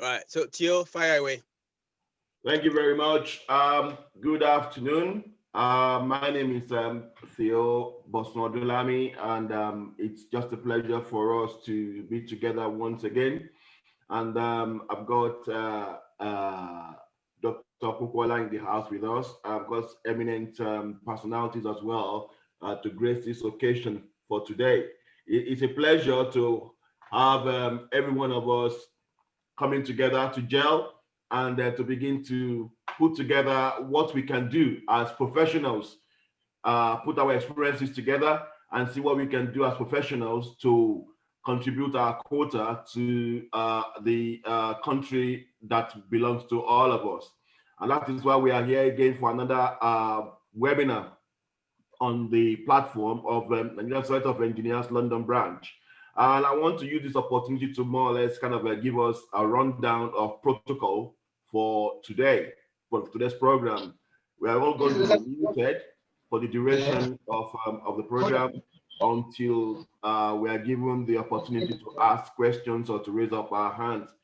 Right. So Theo, fire away. Thank you very much. Good afternoon. My name is Theo Bosnodulami, and it's just a pleasure for us to be together once again. And I've got Dr. Kukwala in the house with us. I've got eminent personalities as well to grace this occasion for today. It's a pleasure to have every one of us coming together to gel and to begin to put together what we can do as professionals, put our experiences together and see what we can do as professionals to contribute our quota to the country that belongs to all of us. And that is why we are here again for another webinar on the platform of the University of Engineers London branch. And I want to use this opportunity to more or less kind of give us a rundown of protocol for today, for today's program. We are all going to be muted for the duration of the program until we are given the opportunity to ask questions or to raise up our hands.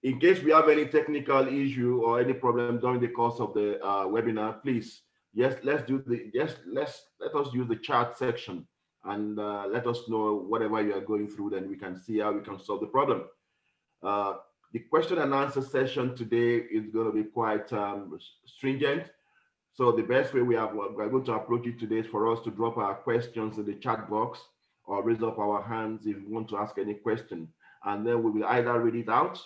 In case we have any technical issue or any problem during the course of the webinar, please, let us use the chat section and let us know whatever you are going through, then we can see how we can solve the problem. The question and answer session today is going to be quite stringent. So the best way we're going to approach it today is for us to drop our questions in the chat box or raise up our hands if you want to ask any question. And then we will either read it out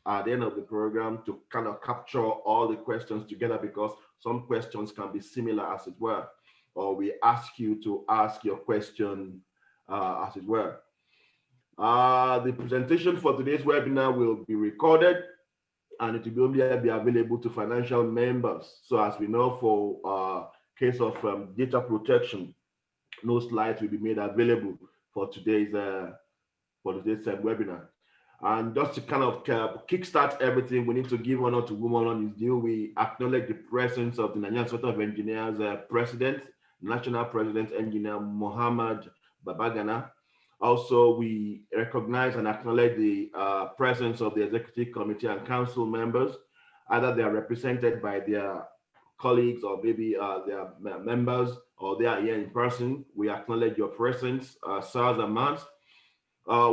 at the end of the program to kind of capture all the questions together, because some questions can be similar as it were, or we ask you to ask your question as it were. The presentation for today's webinar will be recorded and it will only be available to financial members. So as we know, for case of data protection, no slides will be made available for today's webinar. And just to kind of kickstart everything, we need to give honor to whom honor is due. We acknowledge the presence of the Nigerian Society of Engineers President, National President Engineer Mohammed Babagana. Also, we recognize and acknowledge the presence of the Executive Committee and Council members. Either they are represented by their colleagues or maybe their members, or they are here in person. We acknowledge your presence, sirs and ma'ams.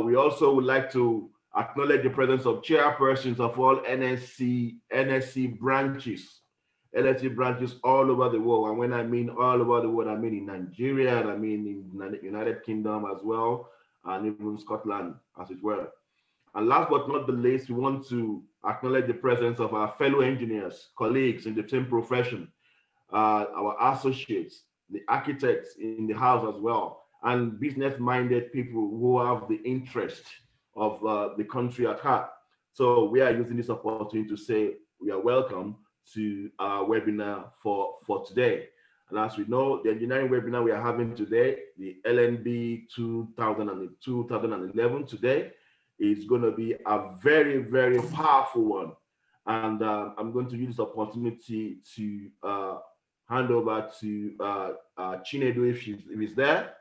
We also would like to acknowledge the presence of chairpersons of all NSE branches, LSE branches all over the world. And when I mean all over the world, I mean in Nigeria, and I mean in the United Kingdom as well, and even Scotland as it were. And last but not the least, we want to acknowledge the presence of our fellow engineers, colleagues in the same profession, our associates, the architects in the house as well, and business-minded people who have the interest of the country at heart. So we are using this opportunity to say we are welcome to our webinar for today. And as we know, the engineering webinar we are having today, the LNB-2011 today, is going to be a very, very powerful one. And I'm going to use this opportunity to hand over to Chinedu if he's there.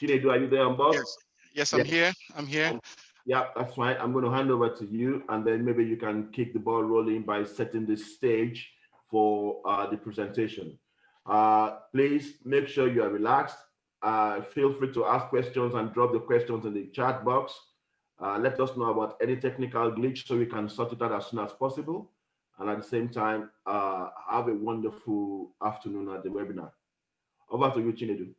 Chinedu, are you there on board? Yes, I'm here. Yeah, that's fine. I'm going to hand over to you, and then maybe you can kick the ball rolling by setting the stage for the presentation. Please make sure you are relaxed. Feel free to ask questions and drop the questions in the chat box. Let us know about any technical glitch so we can sort it out as soon as possible. And at the same time, have a wonderful afternoon at the webinar. Over to you, Chinedu.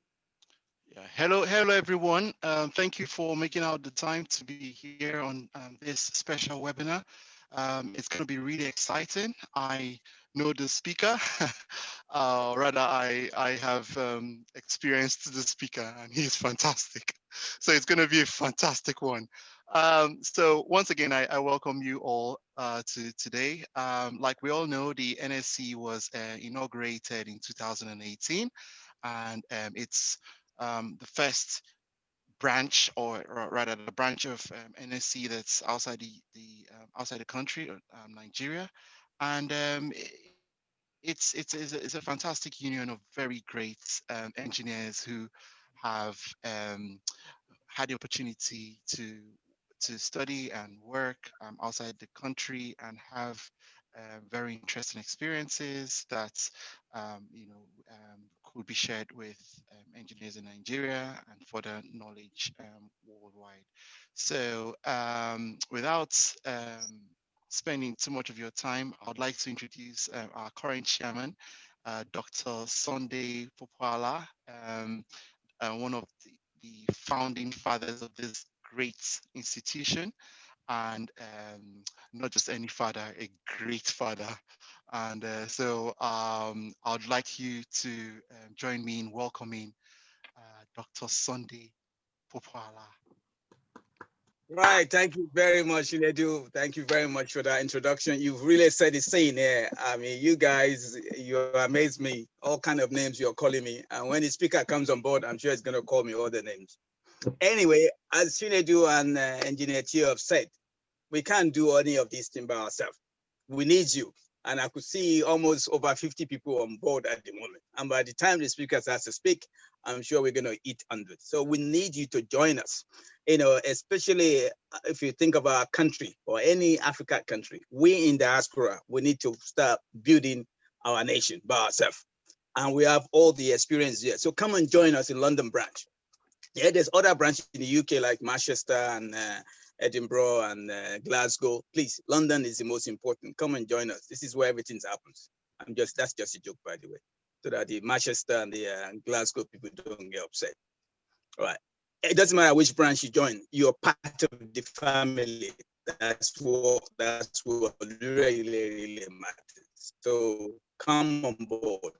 Yeah. Hello, everyone. Thank you for making out the time to be here on this special webinar. It's going to be really exciting. I know the speaker, rather I have experienced the speaker, and he's fantastic. So it's going to be a fantastic one. So once again, I welcome you all to today. Like we all know, the NSE was inaugurated in 2018, and it's the first branch, or rather the branch of NSE that's outside outside the country, Nigeria, and it's a fantastic union of very great engineers who have had the opportunity to to study and work outside the country and have very interesting experiences that could be shared with engineers in Nigeria and further knowledge worldwide. So without spending too much of your time, I would like to introduce our current chairman, Dr. Sunday Popala, one of the founding fathers of this great institution, and not just any father, a great father. And so I would like you to join me in welcoming Dr. Sunday Popala. Right. Thank you very much, Inedu. Thank you very much for that introduction. You've really said the scene here. I mean, you guys, you amaze me. All kind of names you're calling me. And when the speaker comes on board, I'm sure it's going to call me all the names. Anyway, as Chinedu and Engineer Tio have said, we can't do any of these things by ourselves. We need you. And I could see almost over 50 people on board at the moment. And by the time the speaker starts to speak, I'm sure we're going to hit 100. So we need you to join us, especially if you think of our country or any African country. We in diaspora, we need to start building our nation by ourselves. And we have all the experience here. So come and join us in London branch. Yeah, there's other branches in the UK like Manchester and Edinburgh and Glasgow. Please, London is the most important. Come and join us. This is where everything happens. That's just a joke, by the way, so that the Manchester and the Glasgow people don't get upset. All right. It doesn't matter which branch you join. You're part of the family. That's what really, really matters. So come on board,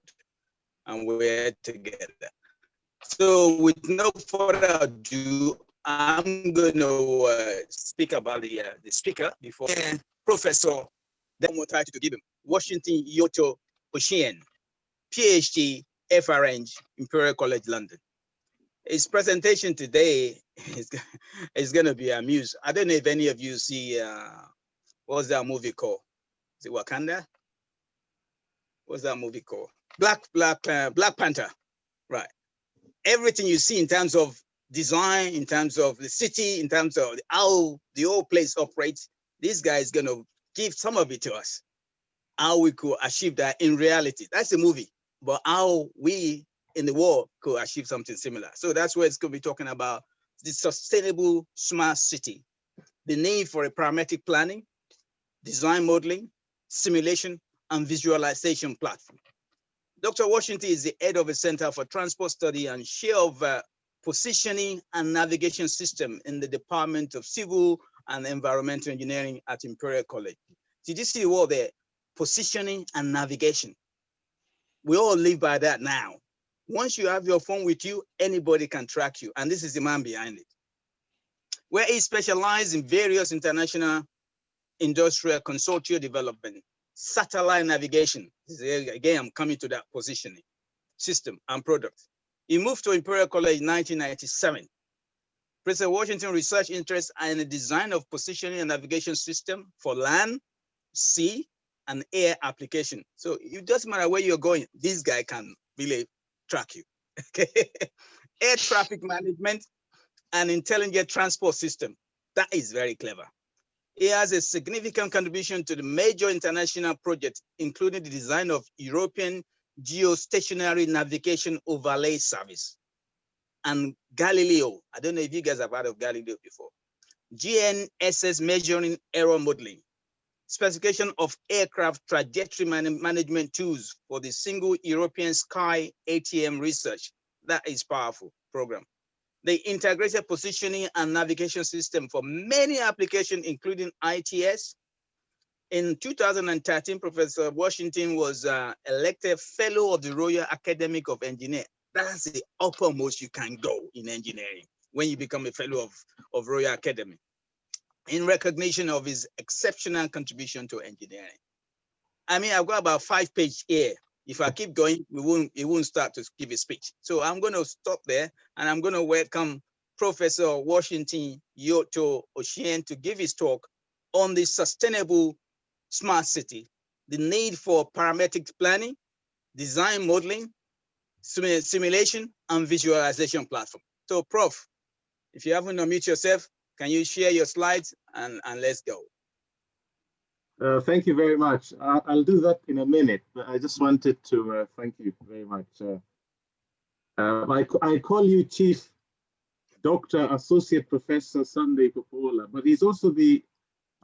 and we're together. So with no further ado, I'm going to speak about the speaker before Professor. Then more title to give him. Washington Yotto Ochieng, PhD, FREng, Imperial College London. His presentation today is going to be amused. I don't know if any of you see, what's that movie called? Is it Wakanda? What's that movie called? Black Panther, right. Everything you see in terms of design, in terms of the city, in terms of how the whole place operates, this guy is going to give some of it to us, how we could achieve that in reality. That's a movie, but how we in the world could achieve something similar. So that's where it's going to be talking about the sustainable smart city, the need for a parametric planning, design modeling, simulation, and visualization platform. Dr. Washington is the head of a Center for Transport Study and chair of Positioning and Navigation System in the Department of Civil and Environmental Engineering at Imperial College. Did you see the word there? Positioning and navigation. We all live by that now. Once you have your phone with you, anybody can track you. And this is the man behind it. Where he specializes in various international industrial consortia development, satellite navigation. Again, I'm coming to that positioning, system and product. He moved to Imperial College in 1997. Professor Washington research interests are in the design of positioning and navigation system for land, sea, and air application. So it doesn't matter where you're going, this guy can really track you. Air traffic management and intelligent transport system. That is very clever. He has a significant contribution to the major international projects, including the design of European Geostationary Navigation Overlay Service and Galileo. I don't know if you guys have heard of Galileo before. GNSS measuring error modeling, specification of aircraft trajectory management tools for the single European sky ATM research. That is powerful program. The integrated positioning and navigation system for many applications, including ITS. In 2013, Professor Washington was elected Fellow of the Royal Academy of Engineers. That's the uppermost you can go in engineering when you become a Fellow of Royal Academy, in recognition of his exceptional contribution to engineering. I mean, I've got about 5 pages here. If I keep going, it won't start to give a speech. So I'm going to stop there, and I'm going to welcome Professor Washington Yotto Ochieng to give his talk on the sustainable smart city, the need for parametric planning, design modeling, simulation, and visualization platform. So Prof, if you haven't unmute yourself, Can you share your slides and let's go? Thank you very much. I'll do that in a minute, but I just wanted to thank you very much. I call you Chief Dr. Associate Professor Sunday Popola, but he's also the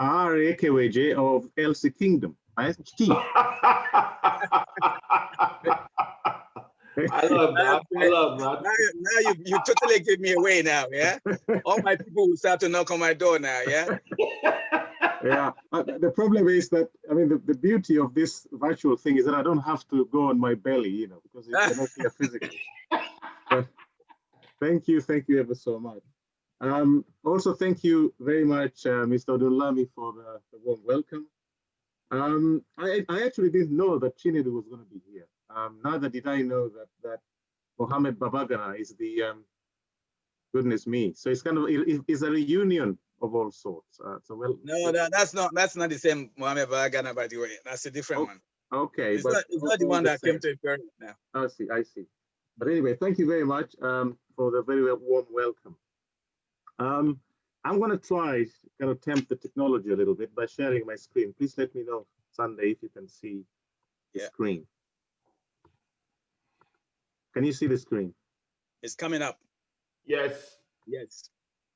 RAKWJ of Elsie Kingdom. Chief. I love that. I love that. Now you totally give me away now, yeah? All my people will start to knock on my door now, yeah? Yeah, the problem is that, I mean, the beauty of this virtual thing is that I don't have to go on my belly, you know, because it's not here physically. But thank you ever so much. Also, thank you very much, Mr. Odunlami, for the warm welcome. I actually didn't know that Chinedu was going to be here. Neither did I know that Mohammed Babagana is the, goodness me. So it's kind of, it's a reunion of all sorts. So well. No, that's not the same Mohammed Babagana, by the way. That's a different one. Okay. It's not the one that came to Imperial now. I see. But anyway, thank you very much for the very warm welcome. I'm going to try kind of tempt the technology a little bit by sharing my screen. Please let me know, Sunday, if you can see the screen. Can you see the screen? It's coming up. Yes. Yes.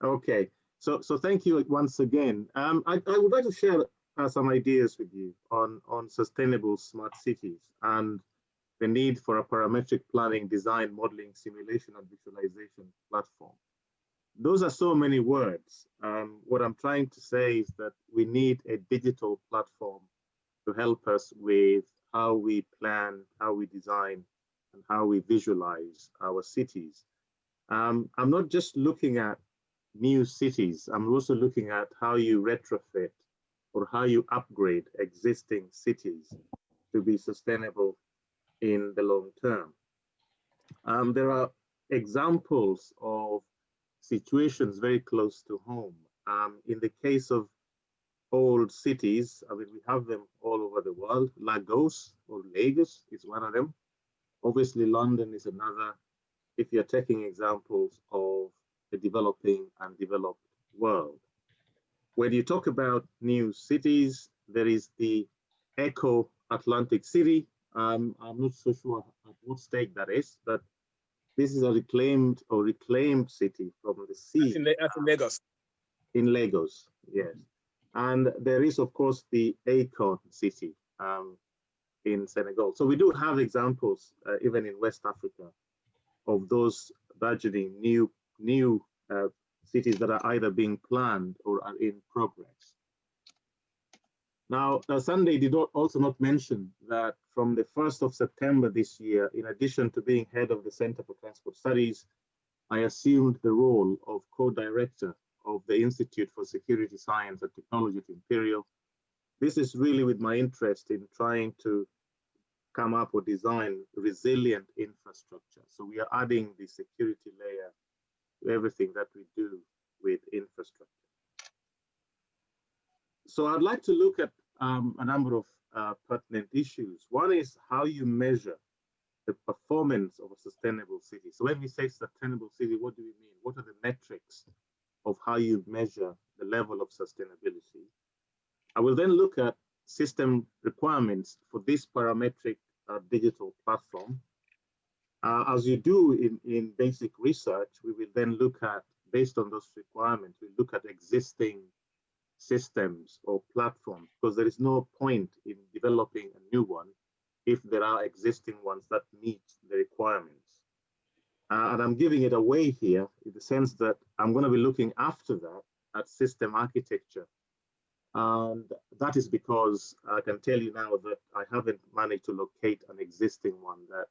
Okay. So thank you once again. I would like to share some ideas with you on sustainable smart cities and the need for a parametric planning, design, modeling, simulation, and visualization platform. Those are so many words. What I'm trying to say is that we need a digital platform to help us with how we plan, how we design, and how we visualize our cities. I'm not just looking at new cities, I'm also looking at how you retrofit or how you upgrade existing cities to be sustainable in the long term. There are examples of situations very close to home. In the case of old cities, I mean, we have them all over the world. Lagos is one of them. Obviously, London is another, if you're taking examples of the developing and developed world. When you talk about new cities, there is the Echo Atlantic City. I'm not so sure at what stake that is, but this is a reclaimed city from the sea. That's in Lagos. In Lagos, yes. And there is, of course, the Akon city in Senegal. So we do have examples, even in West Africa, of those burgeoning new cities that are either being planned or are in progress. Now, Sunday did also not mention that from the 1st of September this year, in addition to being head of the Center for Transport Studies, I assumed the role of co-director of the Institute for Security Science and Technology at Imperial. This is really with my interest in trying to come up or design resilient infrastructure. So we are adding the security layer to everything that we do with infrastructure. So I'd like to look at a number of pertinent issues. One is how you measure the performance of a sustainable city. So when we say sustainable city, what do we mean? What are the metrics of how you measure the level of sustainability? I will then look at system requirements for this parametric digital platform. As you do in basic research, we will then look at, based on those requirements, we look at existing systems or platforms, because there is no point in developing a new one if there are existing ones that meet the requirements. And I'm giving it away here in the sense that I'm going to be looking after that at system architecture. And that is because I can tell you now that I haven't managed to locate an existing one that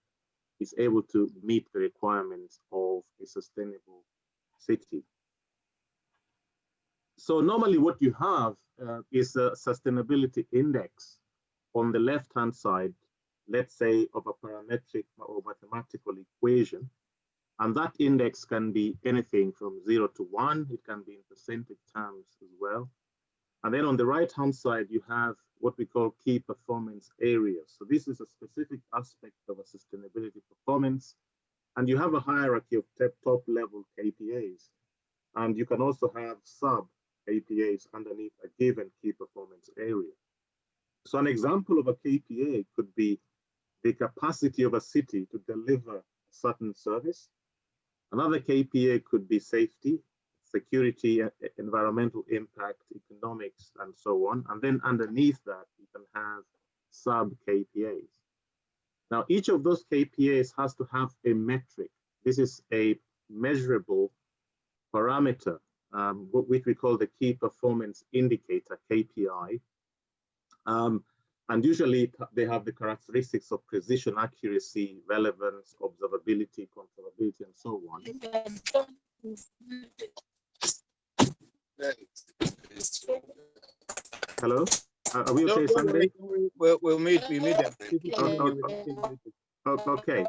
is able to meet the requirements of a sustainable city. So normally what you have is a sustainability index on the left-hand side, let's say of a parametric or mathematical equation. And that index can be anything from 0 to 1. It can be in percentage terms as well. And then on the right-hand side, you have what we call key performance areas. So this is a specific aspect of a sustainability performance. And you have a hierarchy of top level KPIs. And you can also have sub KPAs underneath a given key performance area. So an example of a KPA could be the capacity of a city to deliver a certain service. Another KPA could be safety, security, environmental impact, economics, and so on. And then underneath that, you can have sub KPAs. Now, each of those KPAs has to have a metric. This is a measurable parameter, which we call the key performance indicator, KPI. And usually they have the characteristics of precision, accuracy, relevance, observability, controllability, and so on. Hello? Are we okay, Sunday? We'll meet them. Okay.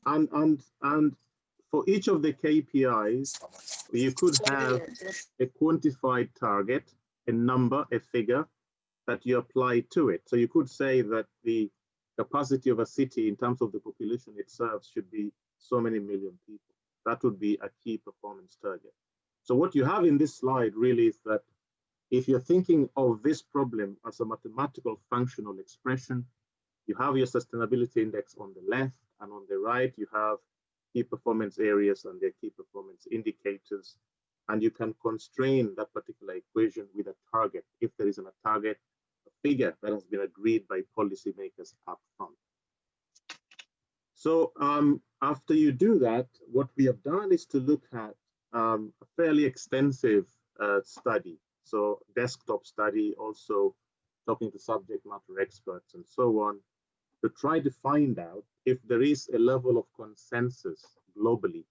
And for each of the KPIs, you could have a quantified target, a number, a figure that you apply to it. So you could say that the capacity of a city in terms of the population it serves should be so many million people. That would be a key performance target. So what you have in this slide really is that if you're thinking of this problem as a mathematical functional expression, you have your sustainability index on the left, and on the right, you have key performance areas and their key performance indicators. And you can constrain that particular equation with a target, if there isn't a target, a figure that has been agreed by policymakers up front. So after you do that, what we have done is to look at a fairly extensive study. So desktop study, also talking to subject matter experts and so on, to try to find out if there is a level of consensus globally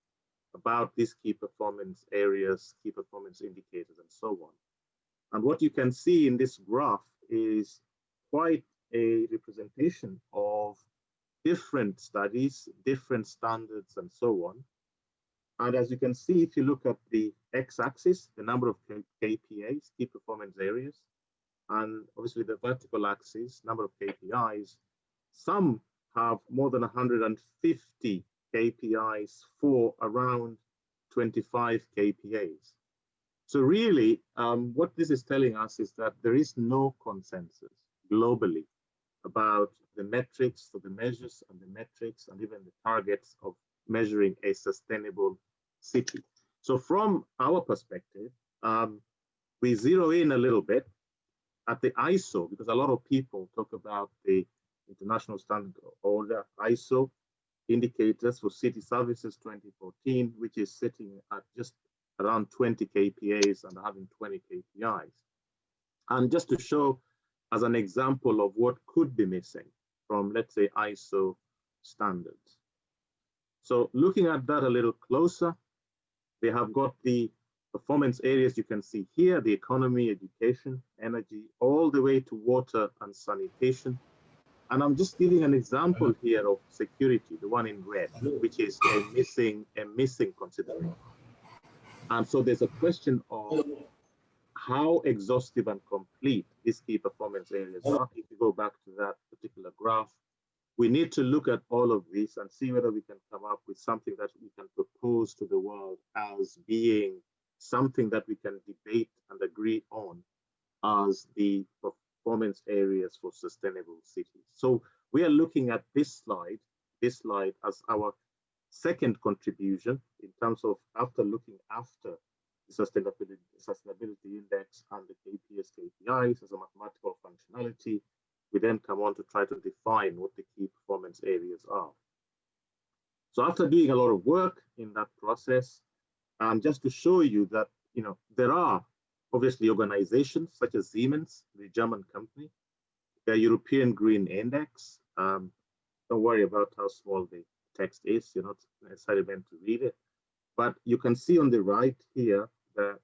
about these key performance areas, key performance indicators, and so on. And what you can see in this graph is quite a representation of different studies, different standards, and so on. And as you can see, if you look at the x-axis, the number of KPAs, key performance areas, and obviously the vertical axis, number of KPIs, some have more than 150 KPIs for around 25 KPAs. So really, what this is telling us is that there is no consensus globally about the metrics, so the measures and the metrics and even the targets of measuring a sustainable city. So from our perspective, we zero in a little bit at the ISO, because a lot of people talk about the international standard order ISO indicators for city services 2014, which is sitting at just around 20 KPAs and having 20 KPIs. And just to show as an example of what could be missing from, let's say, ISO standards. So looking at that a little closer, they have got the performance areas you can see here, the economy, education, energy, all the way to water and sanitation. And I'm just giving an example here of security, the one in red, which is a missing consideration. And so there's a question of how exhaustive and complete these key performance areas are. If you go back to that particular graph, we need to look at all of this and see whether we can come up with something that we can propose to the world as being something that we can debate and agree on as the performance areas for sustainable cities. So we are looking at this slide as our second contribution in terms of after looking after the sustainability index and the KPIs as a mathematical functionality, we then come on to try to define what the key performance areas are. So after doing a lot of work in that process, just to show you that, there are obviously organizations such as Siemens, the German company, the European Green Index. Don't worry about how small the text is, you're not necessarily meant to read it. But you can see on the right here that,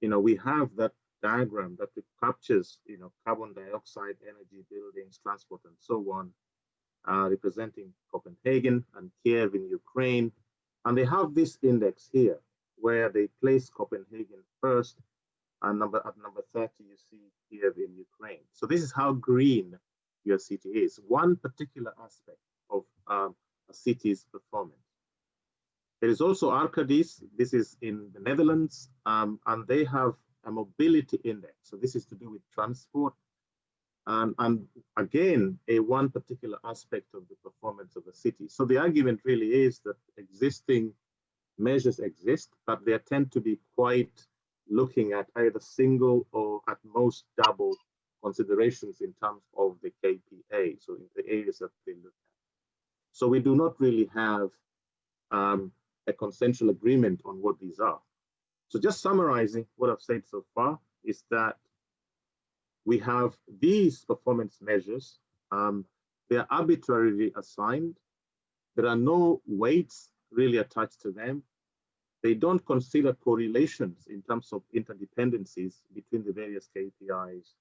we have that diagram that captures, carbon dioxide, energy, buildings, transport, and so on, representing Copenhagen and Kiev in Ukraine. And they have this index here, where they place Copenhagen first, and at number 30, you see Kiev in Ukraine. So this is how green your city is, one particular aspect of a city's performance. There is also Arcadis. This is in the Netherlands, and they have a mobility index. So this is to do with transport. And again, one particular aspect of the performance of a city. So the argument really is that existing measures exist, but they tend to be quite looking at either single or at most double considerations in terms of the KPA, so in the areas that they look at. So we do not really have a consensual agreement on what these are. So just summarizing what I've said so far is that we have these performance measures. They are arbitrarily assigned. There are no weights really attached to them. They don't consider correlations in terms of interdependencies between the various KPIs.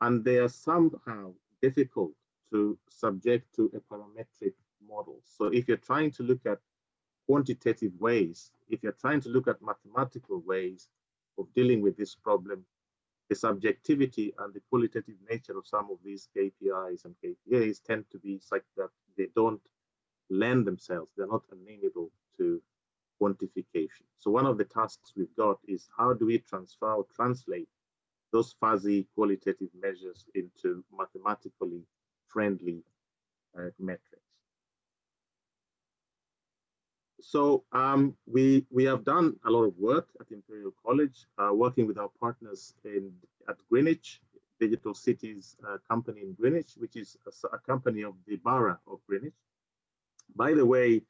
And they are somehow difficult to subject to a parametric model. So if you're trying to look at quantitative ways, if you're trying to look at mathematical ways of dealing with this problem, the subjectivity and the qualitative nature of some of these KPIs and KPAs tend to be such that they don't lend themselves, they're not amenable to quantification. So one of the tasks we've got is how do we transfer or translate those fuzzy qualitative measures into mathematically friendly metrics. So we have done a lot of work at Imperial College, working with our partners at Greenwich, Digital Cities company in Greenwich, which is a company of the Borough of Greenwich. By the way,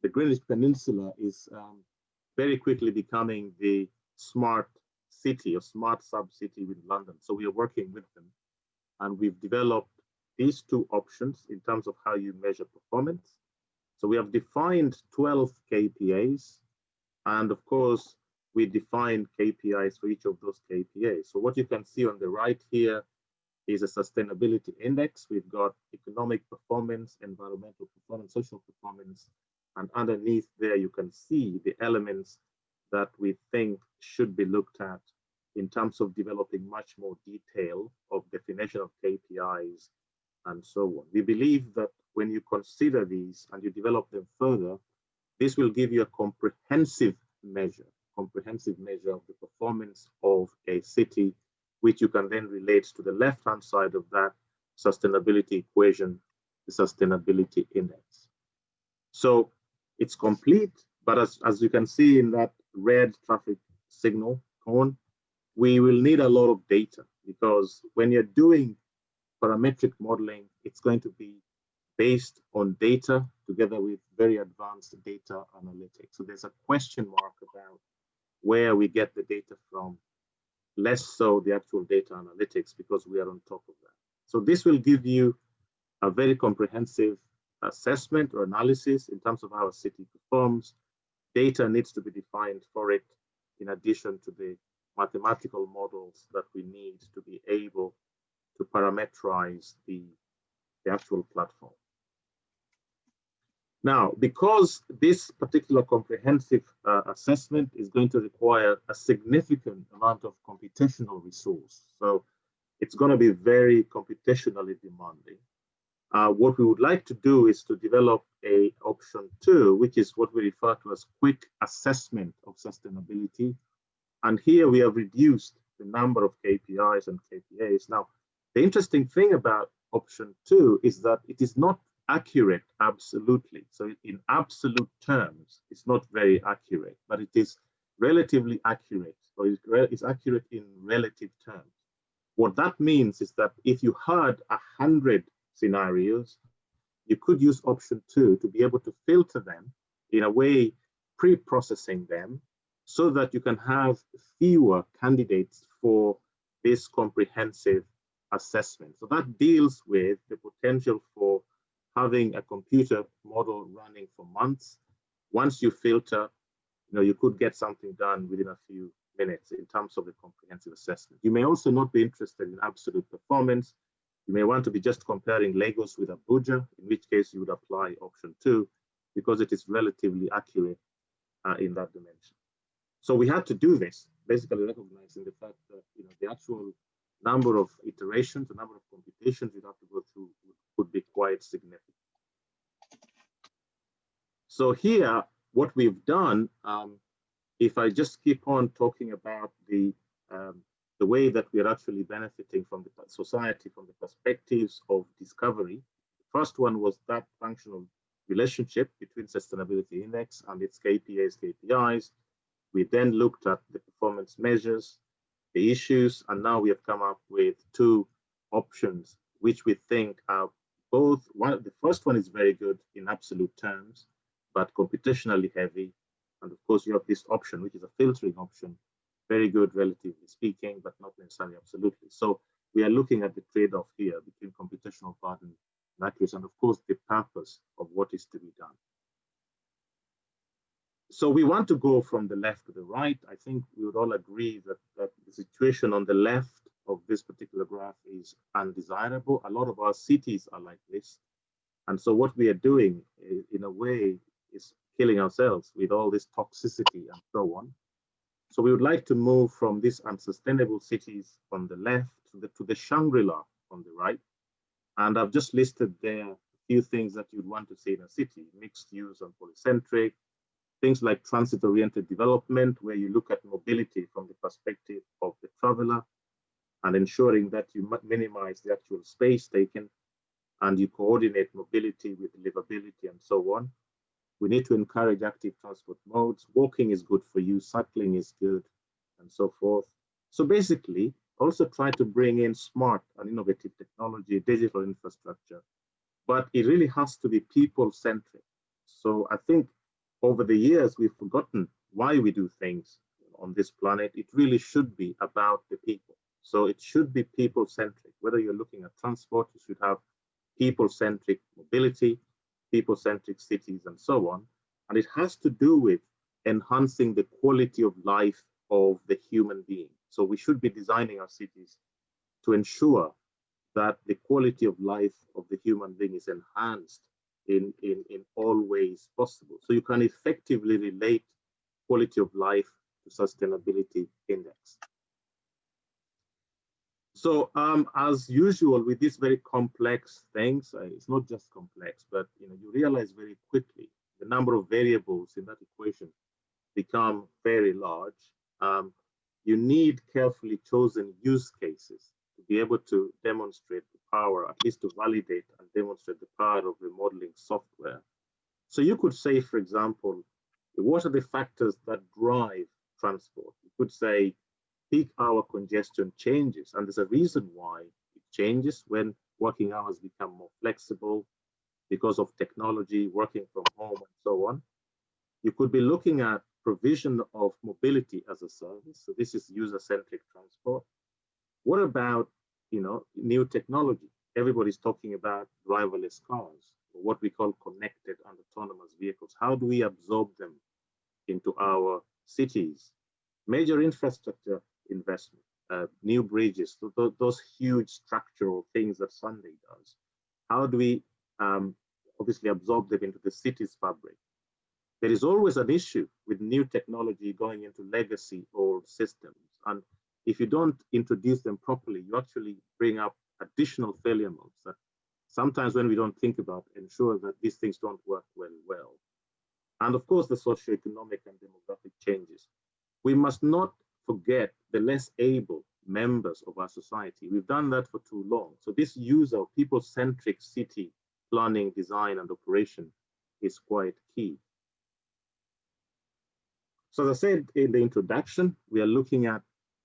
the Greenwich Peninsula is very quickly becoming the smart city or smart sub-city with London. So we are working with them, and we've developed these two options in terms of how you measure performance. So we have defined 12 KPAs, and of course, we defined KPIs for each of those KPAs. So what you can see on the right here is a sustainability index. We've got economic performance, environmental performance, social performance, and underneath there you can see the elements that we think should be looked at in terms of developing much more detail of definition of KPIs and so on. We believe that when you consider these and you develop them further, this will give you a comprehensive measure of the performance of a city, which you can then relate to the left-hand side of that sustainability equation, the sustainability index. So it's complete, but as you can see in that red traffic signal cone, we will need a lot of data, because when you're doing parametric modeling, it's going to be based on data together with very advanced data analytics. So there's a question mark about where we get the data from, less so the actual data analytics, because we are on top of that. So this will give you a very comprehensive assessment or analysis in terms of how a city performs. Data needs to be defined for it, in addition to the mathematical models that we need to be able to parameterize the actual platform. Now, because this particular comprehensive assessment is going to require a significant amount of computational resource, so it's going to be very computationally demanding. What we would like to do is to develop a option 2, which is what we refer to as quick assessment of sustainability. And here we have reduced the number of KPIs and KPAs. Now, the interesting thing about option 2 is that it is not accurate absolutely. So in absolute terms, it's not very accurate, but it is relatively accurate, or it's accurate in relative terms. What that means is that if you had 100 scenarios, you could use option 2 to be able to filter them in a way, pre-processing them, so that you can have fewer candidates for this comprehensive assessment. So that deals with the potential for having a computer model running for months. Once you filter, you could get something done within a few minutes in terms of the comprehensive assessment. You may also not be interested in absolute performance. You may want to be just comparing Lagos with Abuja, in which case you would apply option 2, because it is relatively accurate in that dimension. So we had to do this, basically recognizing the fact that the actual number of iterations, the number of computations you'd have to go through would be quite significant. So here, what we've done, if I just keep on talking about the way that we are actually benefiting from the society from the perspectives of discovery, the first one was that functional relationship between sustainability index and its KPIs. We then looked at the performance measures, the issues, and now we have come up with two options, which we think are both, the first one is very good in absolute terms, but computationally heavy. And of course, you have this option, which is a filtering option, very good, relatively speaking, but not necessarily absolutely. So we are looking at the trade-off here between computational burden and accuracy, and of course, the purpose of what is to be done. So we want to go from the left to the right. I think we would all agree that the situation on the left of this particular graph is undesirable. A lot of our cities are like this. And so what we are doing, in a way, is killing ourselves with all this toxicity and so on. So we would like to move from these unsustainable cities on the left to the Shangri-La on the right. And I've just listed there a few things that you'd want to see in a city: mixed use and polycentric, things like transit-oriented development, where you look at mobility from the perspective of the traveler and ensuring that you minimize the actual space taken, and you coordinate mobility with livability and so on. We need to encourage active transport modes. Walking is good for you, cycling is good, and so forth. So basically, also try to bring in smart and innovative technology, digital infrastructure, but it really has to be people-centric. So I think over the years, we've forgotten why we do things on this planet. It really should be about the people. So it should be people-centric. Whether you're looking at transport, you should have people-centric mobility, people-centric cities, and so on. And it has to do with enhancing the quality of life of the human being. So we should be designing our cities to ensure that the quality of life of the human being is enhanced in all ways possible. So you can effectively relate quality of life to sustainability index. So as usual with these very complex things, it's not just complex, but you realize very quickly the number of variables in that equation become very large. You need carefully chosen use cases to be able to demonstrate the power, at least to validate and demonstrate the power of the modeling software. So you could say, for example, what are the factors that drive transport? You could say peak hour congestion changes, and there's a reason why it changes when working hours become more flexible because of technology, working from home, and so on. You could be looking at provision of mobility as a service. So this is user-centric transport. What about new technology? Everybody's talking about driverless cars, or what we call connected and autonomous vehicles. How do we absorb them into our cities? Major infrastructure investment, new bridges, those huge structural things that Sunday does. How do we obviously absorb them into the city's fabric? There is always an issue with new technology going into legacy old systems. And if you don't introduce them properly, you actually bring up additional failure modes that sometimes when we don't think about, ensure that these things don't work very well. And of course, the socioeconomic and demographic changes. We must not forget the less able members of our society. We've done that for too long. So this use of people-centric city planning, design, and operation is quite key. So as I said in the introduction, we are looking at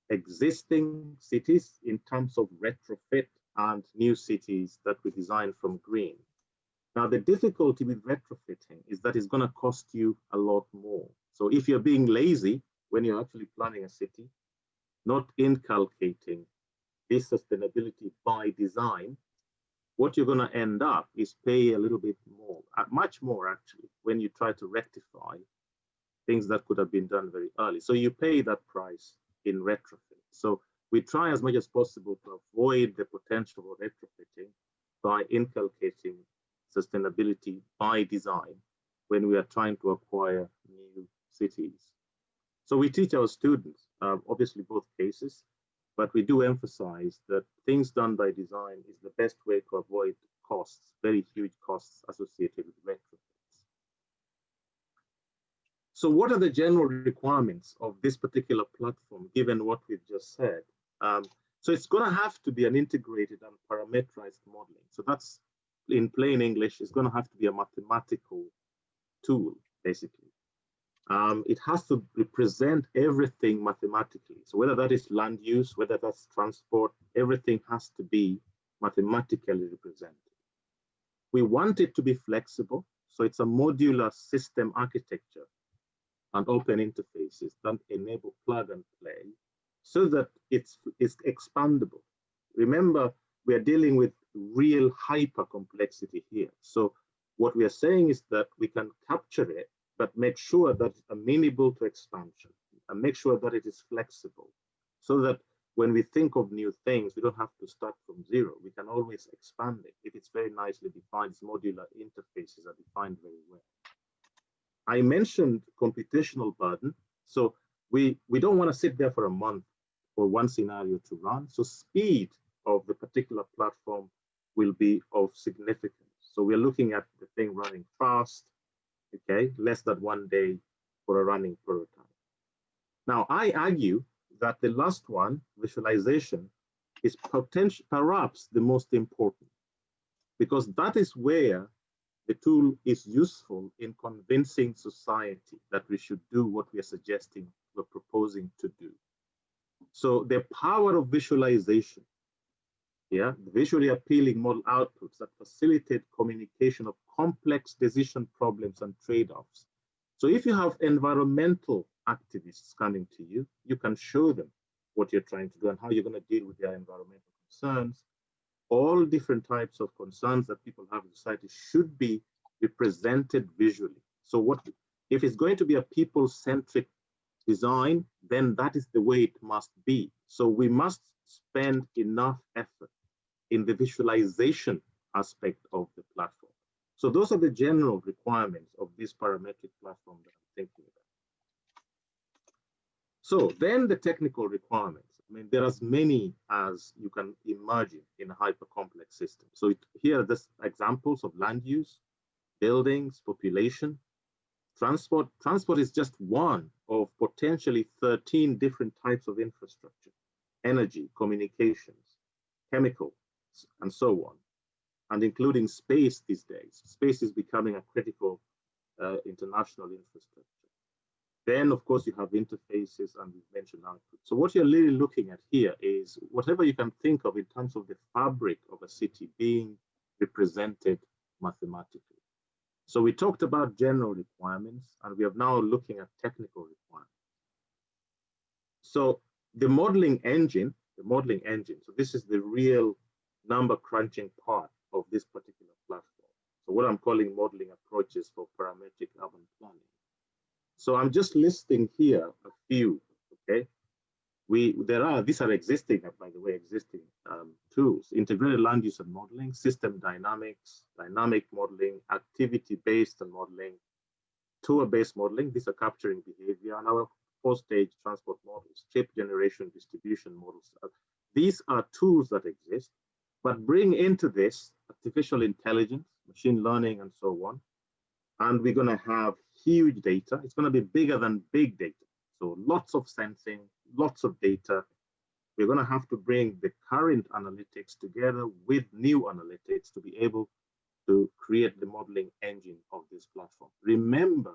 existing cities in terms of retrofit and new cities that we design from green. Now, the difficulty with retrofitting is that it's going to cost you a lot more. So if you're being lazy when you're actually planning a city, not inculcating this sustainability by design, what you're going to end up is pay a little bit more, much more actually, when you try to rectify things that could have been done very early. So you pay that price in retrofit. So we try as much as possible to avoid the potential for retrofitting by inculcating sustainability by design when we are trying to acquire new cities. So we teach our students, obviously both cases, but we do emphasize that things done by design is the best way to avoid costs, very huge costs associated with retrofits. So what are the general requirements of this particular platform, given what we've just said? So it's going to have to be an integrated and parameterized modeling. So that's, in plain English, it's going to have to be a mathematical tool, basically. It has to represent everything mathematically. So whether that is land use, whether that's transport, everything has to be mathematically represented. We want it to be flexible. So it's a modular system architecture and open interfaces that enable plug and play so that it's expandable. Remember, we are dealing with real hyper complexity here. So what we are saying is that we can capture it, but make sure that it's amenable to expansion and make sure that it is flexible so that when we think of new things, we don't have to start from zero. We can always expand it. If it's very nicely defined, its modular interfaces are defined very well. I mentioned computational burden. So we don't want to sit there for a month for one scenario to run. So speed of the particular platform will be of significance. So we're looking at the thing running fast, okay, less than 1 day for a running prototype. Now, I argue that the last one, visualization, is perhaps the most important, because that is where the tool is useful in convincing society that we should do what we are suggesting, we're proposing to do. So the power of visualization, yeah, visually appealing model outputs that facilitate communication of complex decision problems and trade-offs. So if you have environmental activists coming to you, you can show them what you're trying to do and how you're going to deal with their environmental concerns. All different types of concerns that people have in society should be represented visually. So what if it's going to be a people-centric design, then that is the way it must be. So we must spend enough effort in the visualization aspect of the platform. So those are the general requirements of this parametric platform that I'm thinking about. So then the technical requirements. I mean, there are as many as you can imagine in a hyper-complex system. So here are just examples of land use, buildings, population, transport. Transport is just one of potentially 13 different types of infrastructure: energy, communications, chemicals, and so on, and including space these days. Space is becoming a critical international infrastructure. Then, of course, you have interfaces, and we've mentioned output. So what you're really looking at here is whatever you can think of in terms of the fabric of a city being represented mathematically. So we talked about general requirements, and we are now looking at technical requirements. So the modeling engine, so this is the real number crunching part of this particular platform. So what I'm calling modeling approaches for parametric urban planning. So I'm just listing here a few, okay? These are existing, by the way, existing tools: integrated land use and modeling, system dynamics, dynamic modeling, activity-based and modeling, tour-based modeling. These are capturing behavior, and our 4-stage transport models, shape generation, distribution models. These are tools that exist, but bring into this artificial intelligence, machine learning, and so on. And we're going to have huge data. It's going to be bigger than big data. So lots of sensing, lots of data. We're going to have to bring the current analytics together with new analytics to be able to create the modeling engine of this platform. Remember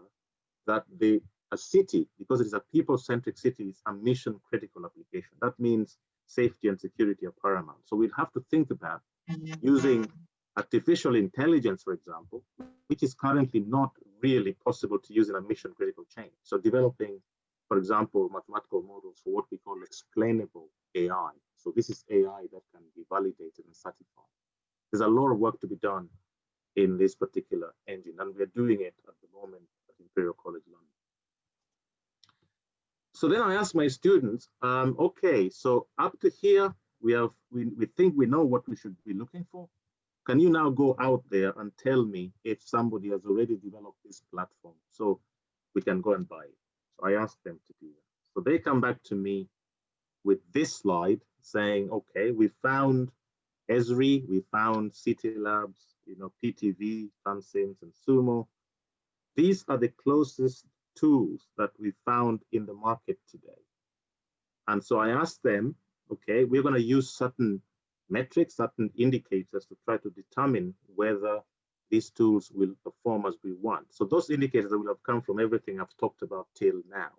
that a city, because it is a people-centric city, is a mission-critical application. That means safety and security are paramount. So we'll have to think about using artificial intelligence, for example, which is currently not really possible to use in a mission-critical chain. So developing, for example, mathematical models for what we call explainable AI. So this is AI that can be validated and certified. There's a lot of work to be done in this particular engine, and we're doing it at the moment at Imperial College London. So then I asked my students, okay, so up to here, we think we know what we should be looking for. Can you now go out there and tell me if somebody has already developed this platform so we can go and buy it? So I asked them to do that. So they come back to me with this slide saying, okay, we found Esri, we found City Labs, PTV, Transims, and Sumo. These are the closest tools that we found in the market today. And so I asked them, okay, we're going to use certain metrics, certain indicators to try to determine whether these tools will perform as we want. So those indicators will have come from everything I've talked about till now.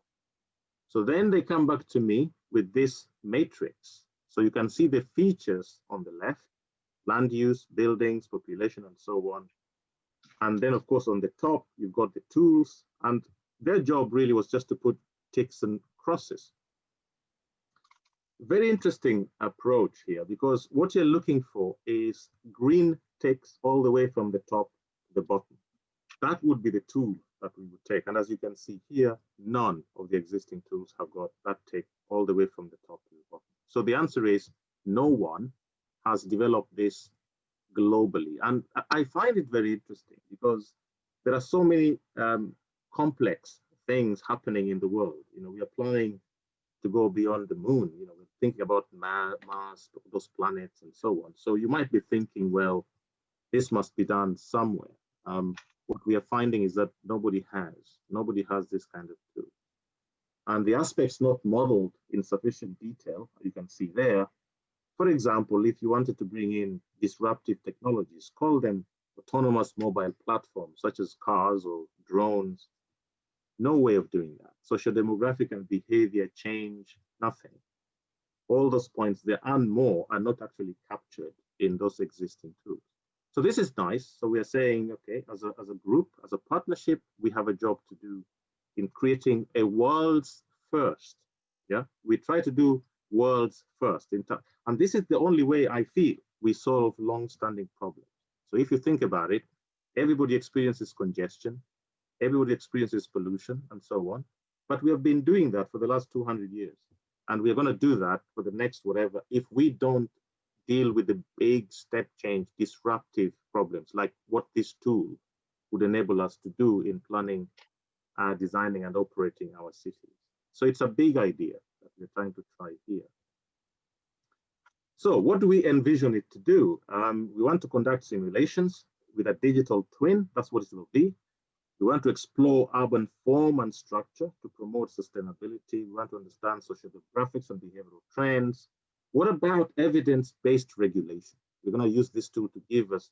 So then they come back to me with this matrix. So you can see the features on the left, land use, buildings, population, and so on. And then, of course, on the top, you've got the tools. And their job really was just to put ticks and crosses. Very interesting approach here, because what you're looking for is green ticks all the way from the top to the bottom. That would be the tool that we would take. And as you can see here, none of the existing tools have got that tick all the way from the top to the bottom. So the answer is no one has developed this globally. And I find it very interesting because there are so many complex things happening in the world. You know, we are planning to go beyond the moon. You know, we're thinking about Mars, those planets, and so on. So you might be thinking, well, this must be done somewhere. What we are finding is that nobody has this kind of tool. And the aspects not modeled in sufficient detail, you can see there. For example, if you wanted to bring in disruptive technologies, call them autonomous mobile platforms, such as cars or drones. No way of doing that. Social demographic and behavior change, nothing. All those points there and more are not actually captured in those existing tools. So this is nice. So we are saying, okay, as a group, as a partnership, we have a job to do in creating a world's first. Yeah, we try to do world's first. And this is the only way I feel we solve long-standing problems. So if you think about it, everybody experiences congestion, everybody experiences pollution and so on. But we have been doing that for the last 200 years. And we're going to do that for the next whatever if we don't deal with the big step change, disruptive problems like what this tool would enable us to do in planning, designing and operating our cities. So it's a big idea that we're trying to try here. So what do we envision it to do? We want to conduct simulations with a digital twin. That's what it will be. We want to explore urban form and structure to promote sustainability. We want to understand social demographics and behavioral trends. What about evidence-based regulation? We're going to use this tool to give us,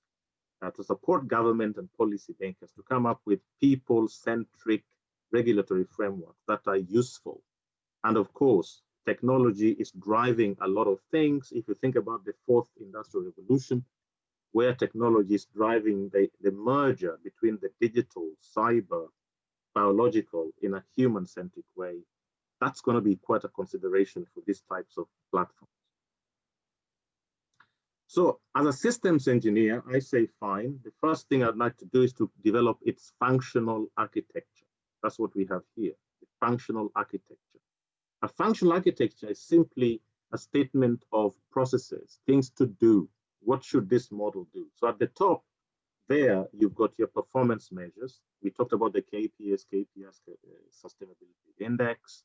to support government and policy makers to come up with people-centric regulatory frameworks that are useful. And of course, technology is driving a lot of things. If you think about the fourth industrial revolution, where technology is driving the merger between the digital, cyber, biological in a human-centric way, that's going to be quite a consideration for these types of platforms. So as a systems engineer, I say, fine, the first thing I'd like to do is to develop its functional architecture. That's what we have here, the functional architecture. A functional architecture is simply a statement of processes, things to do. What should this model do? So at the top there, you've got your performance measures. We talked about the KPIs, sustainability index.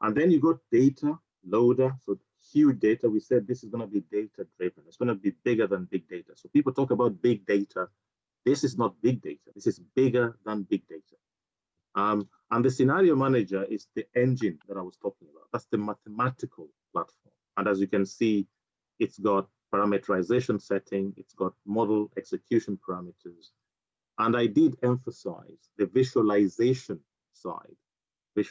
And then you got data, loader, so huge data. We said this is going to be data driven. It's going to be bigger than big data. So people talk about big data. This is not big data. This is bigger than big data. And the scenario manager is the engine that I was talking about. That's the mathematical platform. And as you can see, it's got parameterization setting, it's got model execution parameters. And I did emphasize the visualization side of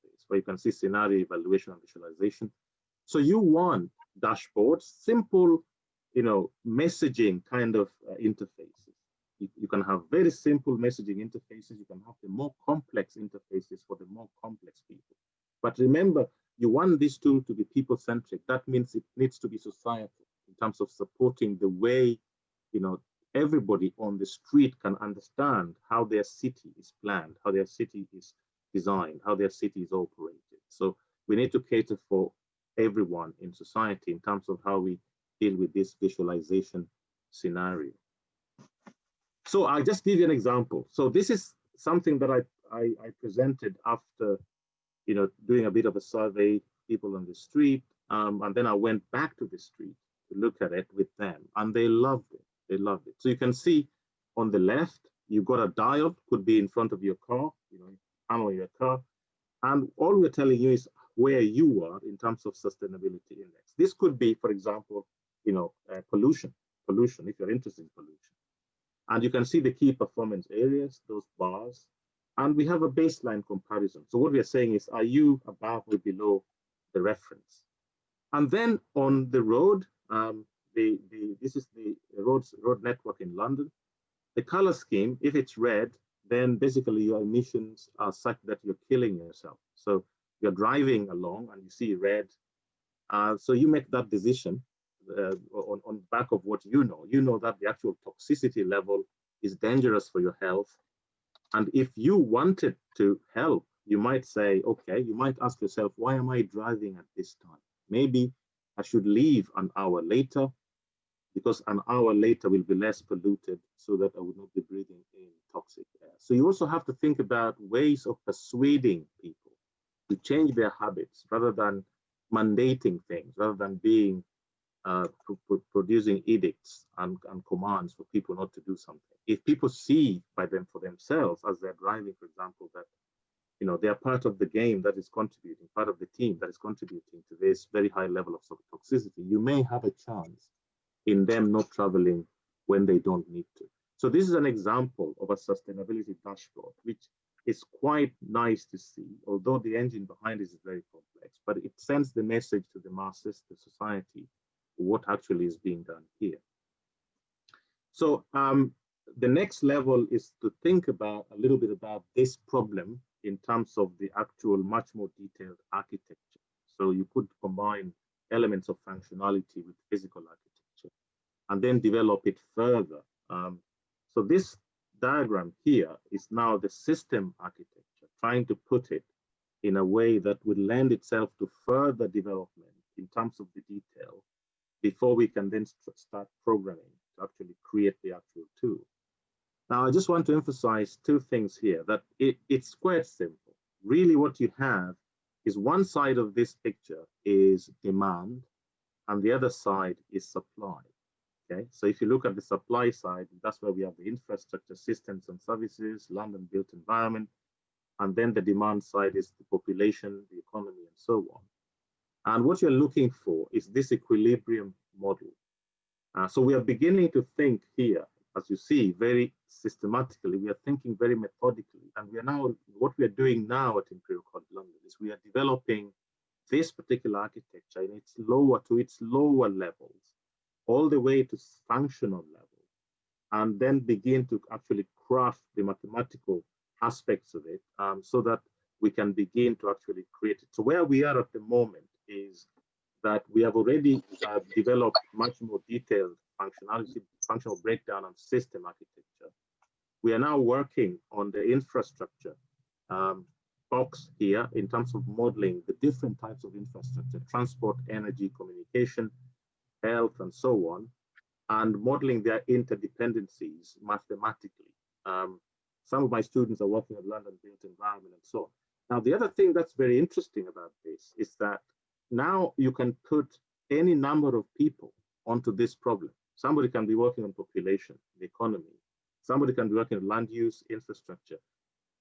this, where you can see scenario evaluation and visualization. So you want dashboards, simple, messaging kind of interfaces. You can have very simple messaging interfaces. You can have the more complex interfaces for the more complex people. But remember, you want this tool to be people-centric. That means it needs to be societal in terms of supporting the way, everybody on the street can understand how their city is planned, how their city is designed, how their city is operated. So we need to cater for everyone in society in terms of how we deal with this visualization scenario. So I'll just give you an example. So this is something that I presented after, doing a bit of a survey, people on the street, and then I went back to the street to look at it with them, and they loved it. They loved it. So you can see on the left, you've got a diode, could be in front of your car, panel of your car, and all we're telling you is where you are in terms of sustainability index. This could be, for example, pollution, if you're interested in pollution. And you can see the key performance areas, those bars, and we have a baseline comparison. So what we are saying is, are you above or below the reference? And then on the road, this is the road network in London. The color scheme, if it's red, then basically your emissions are such that you're killing yourself. So you're driving along and you see red. So you make that decision on the back of what you know. You know that the actual toxicity level is dangerous for your health. And if you wanted to help, you might say, okay, you might ask yourself, why am I driving at this time? Maybe I should leave an hour later, because an hour later will be less polluted, so that I would not be breathing in toxic air. So you also have to think about ways of persuading people to change their habits rather than mandating things, rather than being producing edicts and commands for people not to do something. If people see for themselves as they're driving, for example, that they are part of the game that is contributing, part of the team that is contributing to this very high level of toxicity, you may have a chance in them not traveling when they don't need to. So this is an example of a sustainability dashboard, which is quite nice to see, although the engine behind it is very complex, but it sends the message to the masses, the society, what actually is being done here. So the next level is to think about a little bit about this problem in terms of the actual much more detailed architecture. So you could combine elements of functionality with physical architecture and then develop it further. So this diagram here is now the system architecture, trying to put it in a way that would lend itself to further development in terms of the detail before we can then start programming to actually create the actual tool. Now, I just want to emphasize two things here, that it's quite simple. Really what you have is one side of this picture is demand and the other side is supply. Okay, so if you look at the supply side, that's where we have the infrastructure, systems and services, London built environment, and then the demand side is the population, the economy, and so on. And what you're looking for is this equilibrium model. So we are beginning to think here, as you see, very systematically. We are thinking very methodically, and we are now, what we are doing now at Imperial College London is we are developing this particular architecture in its lower levels, all the way to functional level, and then begin to actually craft the mathematical aspects of it so that we can begin to actually create it. So where we are at the moment is that we have already developed much more detailed functionality, functional breakdown and system architecture. We are now working on the infrastructure box here in terms of modeling the different types of infrastructure, transport, energy, communication, health, and so on, and modeling their interdependencies mathematically. Some of my students are working on London built environment and so on. Now, the other thing that's very interesting about this is that now you can put any number of people onto this problem. Somebody can be working on population, the economy. Somebody can be working on land use, infrastructure.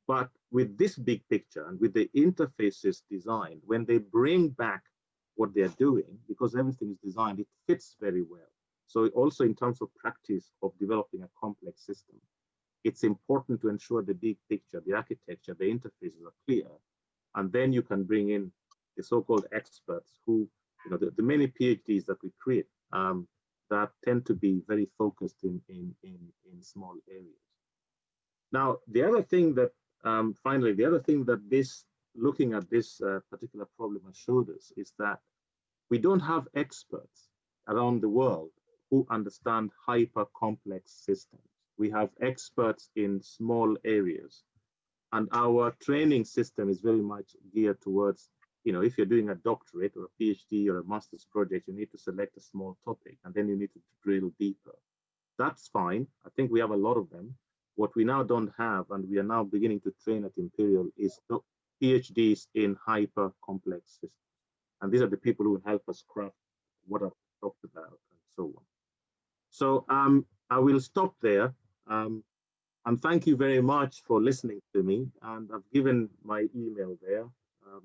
But with this big picture and with the interfaces designed, when they bring back what they're doing, because everything is designed, it fits very well. So also in terms of practice of developing a complex system, it's important to ensure the big picture, the architecture, the interfaces are clear. And then you can bring in the so-called experts who, the many PhDs that we create that tend to be very focused in small areas. Now, the other thing that, finally, the other thing that looking at this particular problem has showed us is that we don't have experts around the world who understand hyper complex systems. We have experts in small areas, and our training system is very much geared towards, if you're doing a doctorate or a PhD or a master's project, you need to select a small topic and then you need to drill deeper. That's fine. I think we have a lot of them. What we now don't have, and we are now beginning to train at Imperial, is PhDs in hyper complex systems. And these are the people who will help us craft what I've talked about and so on. So I will stop there. And thank you very much for listening to me. And I've given my email there,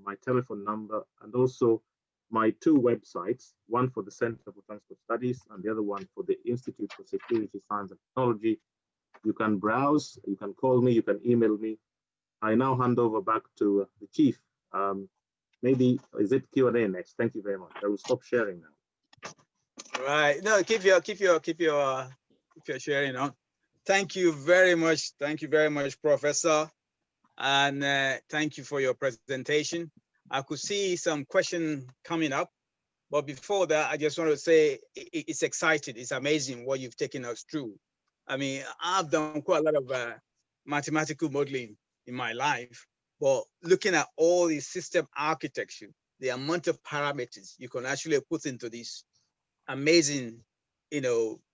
my telephone number, and also my two websites, one for the Center for Transport Studies and the other one for the Institute for Security, Science and Technology. You can browse, you can call me, you can email me. I now hand over back to the Chief. Maybe, is it Q&A next? Thank you very much. I will stop sharing now. Right. No, keep your sharing on. Thank you very much. Thank you very much, Professor. And thank you for your presentation. I could see some question coming up, but before that, I just want to say it's exciting. It's amazing what you've taken us through. I mean, I've done quite a lot of mathematical modeling in my life, but looking at all the system architecture, the amount of parameters you can actually put into this amazing,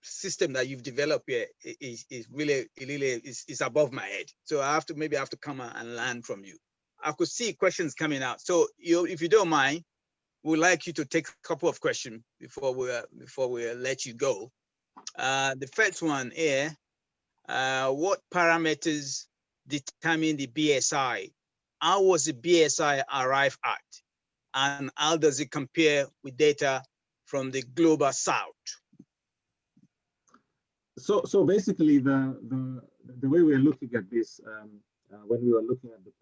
system that you've developed here is really above my head. So I have to come and learn from you. I could see questions coming out. So if you don't mind, we'd like you to take a couple of questions before we let you go. The first one here, what parameters determine the BSI? How was the BSI arrived at? And how does it compare with data from the global south? So basically, the way we're looking at this, when we were looking at the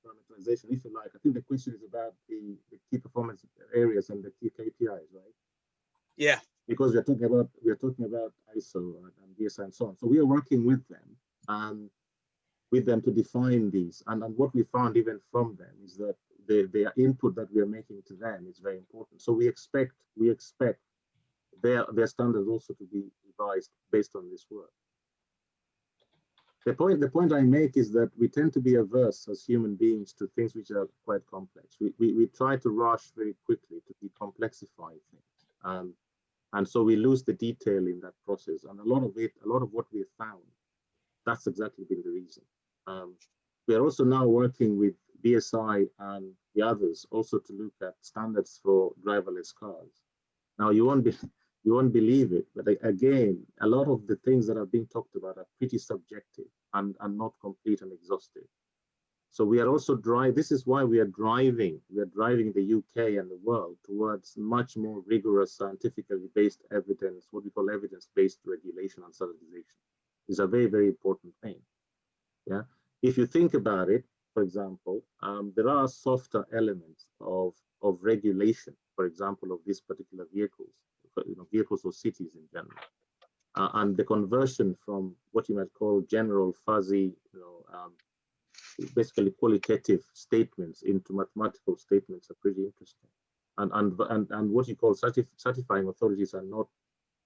parameterization, if you like, I think the question is about the key performance areas and the key KPIs, right? Yeah. Because we're talking about ISO and BSI and so on. So we are working with them to define these. And what we found even from them is that their input that we are making to them is very important. So we expect their standards also to be revised based on this work. The point I make is that we tend to be averse as human beings to things which are quite complex. We try to rush very quickly to decomplexify things. And so we lose the detail in that process. And a lot of what we have found, that's exactly been the reason. We are also now working with BSI and the others also to look at standards for driverless cars. Now, you won't believe it, but again, a lot of the things that are being talked about are pretty subjective and not complete and exhaustive. So we are also this is why we are driving the UK and the world towards much more rigorous scientifically based evidence, what we call evidence-based regulation and standardization. Is a very, very important thing. Yeah. If you think about it, for example, there are softer elements of regulation, for example, of these particular vehicles, vehicles or cities in general, and the conversion from what you might call general fuzzy, basically qualitative statements into mathematical statements are pretty interesting. And what you call certifying authorities are not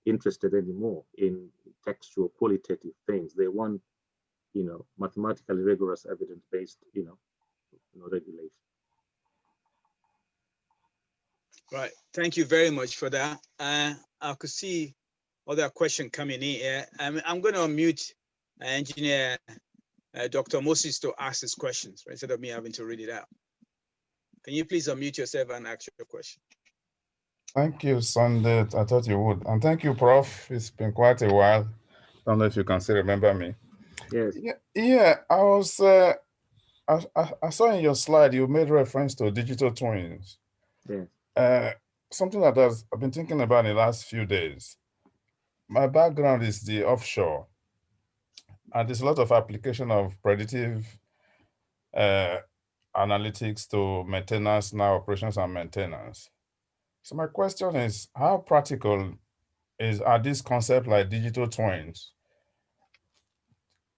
interested anymore in textual qualitative things. They want, mathematically rigorous evidence-based, regulation. Right. Thank you very much for that. I could see other question coming in here. I'm going to unmute engineer Dr. Moses to ask his questions instead of me having to read it out. Can you please unmute yourself and ask your question? Thank you, Sunday. I thought you would. And thank you, Prof. It's been quite a while. Don't know if you can still remember me. Yes. Yeah. I was. I saw in your slide you made reference to digital twins. Yes. Something that I've been thinking about in the last few days. My background is the offshore, and there's a lot of application of predictive analytics to maintenance now, operations and maintenance. So my question is, how practical are these concepts like digital twins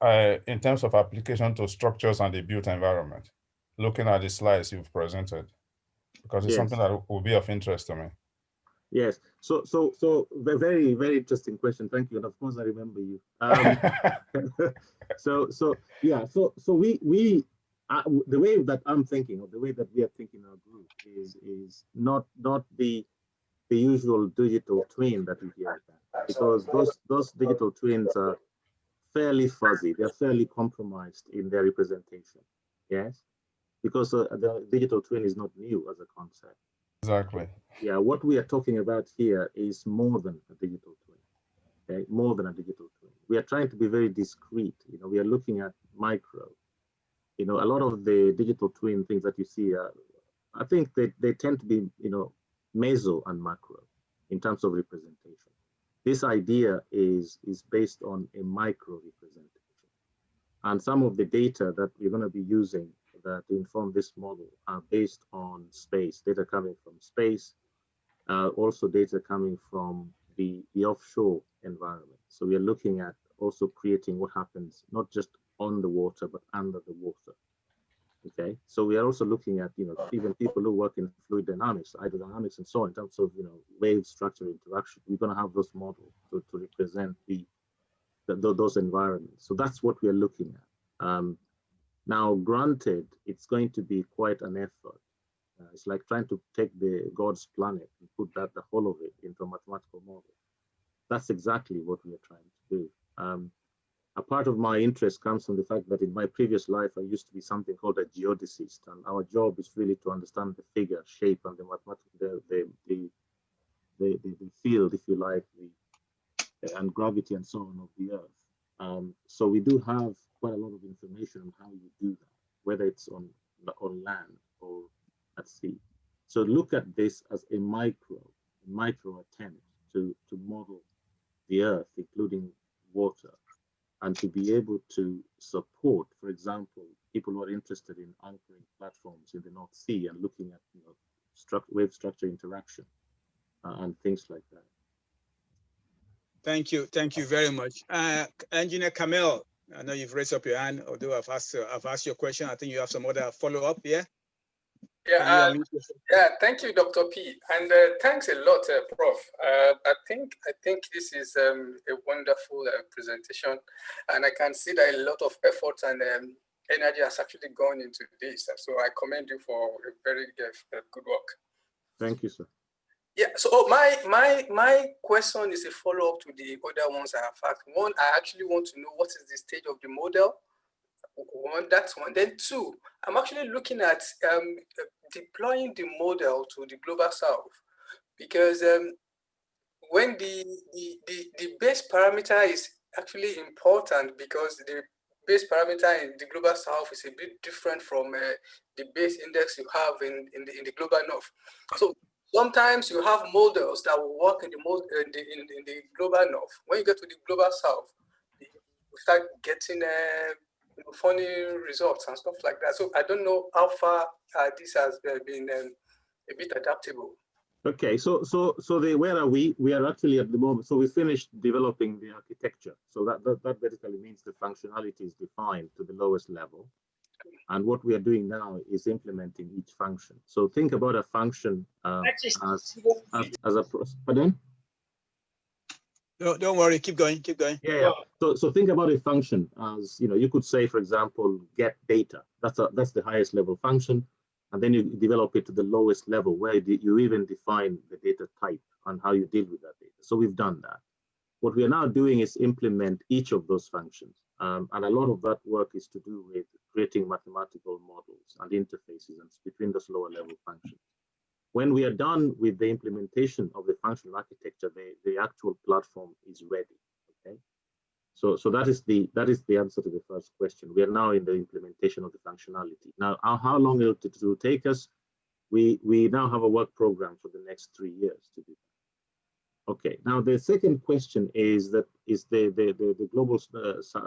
in terms of application to structures and the built environment, looking at the slides you've presented, because it's something that will be of interest to me. Yes. So very, very interesting question. Thank you. And of course, I remember you. We the way that I'm thinking, or the way that we are thinking our group is not the usual digital twin that we hear about, because those digital twins are fairly fuzzy. They're fairly compromised in their representation. Yes, because the digital twin is not new as a concept. Exactly. Yeah, what we are talking about here is more than a digital twin. Okay, more than a digital twin. we are trying to be very discreet. We are looking at micro. A lot of the digital twin things that you see, I think they tend to be, meso and macro in terms of representation. This idea is based on a micro representation. And some of the data that we're going to be using to inform this model are based on space, data coming from space, also data coming from the offshore environment. So we are looking at also creating what happens not just on the water, but under the water. Okay, so we are also looking at, even people who work in fluid dynamics, hydrodynamics, and so on, in terms of, wave structure interaction. We're going to have those models to represent those environments. So that's what we are looking at. Now, granted, it's going to be quite an effort. It's like trying to take God's planet and put the whole of it into a mathematical model. That's exactly what we are trying to do. A part of my interest comes from the fact that in my previous life, I used to be something called a geodesist, and our job is really to understand the figure, shape, and the mathematical, the field, if you like, and gravity and so on of the Earth. So we do have quite a lot of information on how you do that, whether it's on land or at sea. So look at this as a micro attempt to model the Earth, including water, and to be able to support, for example, people who are interested in anchoring platforms in the North Sea and looking at wave structure interaction and things like that. Thank you very much. Engineer Kamel, I know you've raised up your hand, although I've asked your question. I think you have some other follow-up, yeah? Yeah, thank you, Dr. P. And thanks a lot, Prof. I think this is a wonderful presentation, and I can see that a lot of effort and energy has actually gone into this. So I commend you for a very good work. Thank you, sir. Yeah, so my question is a follow-up to the other ones I have asked. One, I actually want to know what is the stage of the model. One, that's one. Then two, I'm actually looking at deploying the model to the global south, because when the base parameter is actually important, because the base parameter in the global south is a bit different from the base index you have in the global north. So sometimes you have models that will work in the global north. When you get to the global south, you start getting funny results and stuff like that. So I don't know how far this has been a bit adaptable. Okay, so where are we? We are actually at the moment. So we finished developing the architecture. So that basically means the functionality is defined to the lowest level. And what we are doing now is implementing each function. So think about a function as a pardon? No, don't worry, keep going. Yeah. So think about a function as, you could say, for example, get data. That's the highest level function. And then you develop it to the lowest level where you even define the data type and how you deal with that data. So we've done that. What we are now doing is implement each of those functions. And a lot of that work is to do with creating mathematical models and interfaces between those lower level functions. When we are done with the implementation of the functional architecture, the actual platform is ready. Okay, so that is the answer to the first question. We are now in the implementation of the functionality. Now, how long it will take us? We now have a work program for the next 3 years to do that. Okay. Now the second question is the global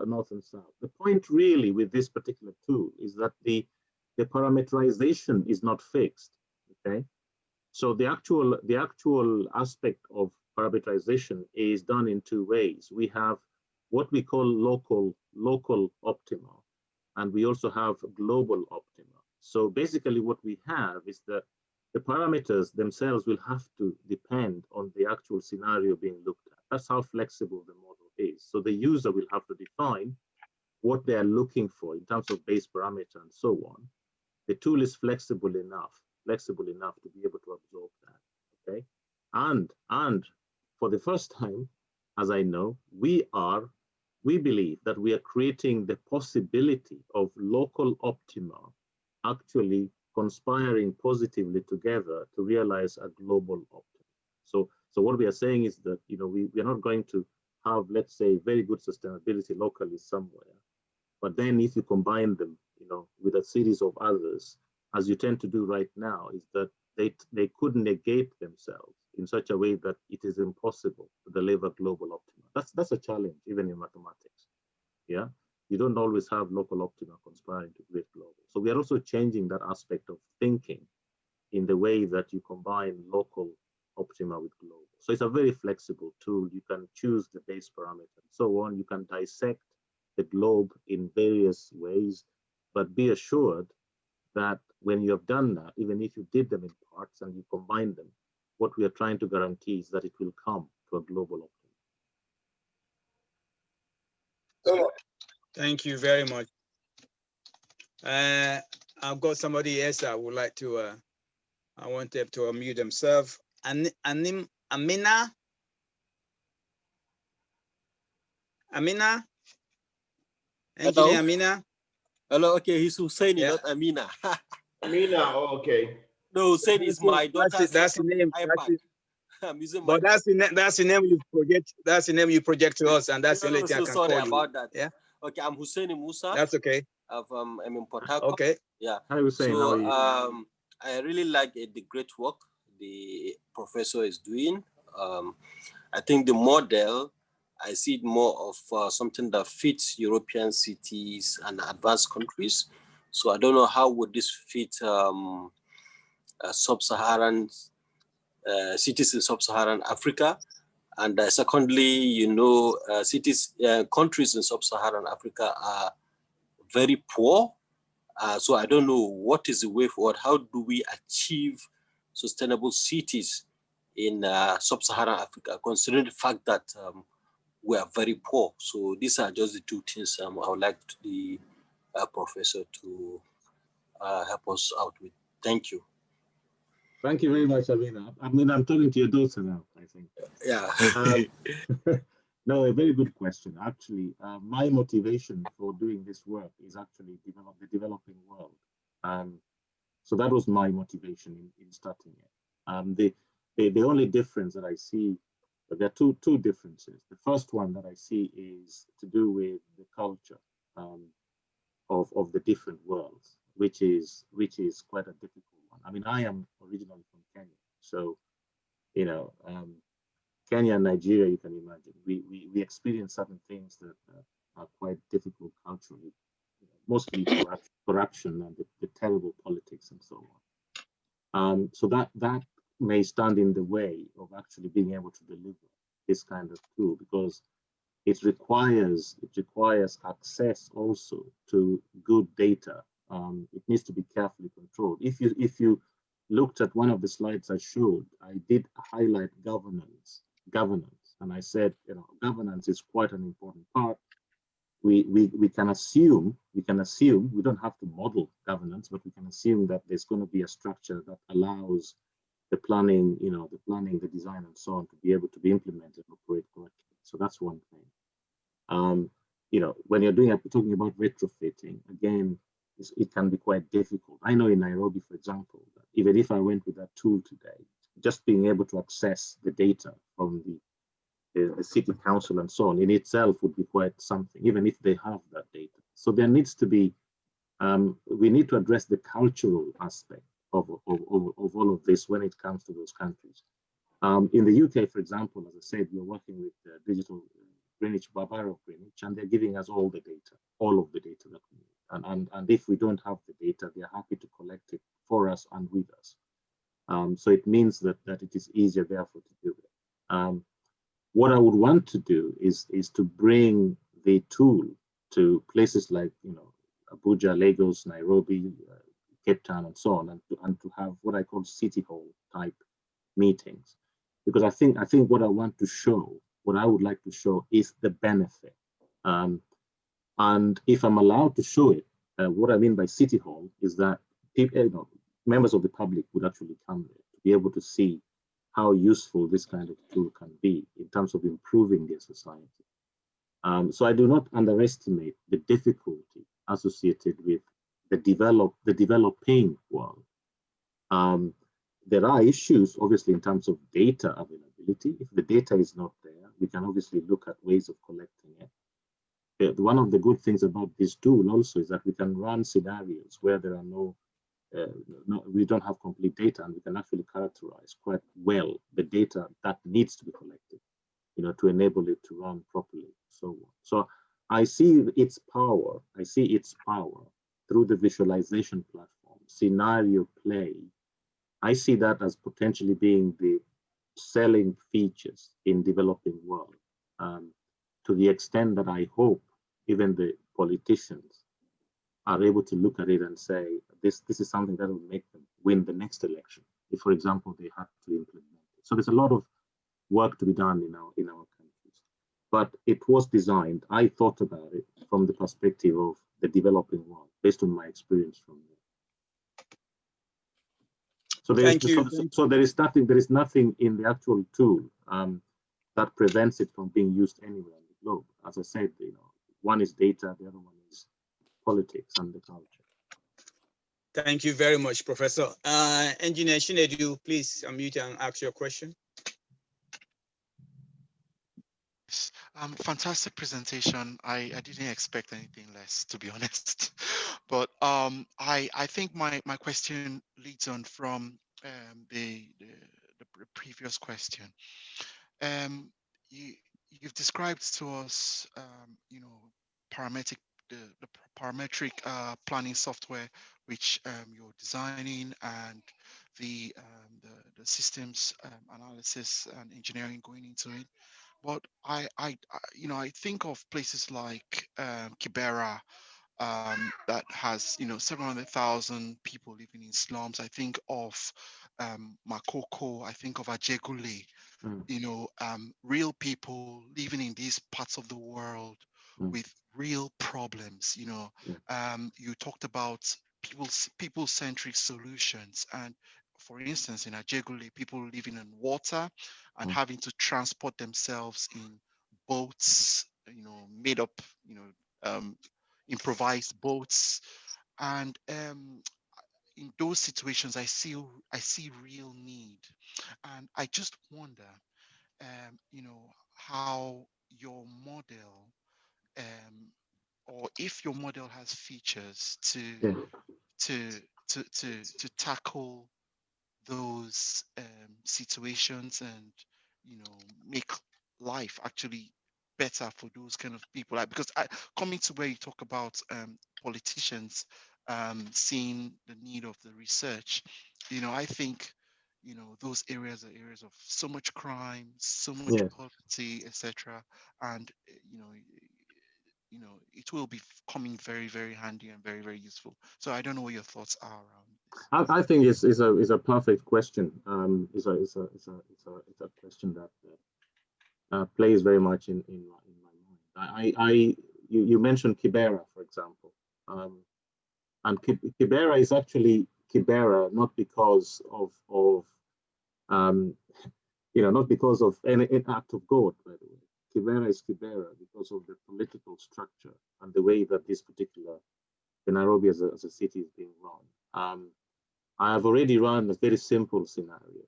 north and south. The point really with this particular tool is that the parameterization is not fixed. Okay. So the actual aspect of parameterization is done in two ways. We have what we call local optima, and we also have global optima. So basically what we have is that the parameters themselves will have to depend on the actual scenario being looked at. That's how flexible the model is. So the user will have to define what they are looking for in terms of base parameter and so on. The tool is flexible enough to be able to absorb that, okay? And for the first time, as I know, we believe that we are creating the possibility of local optima actually conspiring positively together to realize a global optima. So what we are saying is that, we are not going to have, let's say, very good sustainability locally somewhere, but then if you combine them, with a series of others, as you tend to do right now, is that they could negate themselves in such a way that it is impossible to deliver global optima. That's a challenge, even in mathematics. Yeah, you don't always have local optima conspiring to create global. So we are also changing that aspect of thinking in the way that you combine local optima with global. So it's a very flexible tool. You can choose the base parameter and so on. You can dissect the globe in various ways, but be assured that when you have done that, even if you did them in parts and you combine them, what we are trying to guarantee is that it will come to a global optimum. Thank you very much. I've got somebody else I would like to, I want them to unmute themselves. Amina? Amina? Engineer Amina? Hello, okay, he's Husseini, Yeah. not Amina. Amina, okay. No, Hussein is my daughter's that's the name. iPad. I'm using but that's the name you project. That's the name you project to us, and that's the only thing I can call you. Sorry about that. Yeah. Okay, I'm Husseini Musa. That's okay. I'm in Port Harcourt. Okay. Yeah. Hi, Hussein. So, how are you? I really like the great work the professor is doing. I think the model, I see it more of something that fits European cities and advanced countries. So I don't know how would this fit sub-Saharan cities in sub-Saharan Africa. And secondly, countries in sub-Saharan Africa are very poor. So I don't know what is the way forward. How do we achieve sustainable cities in sub-Saharan Africa, considering the fact that we are very poor? So these are just the two things I would like the professor to help us out with. Thank you. Thank you very much, Amina. I'm talking to your daughter now, I think. Yeah. No, a very good question. Actually, my motivation for doing this work is actually the developing world. So that was my motivation in starting it. The only difference that I see, there are two differences. The first one that I see is to do with the culture of the different worlds, which is quite a difficult one. I mean, I am originally from Kenya, so Kenya and Nigeria, you can imagine, we experience certain things that are quite difficult culturally, mostly corruption and the terrible politics and so on. So that may stand in the way of actually being able to deliver this kind of tool, because it requires access also to good data. It needs to be carefully controlled. If you looked at one of the slides I showed, I did highlight governance, and I said, governance is quite an important part. We can assume, we don't have to model governance, but we can assume that there's going to be a structure that allows the planning, the design and so on to be able to be implemented and operate correctly. So that's one thing. When you're talking about retrofitting, again, it can be quite difficult. I know in Nairobi, for example, that even if I went with that tool today, just being able to access the data from the city council and so on in itself would be quite something, even if they have that data. So there needs to be, we need to address the cultural aspect of all of this when it comes to those countries. In the UK, for example, as I said, we're working with Digital Greenwich, Bureau of Greenwich, and they're giving us all of the data that we need. And if we don't have the data, they're happy to collect it for us and with us. So it means that it is easier, therefore, to do it. What I would want to do is to bring the tool to places like Abuja, Lagos, Nairobi, Cape Town, and so on, and to have what I call city hall type meetings, because I think what I want to show, what I would like to show, is the benefit. And if I'm allowed to show it, what I mean by city hall is that people, members of the public would actually come there to be able to see how useful this kind of tool can be in terms of improving their society. So I do not underestimate the difficulty associated with the developing world. There are issues, obviously, in terms of data availability. If the data is not there, we can obviously look at ways of collecting it. One of the good things about this tool also is that we can run scenarios where there are we don't have complete data, and we can actually characterize quite well the data that needs to be collected, to enable it to run properly. So I see its power. I see its power through the visualization platform, scenario play. I see that as potentially being the selling features in developing world, to the extent that I hope even the politicians are able to look at it and say, this is something that will make them win the next election, if, for example, they have to implement it. So there's a lot of work to be done in our countries. But it was designed, I thought about it from the perspective of the developing world, based on my experience from there. So there is nothing in the actual tool that prevents it from being used anywhere on the globe. As I said, one is data, the other one is politics and the culture. Thank you very much, Professor. Engineer Shinedu, please unmute and ask your question. Fantastic presentation. I didn't expect anything less, to be honest. But I think my question leads on from the previous question. You've described to us, parametric the parametric planning software which you're designing, and the systems analysis and engineering going into it. But I think of places like Kibera, that has 700,000 people living in slums. I think of Makoko. I think of Ajegule. Real people living in these parts of the world with real problems. You talked about people-centric solutions, and for instance, in Ajegule, people living in water and having to transport themselves in boats, made up, improvised boats, and in those situations, I see real need, and I just wonder, how your model, or if your model has features to tackle those situations and make life actually better for those kind of people. Because coming to where you talk about politicians seeing the need of the research, I think those areas are areas of so much crime, so much poverty, etc. And it will be coming very, very handy and very, very useful. So I don't know what your thoughts are around this. I think it's a perfect question. It's a question that plays very much in my mind. You mentioned Kibera, for example, and Kibera is actually Kibera not because of not because of any act of God, by the way. Kibera is Kibera because of the political structure and the way that this particular Nairobi as a city is being run. I have already run a very simple scenario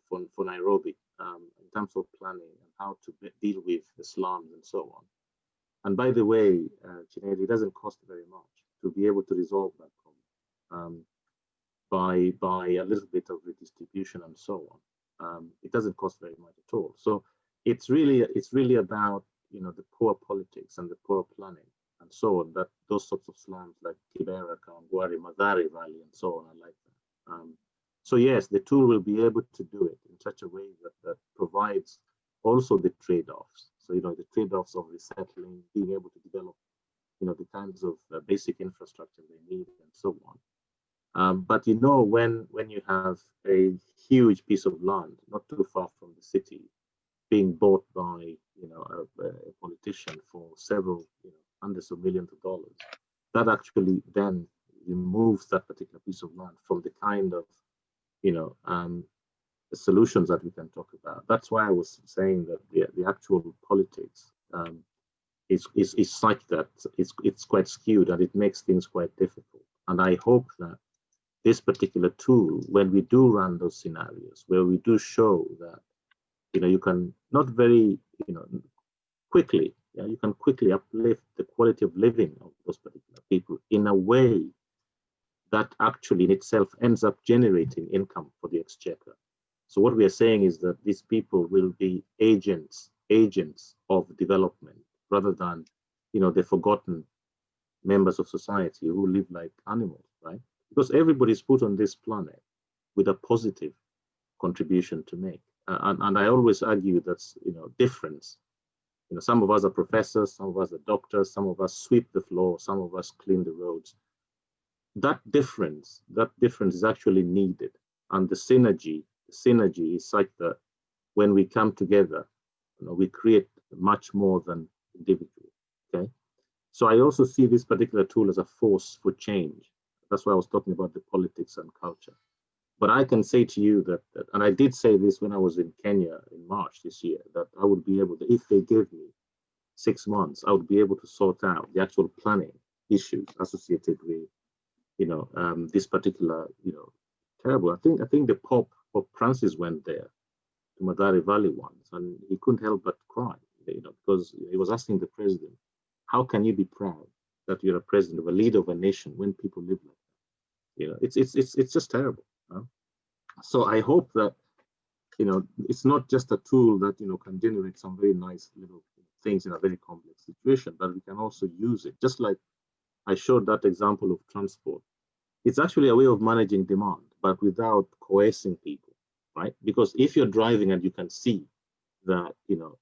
for Nairobi in terms of planning and how to deal with the slums and so on. And by the way, it doesn't cost very much to be able to resolve that problem by a little bit of redistribution and so on. It doesn't cost very much at all. So it's really about the poor politics and the poor planning and so on, that those sorts of slums like Kibera, Kawangware, Mathare Valley and so on are like that. So yes, the tool will be able to do it in such a way that provides also the trade-offs. So the trade-offs of resettling, being able to develop the kinds of basic infrastructure they need and so on. But when you have a huge piece of land not too far from the city being bought by a politician for several hundreds of millions of dollars, that actually then removes that particular piece of land from the kind of the solutions that we can talk about. That's why I was saying that the actual politics is such that it's quite skewed and it makes things quite difficult. And I hope that this particular tool, when we do run those scenarios, where we do show that you can not very, quickly, you can quickly uplift the quality of living of those particular people in a way that actually in itself ends up generating income for the exchequer. So what we are saying is that these people will be agents of development rather than, the forgotten members of society who live like animals, right? Because everybody's put on this planet with a positive contribution to make. And I always argue that's, difference. Some of us are professors, some of us are doctors, some of us sweep the floor, some of us clean the roads. That difference is actually needed. And the synergy is such that when we come together, we create much more than individual, okay? So I also see this particular tool as a force for change. That's why I was talking about the politics and culture. But I can say to you that, and I did say this when I was in Kenya in March this year, that I would be able to, if they gave me 6 months, I would be able to sort out the actual planning issues associated with, this particular, terrible. I think the Pope Francis went there to Madari Valley once, and he couldn't help but cry, because he was asking the president, how can you be proud that you're a president of a leader of a nation when people live like that? It's just terrible. So I hope that, it's not just a tool that, can generate some very nice little things in a very complex situation, but we can also use it. Just like I showed that example of transport. It's actually a way of managing demand, but without coercing people, right? Because if you're driving and you can see that,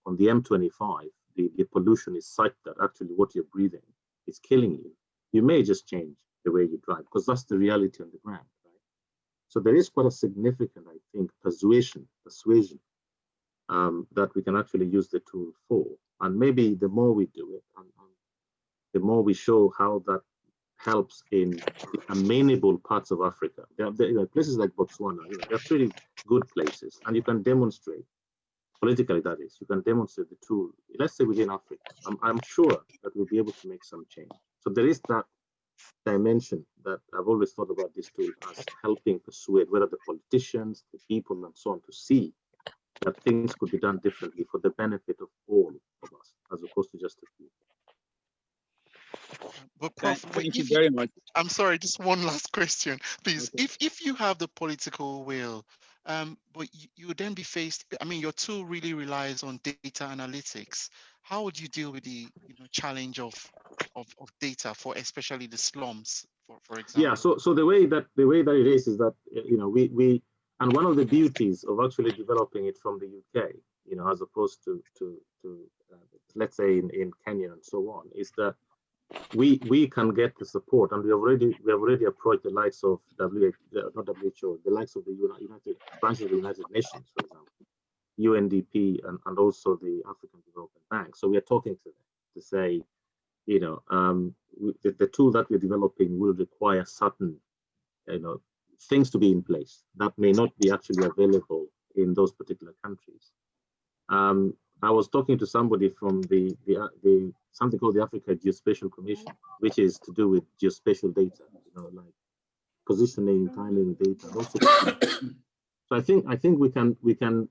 on the M25, the pollution is such that actually what you're breathing is killing you, you may just change the way you drive, because that's the reality on the ground, right? So there is quite a significant, I think, persuasion that we can actually use the tool for. And maybe the more we do it, and the more we show how that helps in the amenable parts of Africa. There are places like Botswana, they're pretty good places, and you can demonstrate, politically that is, you can demonstrate the tool, let's say within Africa. I'm sure that we'll be able to make some change. So there is that dimension that I've always thought about this tool as helping persuade, whether the politicians, the people, and so on, to see that things could be done differently for the benefit of all of us, as opposed to just a few. But Prof, thank you very much. I'm sorry, just one last question, please. Okay. If you have the political will, but you would then be faced, your tool really relies on data analytics. How would you deal with the challenge of data for especially the slums, for example? Yeah, so the way that it is that we and one of the beauties of actually developing it from the UK, as opposed to let's say in Kenya and so on, is that we can get the support, and we have already approached the likes of not WHO, the likes of the United branches of the United Nations, for example, UNDP, and also the African Development Bank. So we are talking to them to say, the tool that we're developing will require certain, things to be in place that may not be actually available in those particular countries. I was talking to somebody from the something called the Africa Geospatial Commission, which is to do with geospatial data, like positioning, timing data. Also, so I think we can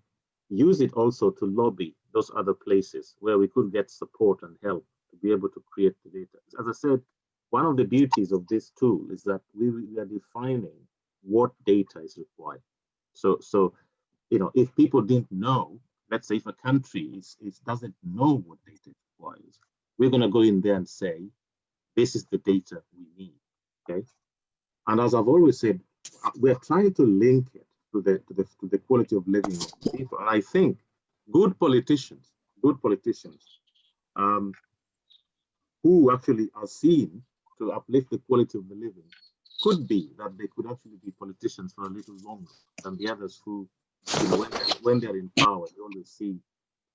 use it also to lobby those other places where we could get support and help to be able to create the data. As I said, one of the beauties of this tool is that we are defining what data is required. So if people didn't know, let's say if a country doesn't know what data it requires, we're going to go in there and say, this is the data we need, okay? And as I've always said, we're trying to link it to the quality of living of the people. And I think good politicians, who actually are seen to uplift the quality of the living, could be that they could actually be politicians for a little longer than the others who, when they're in power, they always see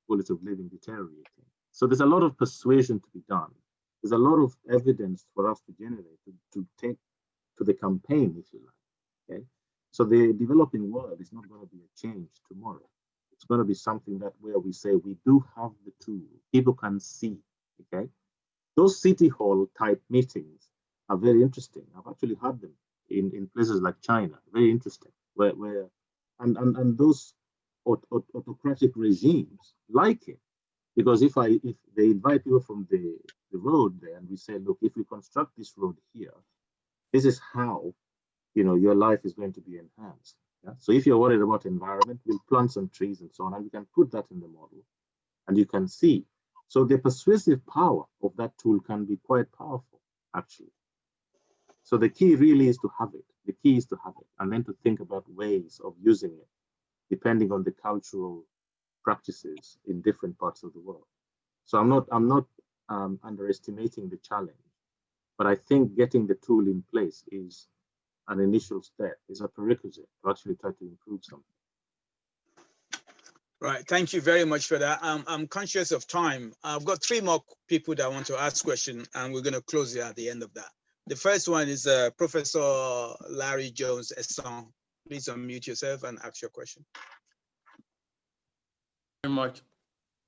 quality of living deteriorating. So there's a lot of persuasion to be done. There's a lot of evidence for us to generate, to take to the campaign, if you like, okay? So the developing world is not going to be a change tomorrow. It's going to be something that where we say we do have the tool, people can see, okay? Those city hall type meetings are very interesting. I've actually had them in places like China, very interesting, where and those autocratic regimes like it. Because if they invite people from the road there and we say, look, if we construct this road here, this is how, you know, your life is going to be enhanced. Yeah? So if you're worried about environment, we'll plant some trees and so on, and we can put that in the model and you can see. So the persuasive power of that tool can be quite powerful, actually. So the key really is to have it. The key is to have it, and then to think about ways of using it, depending on the cultural practices in different parts of the world. So I'm not underestimating the challenge, but I think getting the tool in place is an initial step, is a prerequisite to actually try to improve something. Right, thank you very much for that. I'm conscious of time. I've got 3 more people that want to ask questions, and we're going to close it at the end of that. The first one is Professor Larry Jones Esson. Please unmute yourself and ask your question. Very much.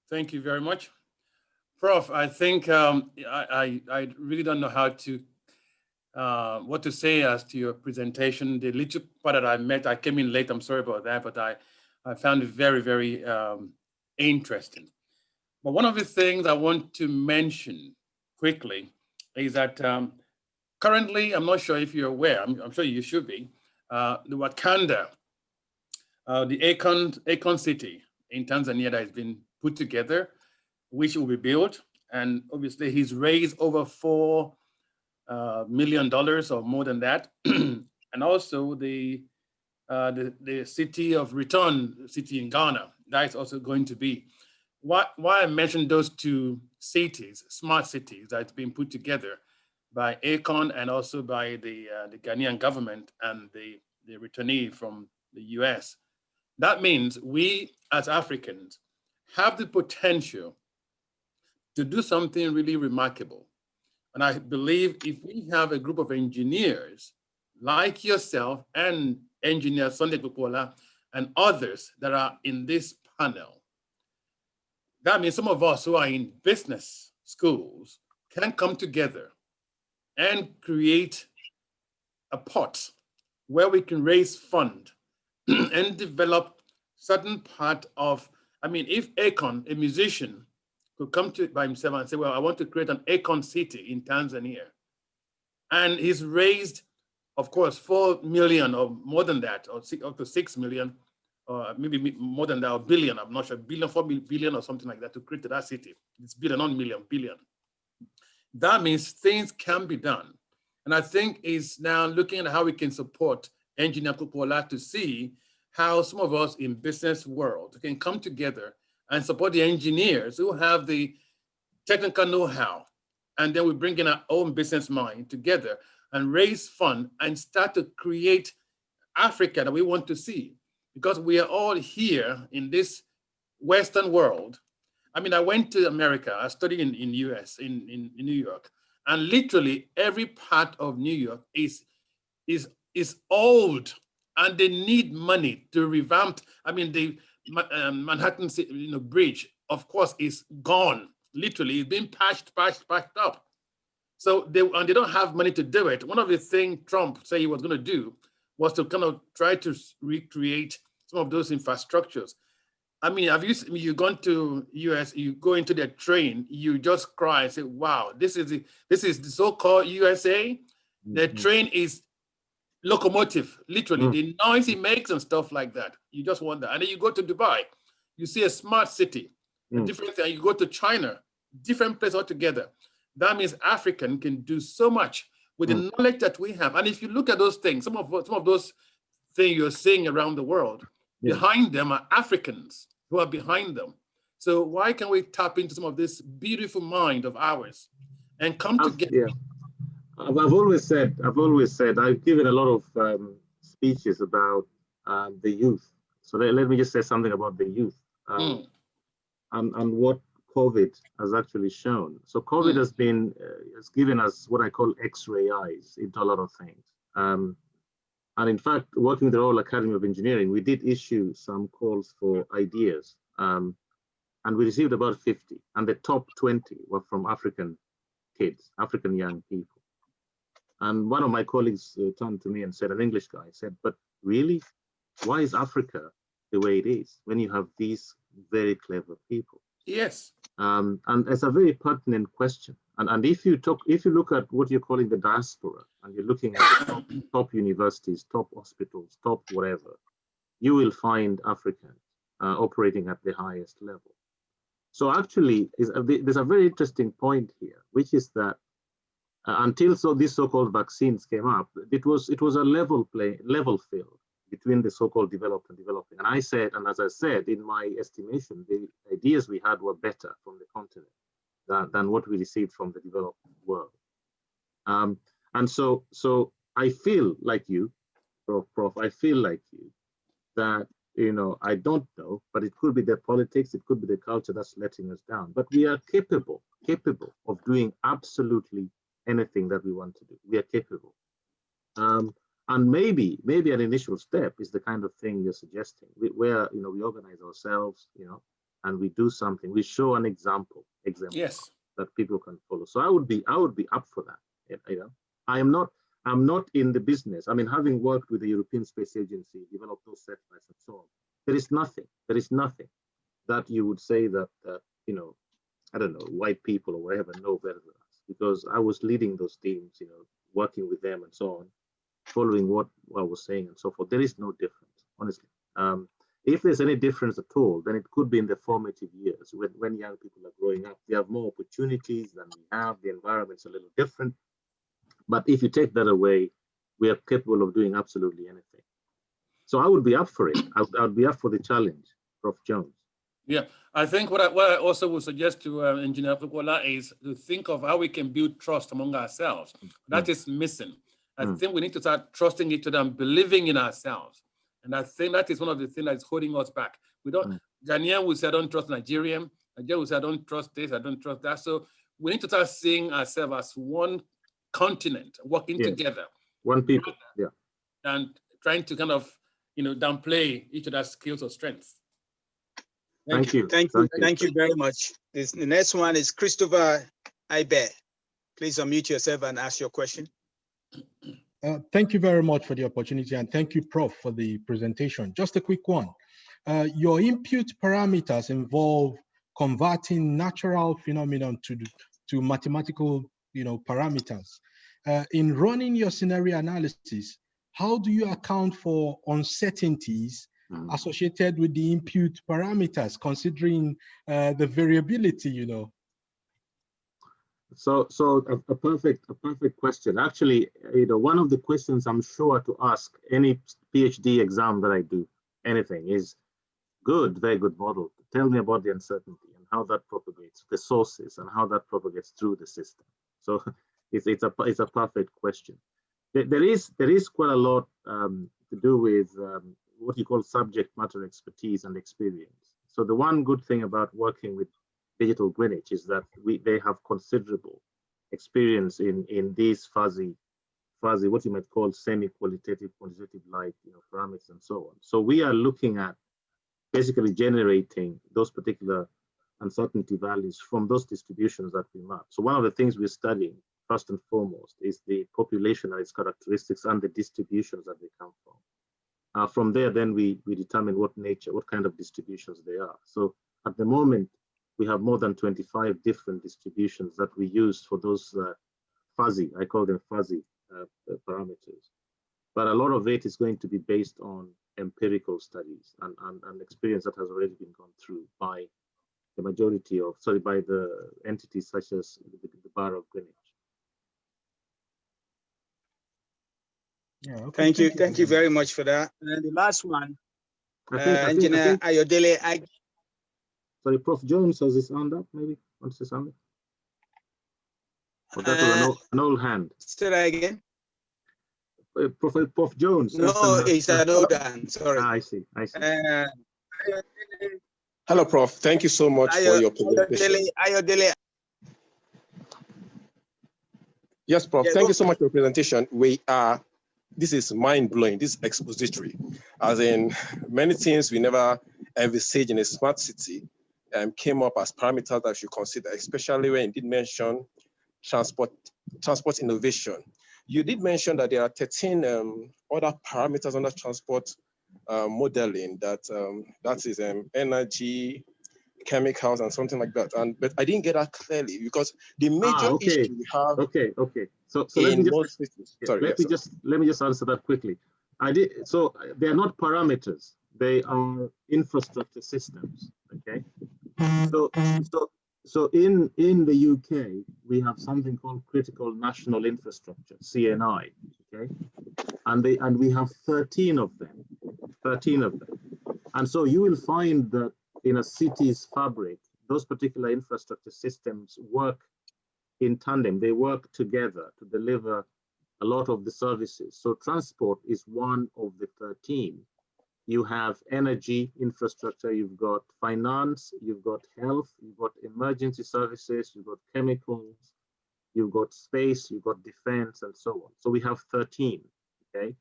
Thank you very much. Prof, I think I really don't know how to, what to say as to your presentation. The little part that I came in late, I'm sorry about that, but I found it very, very interesting. But one of the things I want to mention quickly is that currently, I'm not sure if you're aware, I'm sure you should be, the Wakanda, the Akon city in Tanzania that has been put together, which will be built. And obviously he's raised over $4 million or more than that. And also the city of Return city in Ghana, that is also going to be. Why I mentioned those 2 cities, smart cities, that's been put together by Akon and also by the Ghanaian government and the returnee from the US. That means we as Africans have the potential to do something really remarkable. And I believe if we have a group of engineers like yourself and engineer Sunday Kupola and others that are in this panel, that means some of us who are in business schools can come together and create a pot where we can raise fund and develop certain part of, I mean, if Akon, a musician, could come to it by himself and say, well, I want to create an Akon city in Tanzania. And he's raised, of course, 4 million or more than that, or up to 6 million, or maybe more than that, or billion, I'm not sure, 4 billion or something like that to create that city. It's billion, not million, billion. That means things can be done. And I think is now looking at how we can support Engineer Kupola to see how some of us in business world can come together and support the engineers who have the technical know-how. And then we bring in our own business mind together and raise fund and start to create Africa that we want to see. Because we are all here in this Western world. I mean, I went to America, I studied in US, in New York, and literally every part of New York is old and they need money to revamp. I mean, the Manhattan Bridge, of course, is gone. Literally, it's been patched up. So they don't have money to do it. One of the things Trump said he was going to do was to kind of try to recreate some of those infrastructures. I mean, you've gone to US, you go into the train, you just cry and say, wow, this is the so-called USA. The train is locomotive, literally, the noise it makes and stuff like that. You just wonder. And then you go to Dubai, you see a smart city, a different thing. You go to China, different place altogether. That means African can do so much with the knowledge that we have. And if you look at those things, some of those things you're seeing around the world, behind them are Africans who are behind them. So why can't we tap into some of this beautiful mind of ours and come together? Yeah. I've always said, I've given a lot of speeches about the youth. So let me just say something about the youth and what COVID has actually shown. So COVID has given us what I call X-ray eyes into a lot of things. And in fact, working with the Royal Academy of Engineering, we did issue some calls for ideas. And we received about 50. And the top 20 were from African kids, African young people. And one of my colleagues turned to me and said, an English guy said, but really, why is Africa the way it is when you have these very clever people? Yes. And it's a very pertinent question. And if you look at what you're calling the diaspora, and you're looking at the top universities, top hospitals, top whatever, you will find Africans operating at the highest level. So actually, there's a very interesting point here, which is that until these so-called vaccines came up, it was a level field between the so-called developed and developing. And I said, and as I said, in my estimation, the ideas we had were better from the continent than what we received from the developed world. And so I feel like you, Prof, I feel like you, that, I don't know, but it could be the politics, it could be the culture that's letting us down. But we are capable of doing absolutely anything that we want to do. We are capable. And maybe an initial step is the kind of thing you're suggesting, where we organize ourselves, and we do something. We show an example Yes, that people can follow. So I would be up for that. I'm not in the business. I mean, having worked with the European Space Agency, developed those satellites and so on, there is nothing that you would say that I don't know, white people or whatever know better than us, because I was leading those teams, working with them and so on, following what I was saying and so forth. There is no difference, honestly. If there's any difference at all, then it could be in the formative years when young people are growing up. They have more opportunities than we have. The environment's a little different. But if you take that away, we are capable of doing absolutely anything. So I would be up for it. I would be up for the challenge, Prof. Jones. Yeah, I think what I also would suggest to Engineer Fukuola is to think of how we can build trust among ourselves. That is missing. I think we need to start trusting each other and believing in ourselves. And I think that is one of the things that's holding us back. We don't, Ghanaian will say, I don't trust Nigerian. Nigerian will say, I don't trust this, I don't trust that. So we need to start seeing ourselves as one continent, working together. One people, and trying to kind of, downplay each other's skills or strengths. Thank you very much. The next one is Christopher Ibe. Please unmute yourself and ask your question. Thank you very much for the opportunity, and thank you, Prof, for the presentation. Just a quick one. Your input parameters involve converting natural phenomenon to mathematical, parameters. In running your scenario analysis, how do you account for uncertainties associated with the input parameters, considering the variability, So a perfect question. Actually, one of the questions I'm sure to ask any PhD exam that I do, anything, is very good model. Tell me about the uncertainty and how that propagates, the sources, and how that propagates through the system. So it's a perfect question. There is quite a lot to do with what you call subject matter expertise and experience. So the one good thing about working with Digital Greenwich is that they have considerable experience in these fuzzy, what you might call semi-qualitative, quantitative-like parameters and so on. So we are looking at basically generating those particular uncertainty values from those distributions that we map. So one of the things we're studying first and foremost is the population and its characteristics and the distributions that they come from. From there, then we determine what kind of distributions they are. So at the moment, we have more than 25 different distributions that we use for those fuzzy, I call them fuzzy parameters. But a lot of it is going to be based on empirical studies and experience that has already been gone through by the by the entities such as the Bar of Greenwich. Yeah, okay. Thank you very much for that. And the last one, Engineer Ayodele. Sorry, Prof. Jones has his hand up, maybe wants to say something. Or that was an old hand. Say that again. Prof. Jones. No, it's an old hand, sorry. I see. Hello, Prof. Thank you so much for your presentation. Ayodele. Yes, Prof. Thank you so much for your presentation. This is mind-blowing, this is expository. As in, many things we never envisaged in a smart city came up as parameters that we should consider, especially when you did mention transport innovation. You did mention that there are 13 other parameters under transport modeling that that is energy, chemicals, and something like that. But I didn't get that clearly because the major issue we have. Okay. So let me just let me just answer that quickly. So they are not parameters; they are infrastructure systems. Okay. So in the UK we have something called critical national infrastructure (CNI). Okay, and we have 13 of them. 13 of them, and so you will find that in a city's fabric, those particular infrastructure systems work in tandem. They work together to deliver a lot of the services. So transport is one of the 13. You have energy infrastructure, you've got finance, you've got health, you've got emergency services, you've got chemicals, you've got space, you've got defense, and so on. So we have 13, okay?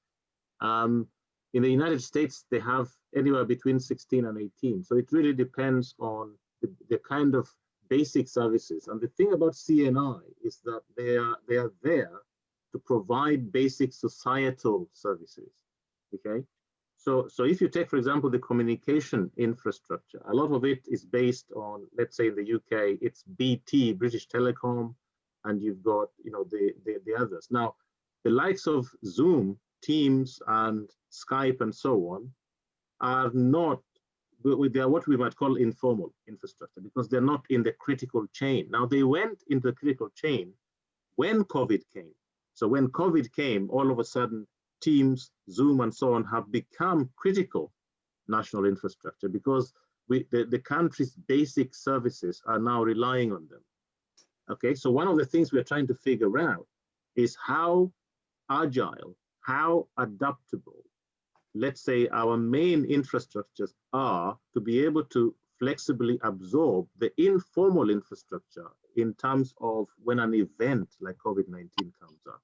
In the United States, they have anywhere between 16 and 18. So it really depends on the kind of basic services. And the thing about CNI is that they are there to provide basic societal services, okay? So if you take, for example, the communication infrastructure, a lot of it is based on, let's say in the UK, it's BT, British Telecom, and you've got, the others. Now, the likes of Zoom, Teams, and Skype, and so on, are not, they are what we might call informal infrastructure because they're not in the critical chain. Now, they went into the critical chain when COVID came. So when COVID came, all of a sudden, Teams, Zoom, and so on have become critical national infrastructure because the country's basic services are now relying on them. Okay, so one of the things we're trying to figure out is how agile, how adaptable, let's say, our main infrastructures are to be able to flexibly absorb the informal infrastructure in terms of when an event like COVID-19 comes up.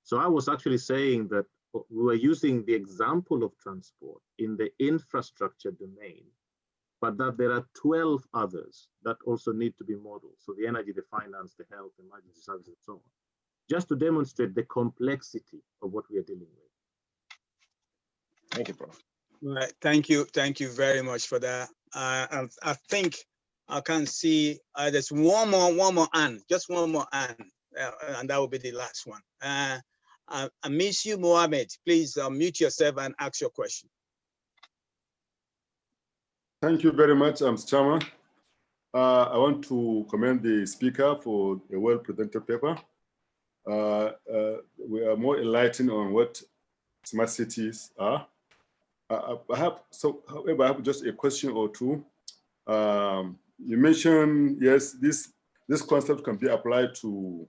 So I was actually saying that we were using the example of transport in the infrastructure domain, but that there are 12 others that also need to be modeled. So the energy, the finance, the health, emergency services, and so on, just to demonstrate the complexity of what we are dealing with. Thank you, Prof. Right. Thank you very much for that. I think I can see there's one more and just one more and that will be the last one. I miss you, Mohammed. Please mute yourself and ask your question. Thank you very much, Chairman. I want to commend the speaker for a well-presented paper. We are more enlightened on what smart cities are. However, I have just a question or two. You mentioned, yes, this concept can be applied to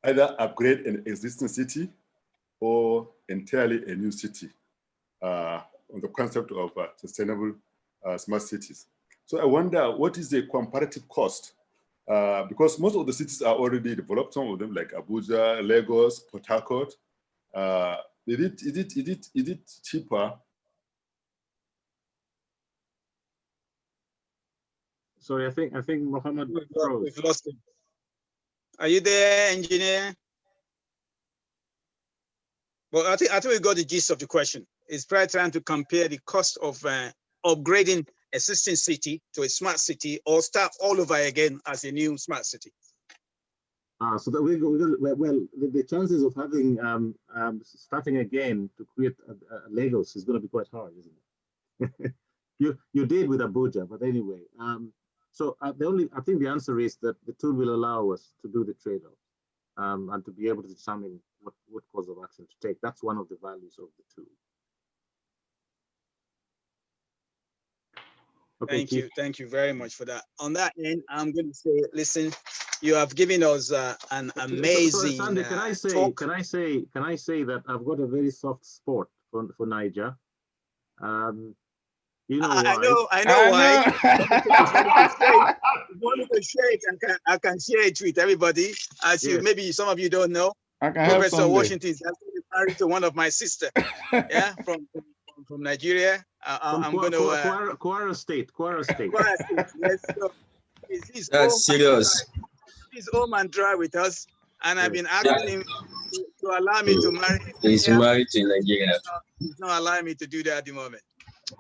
either upgrade an existing city or entirely a new city on the concept of sustainable smart cities. So I wonder, what is the comparative cost? Because most of the cities are already developed, some of them like Abuja, Lagos, Port Harcourt. Is it cheaper? Sorry, I think Mohammed froze. We've lost him. Are you there, engineer? Well, I think we got the gist of the question. It's probably trying to compare the cost of upgrading existing city to a smart city or start all over again as a new smart city. So that the chances of having starting again to create Lagos is going to be quite hard, isn't it? you did with Abuja, but anyway. So I think the answer is that the tool will allow us to do the trade-off and to be able to determine what course of action to take. That's one of the values of the tool. Okay, thank you very much for that. On that end, I'm going to say, listen, you have given us an amazing Sandy, can I say that I've got a very soft spot for Niger. You know why? I know why. You want me to share it, and I can share it with everybody. As you, maybe some of you don't know, Professor Washington is actually married to one of my sisters. Yeah, from Nigeria. I'm going to Kwara State. Yes, so he's that's serious. He's home and dry with us, and I've been asking him to allow me to marry. He's married to Nigeria. It's not allowing me to do that at the moment.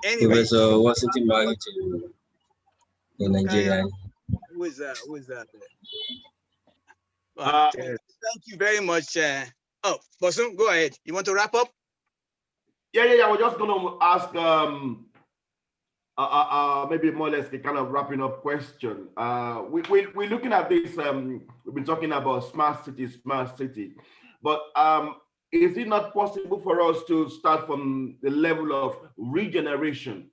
Anyway. Professor Washington married to a Nigerian. Who is that? Who is that? Well, thank you very much. Oh, Bosun, go ahead. You want to wrap up? Yeah. We're just going to ask maybe more or less a kind of wrapping up question. We're looking at this. We've been talking about smart city, but is it not possible for us to start from the level of regeneration,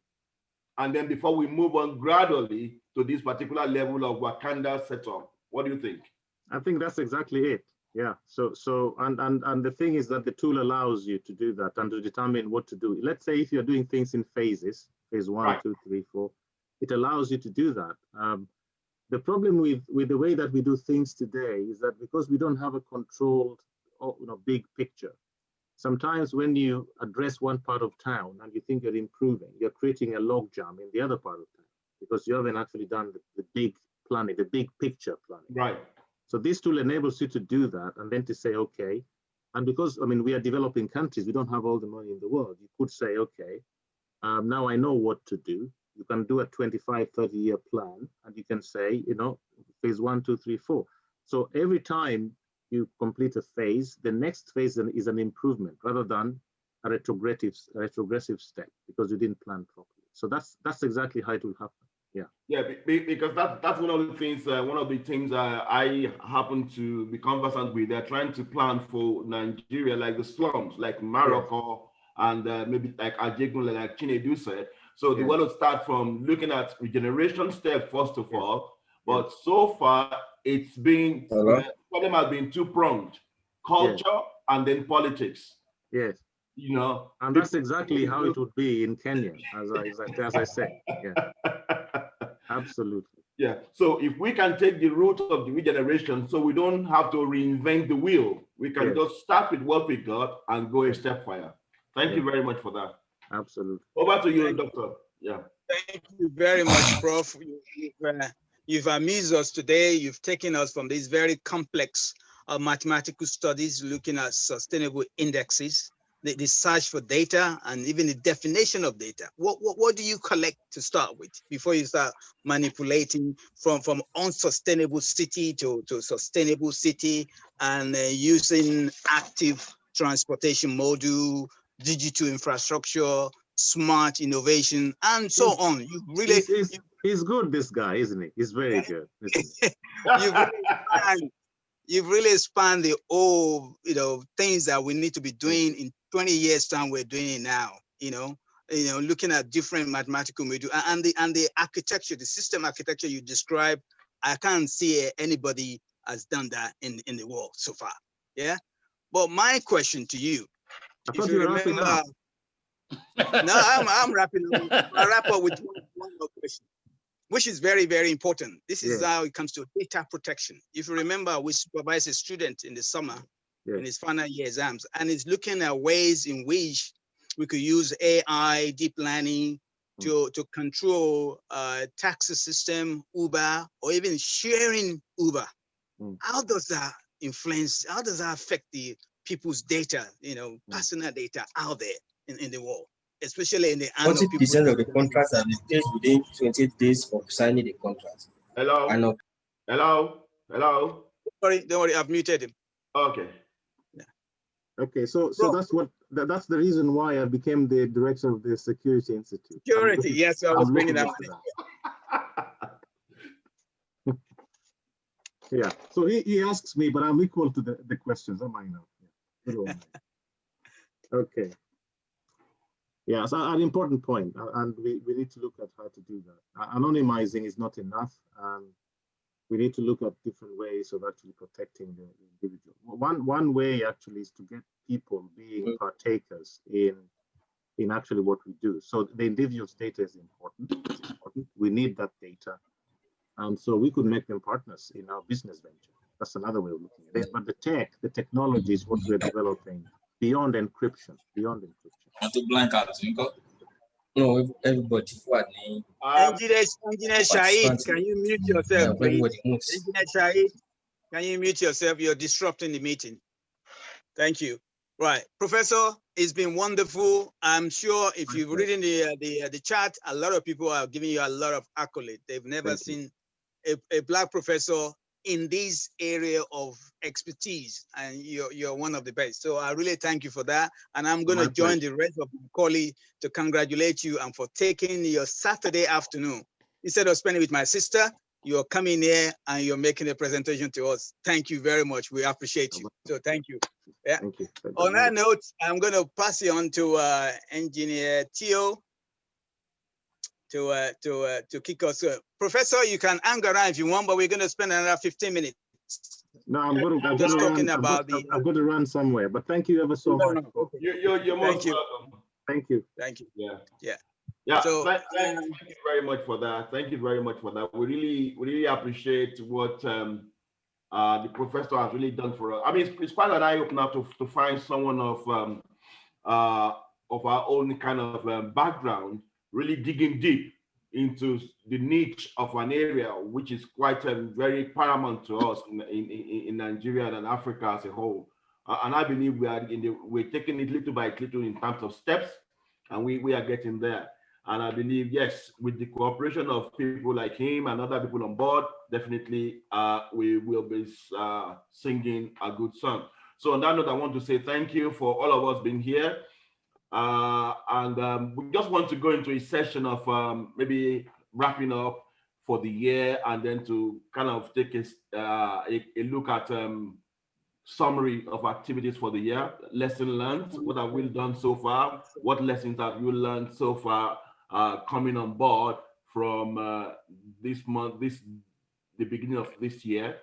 and then before we move on gradually to this particular level of Wakanda setup? What do you think? I think that's exactly it. Yeah. So and the thing is that the tool allows you to do that and to determine what to do. Let's say if you're doing things in phases, phase 1, right. 2, 3, 4, it allows you to do that. The problem with the way that we do things today is that because we don't have a controlled, big picture, sometimes when you address one part of town and you think you're improving, you're creating a logjam in the other part of town because you haven't actually done the big planning, the big picture planning. Right. So this tool enables you to do that and then to say, okay, and because, we are developing countries, we don't have all the money in the world. You could say, okay, now I know what to do. You can do a 25, 30-year plan, and you can say, phase 1, 2, 3, 4. So every time you complete a phase, the next phase is an improvement rather than a retrogressive step because you didn't plan properly. So that's exactly how it will happen. Yeah, because that's one of the things. I happen to be conversant with. They're trying to plan for Nigeria, like the slums, like Morocco, and maybe like ICEGG, like Chinedu said. So they want to start from looking at regeneration step first of all. But so far, it's been the problem has been two-pronged: culture and then politics. Yes. And that's exactly how it would be in Kenya, as I said. Yeah. Absolutely. Yeah. So if we can take the route of the regeneration, so we don't have to reinvent the wheel, we can just start with what we got and go a step further. Thank you very much for that. Absolutely. Over to you, Doctor. Yeah. Thank you very much, Prof. You've amused us today. You've taken us from these very complex mathematical studies looking at sustainable indexes, the search for data, and even the definition of data. What do you collect to start with before you start manipulating from unsustainable city to sustainable city, and using active transportation module, digital infrastructure, smart innovation, and so on? You really he's good, this guy, isn't he? He's very good. You've really spanned the old, things that we need to be doing in 20 years time. We're doing it now, looking at different mathematical module and the architecture, the system architecture you described. I can't see anybody has done that in the world so far. Yeah. But my question to you, if you remember, no, I'm wrapping up. I wrap up with one more question, which is very, very important. This is how it comes to data protection. If you remember, we supervised a student in the summer in his final year exams, and he's looking at ways in which we could use AI, deep learning to control taxi system, Uber, or even sharing Uber. How does that influence, how does that affect the people's data, personal data out there in the world? Especially in the 40% of the contracts are retained within 28 days of signing the contract. Hello. Hello. Don't worry, I've muted him. Okay. Yeah. Okay, so that's the reason why I became the director of the Security Institute. Security, yes, I was bringing that. Yeah. So he asks me, but I'm equal to the questions, am I now? Okay. Yeah, so an important point, and we need to look at how to do that. Anonymizing is not enough, and we need to look at different ways of actually protecting the individual. One way actually is to get people being partakers in actually what we do. So the individual's data is important. It's important. We need that data, and so we could make them partners in our business venture. That's another way of looking at it. But the technology is what we're developing beyond encryption. No, everybody. Engineer Shahid, can you mute yourself, please? Engineer Shahid, can you mute yourself? You're disrupting the meeting. Thank you. Right, Professor, It's been wonderful. I'm sure if you've read the chat, a lot of people are giving you a lot of accolade. They've never seen a Black professor in this area of expertise, and you're one of the best. So I really thank you for that. And I'm going to join the rest of my colleagues to congratulate you and for taking your Saturday afternoon. Instead of spending with my sister, you're coming here and you're making a presentation to us. Thank you very much. We appreciate you. So thank you. Yeah. Thank you. On that note, I'm going to pass it on to Engineer Theo to kick us. Professor, you can hang around if you want, but we're going to spend another 15 minutes. No, I'm going to run somewhere, but thank you ever so much. You're most welcome. Thank you. Thank you. Yeah. So thank you very much for that. Thank you very much for that. We really appreciate what the professor has really done for us. I mean, it's quite an eye opener to find someone of our own kind of background really digging deep into the niche of an area which is quite very paramount to us in Nigeria and Africa as a whole. And I believe we're taking it little by little in terms of steps, and we are getting there. And I believe, yes, with the cooperation of people like him and other people on board, definitely we will be singing a good song. So on that note, I want to say thank you for all of us being here. We just want to go into a session of maybe wrapping up for the year, and then to kind of take a look at summary of activities for the year, lesson learned, what have we done so far, what lessons have you learned so far coming on board from this month, the beginning of this year.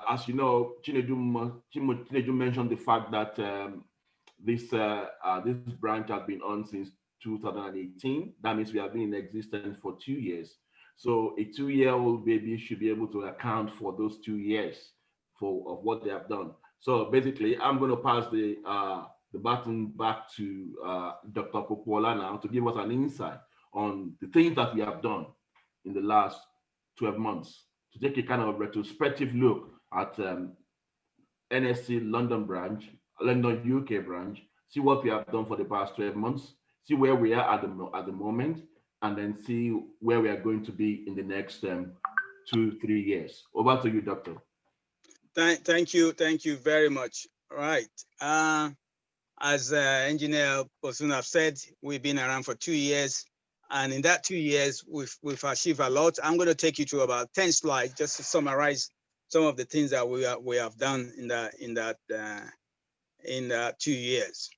As you know, Chinedu mentioned the fact that this branch has been on since 2018. That means we have been in existence for 2 years. So a 2-year-old baby should be able to account for those 2 years of what they have done. So basically, I'm going to pass the baton back to Dr. Popola now to give us an insight on the things that we have done in the last 12 months, to take a kind of retrospective look at NSE London branch, London UK branch, see what we have done for the past 12 months, see where we are at the moment, and then see where we are going to be in the next 2-3 years. Over to you, Doctor. Thank you very much. All right. As Engineer Bosun have said, we've been around for 2 years, and in that 2 years, we've achieved a lot. I'm going to take you to about 10 slides just to summarize some of the things that we have done in that 2 years.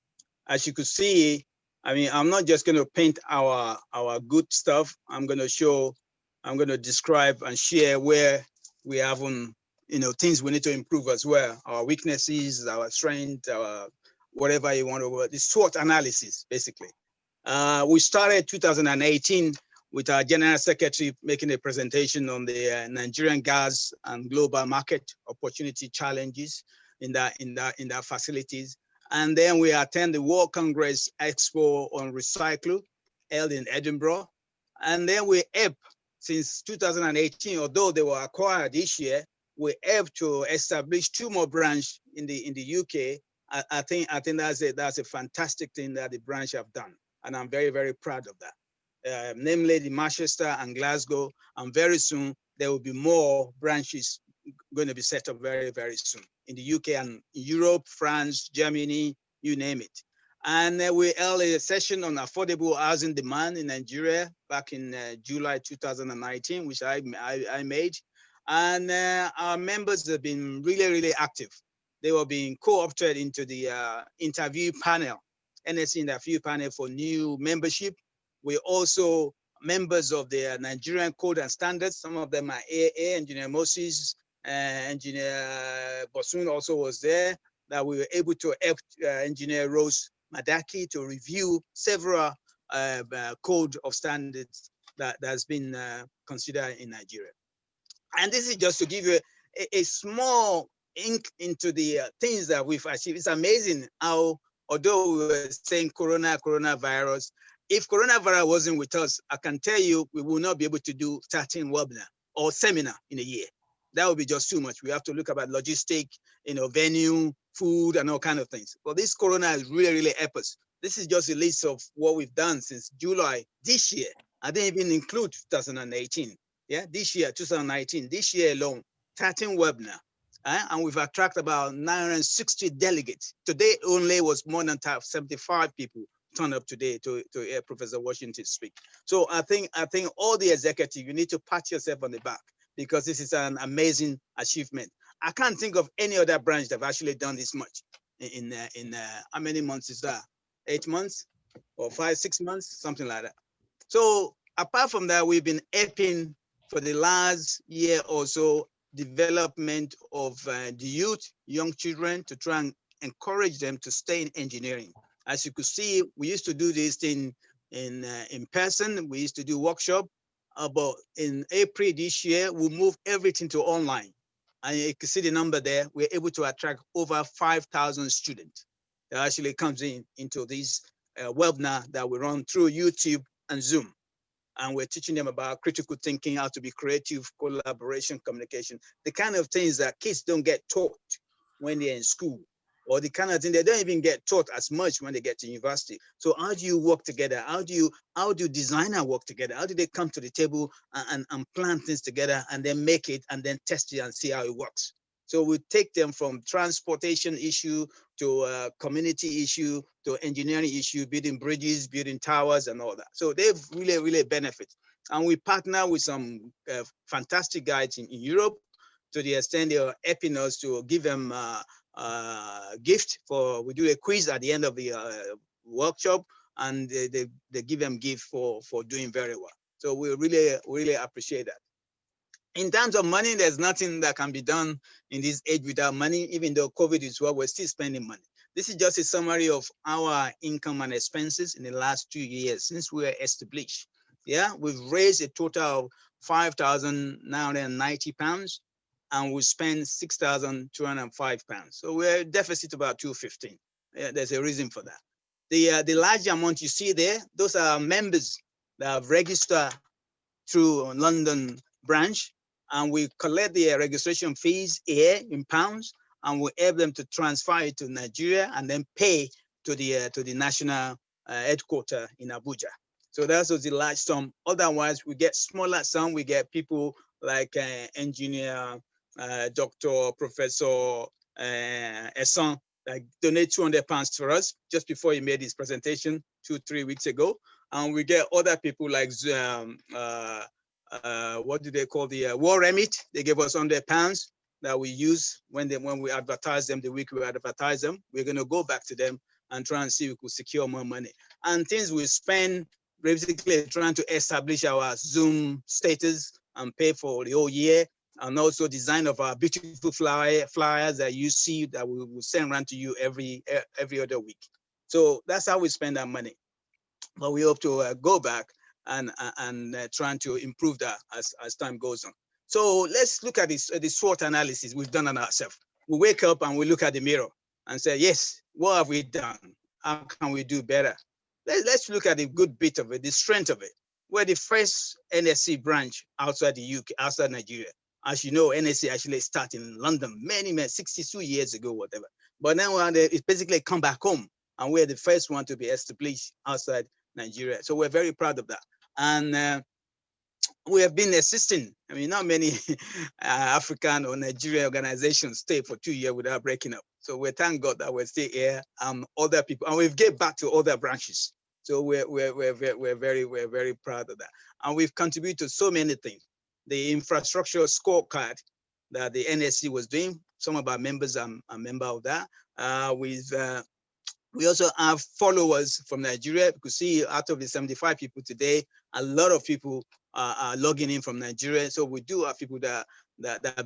As you could see, I mean, I'm not just going to paint our good stuff. I'm going to describe and share where we have things we need to improve as well. Our weaknesses, our strengths, our whatever you want to, the SWOT analysis, basically. We started 2018 with our General Secretary making a presentation on the Nigerian gas and global market opportunity challenges in that facilities. And then we attend the World Congress Expo on Recycle held in Edinburgh. And then we help since 2018, although they were acquired this year, we helped to establish 2 more branches in the UK. I think that's a fantastic thing that the branch have done, and I'm very, very proud of that. Namely, the Manchester and Glasgow, and very soon there will be more branches going to be set up very, very soon in the UK and Europe, France, Germany, you name it. And we held a session on affordable housing demand in Nigeria back in July 2019, which I made. And our members have been really, really active. They were being co-opted into the interview panel, NSE interview panel for new membership. We're also members of the Nigerian Code and Standards. Some of them are AA, Engineer Moses, Engineer Bosun also was there, that we were able to help Engineer Rose Madaki to review several code of standards that's been considered in Nigeria. And this is just to give you a small ink into the things that we've achieved. It's amazing how, although we were saying coronavirus, if coronavirus wasn't with us, I can tell you we will not be able to do 13 webinar or seminar in a year. that would be just too much. We have to look about logistic, venue, food, and all kind of things. But this Corona has really, really helped us. This is just a list of what we've done since July this year. I didn't even include 2018. Yeah, this year, 2019, this year alone, 13 webinar. And we've attracted about 960 delegates. Today only was more than 75 people turned up today to hear Professor Washington speak. So I think all the executive, you need to pat yourself on the back because this is an amazing achievement. I can't think of any other branch that have actually done this much in how many months is that? 8 months or 5, 6 months, something like that. So apart from that, we've been helping for the last year or so development of the youth, young children, to try and encourage them to stay in engineering. As you could see, we used to do this thing in person. We used to do workshop, but in April this year, we moved everything to online. And you can see the number there. We're able to attract over 5,000 students that actually comes into this webinar that we run through YouTube and Zoom. And we're teaching them about critical thinking, how to be creative, collaboration, communication, the kind of things that kids don't get taught when they're in school, or the kind of thing they don't even get taught as much when they get to university. So how do you work together? How do designers work together? How do they come to the table and plan things together and then make it and then test it and see how it works? So we take them from transportation issue to community issue to engineering issue, building bridges, building towers, and all that. So they've really, really benefit. And we partner with some fantastic guides in Europe to the extent they are helping us to give them gift for. We do a quiz at the end of the workshop, and they give them gift for doing very well. So we really appreciate that. In terms of money, there's nothing that can be done in this age without money. Even though COVID is what we're still spending money. This is just a summary of our income and expenses in the last 2 years since we were established. Yeah, we've raised a total of £5,990, and we spent £6,205. So we're deficit about 215. Yeah, there's a reason for that. The large amount you see there, those are members that have registered through London branch, and we collect the registration fees here in pounds, and we help them to transfer it to Nigeria and then pay to the national headquarters in Abuja. So that's the large sum. Otherwise, we get smaller sum. We get people like engineer, doctor, professor Esson, like donate £200 to us just before he made his presentation 2-3 weeks ago. And we get other people like what do they call the War Remit? They gave us £100 that we use when we advertise them, the week we advertise them. We're going to go back to them and try and see if we could secure more money. And things we spend basically trying to establish our Zoom status and pay for the whole year, and also design of our beautiful flyers that you see that we will send around to you every other week. So that's how we spend our money. But we hope to go back and trying to improve that as time goes on. So let's look at the SWOT analysis we've done on ourselves. We wake up and we look at the mirror and say, yes, what have we done? How can we do better? Let's look at the good bit of it, the strength of it. We're the first NSE branch outside the UK, outside Nigeria. As you know, NSE actually started in London many 62 years ago, whatever. But now it's basically come back home, and we're the first one to be established outside Nigeria. So we're very proud of that. And we have been assisting. I mean, not many African or Nigerian organizations stay for 2 years without breaking up. So we thank God that we're still here. Other people, and we've get back to other branches. So we're very proud of that. And we've contributed to so many things. The infrastructure scorecard that the NSE was doing, some of our members are a member of that. We also have followers from Nigeria. You could see out of the 75 people today, a lot of people are logging in from Nigeria. So we do have people that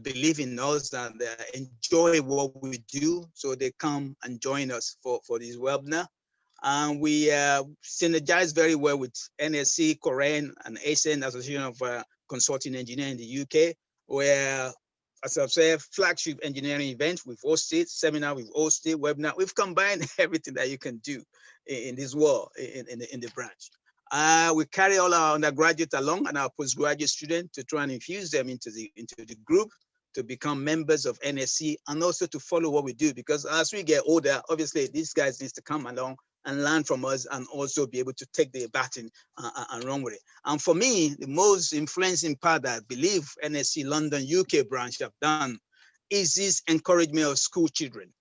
believe in us and that enjoy what we do. So they come and join us for this webinar. And we synergize very well with NSE, Korean, and ASEN, Association of Consulting Engineers in the UK, where, as I've said, flagship engineering event, we've hosted, seminar, we've hosted, webinar. We've combined everything that you can do in this world, in the branch. We carry all our undergraduates along and our postgraduate students to try and infuse them into the group to become members of NSE and also to follow what we do, because as we get older, obviously these guys need to come along and learn from us and also be able to take the baton and run with it. And for me, the most influencing part that I believe NSE London UK branch have done is this encouragement of school children.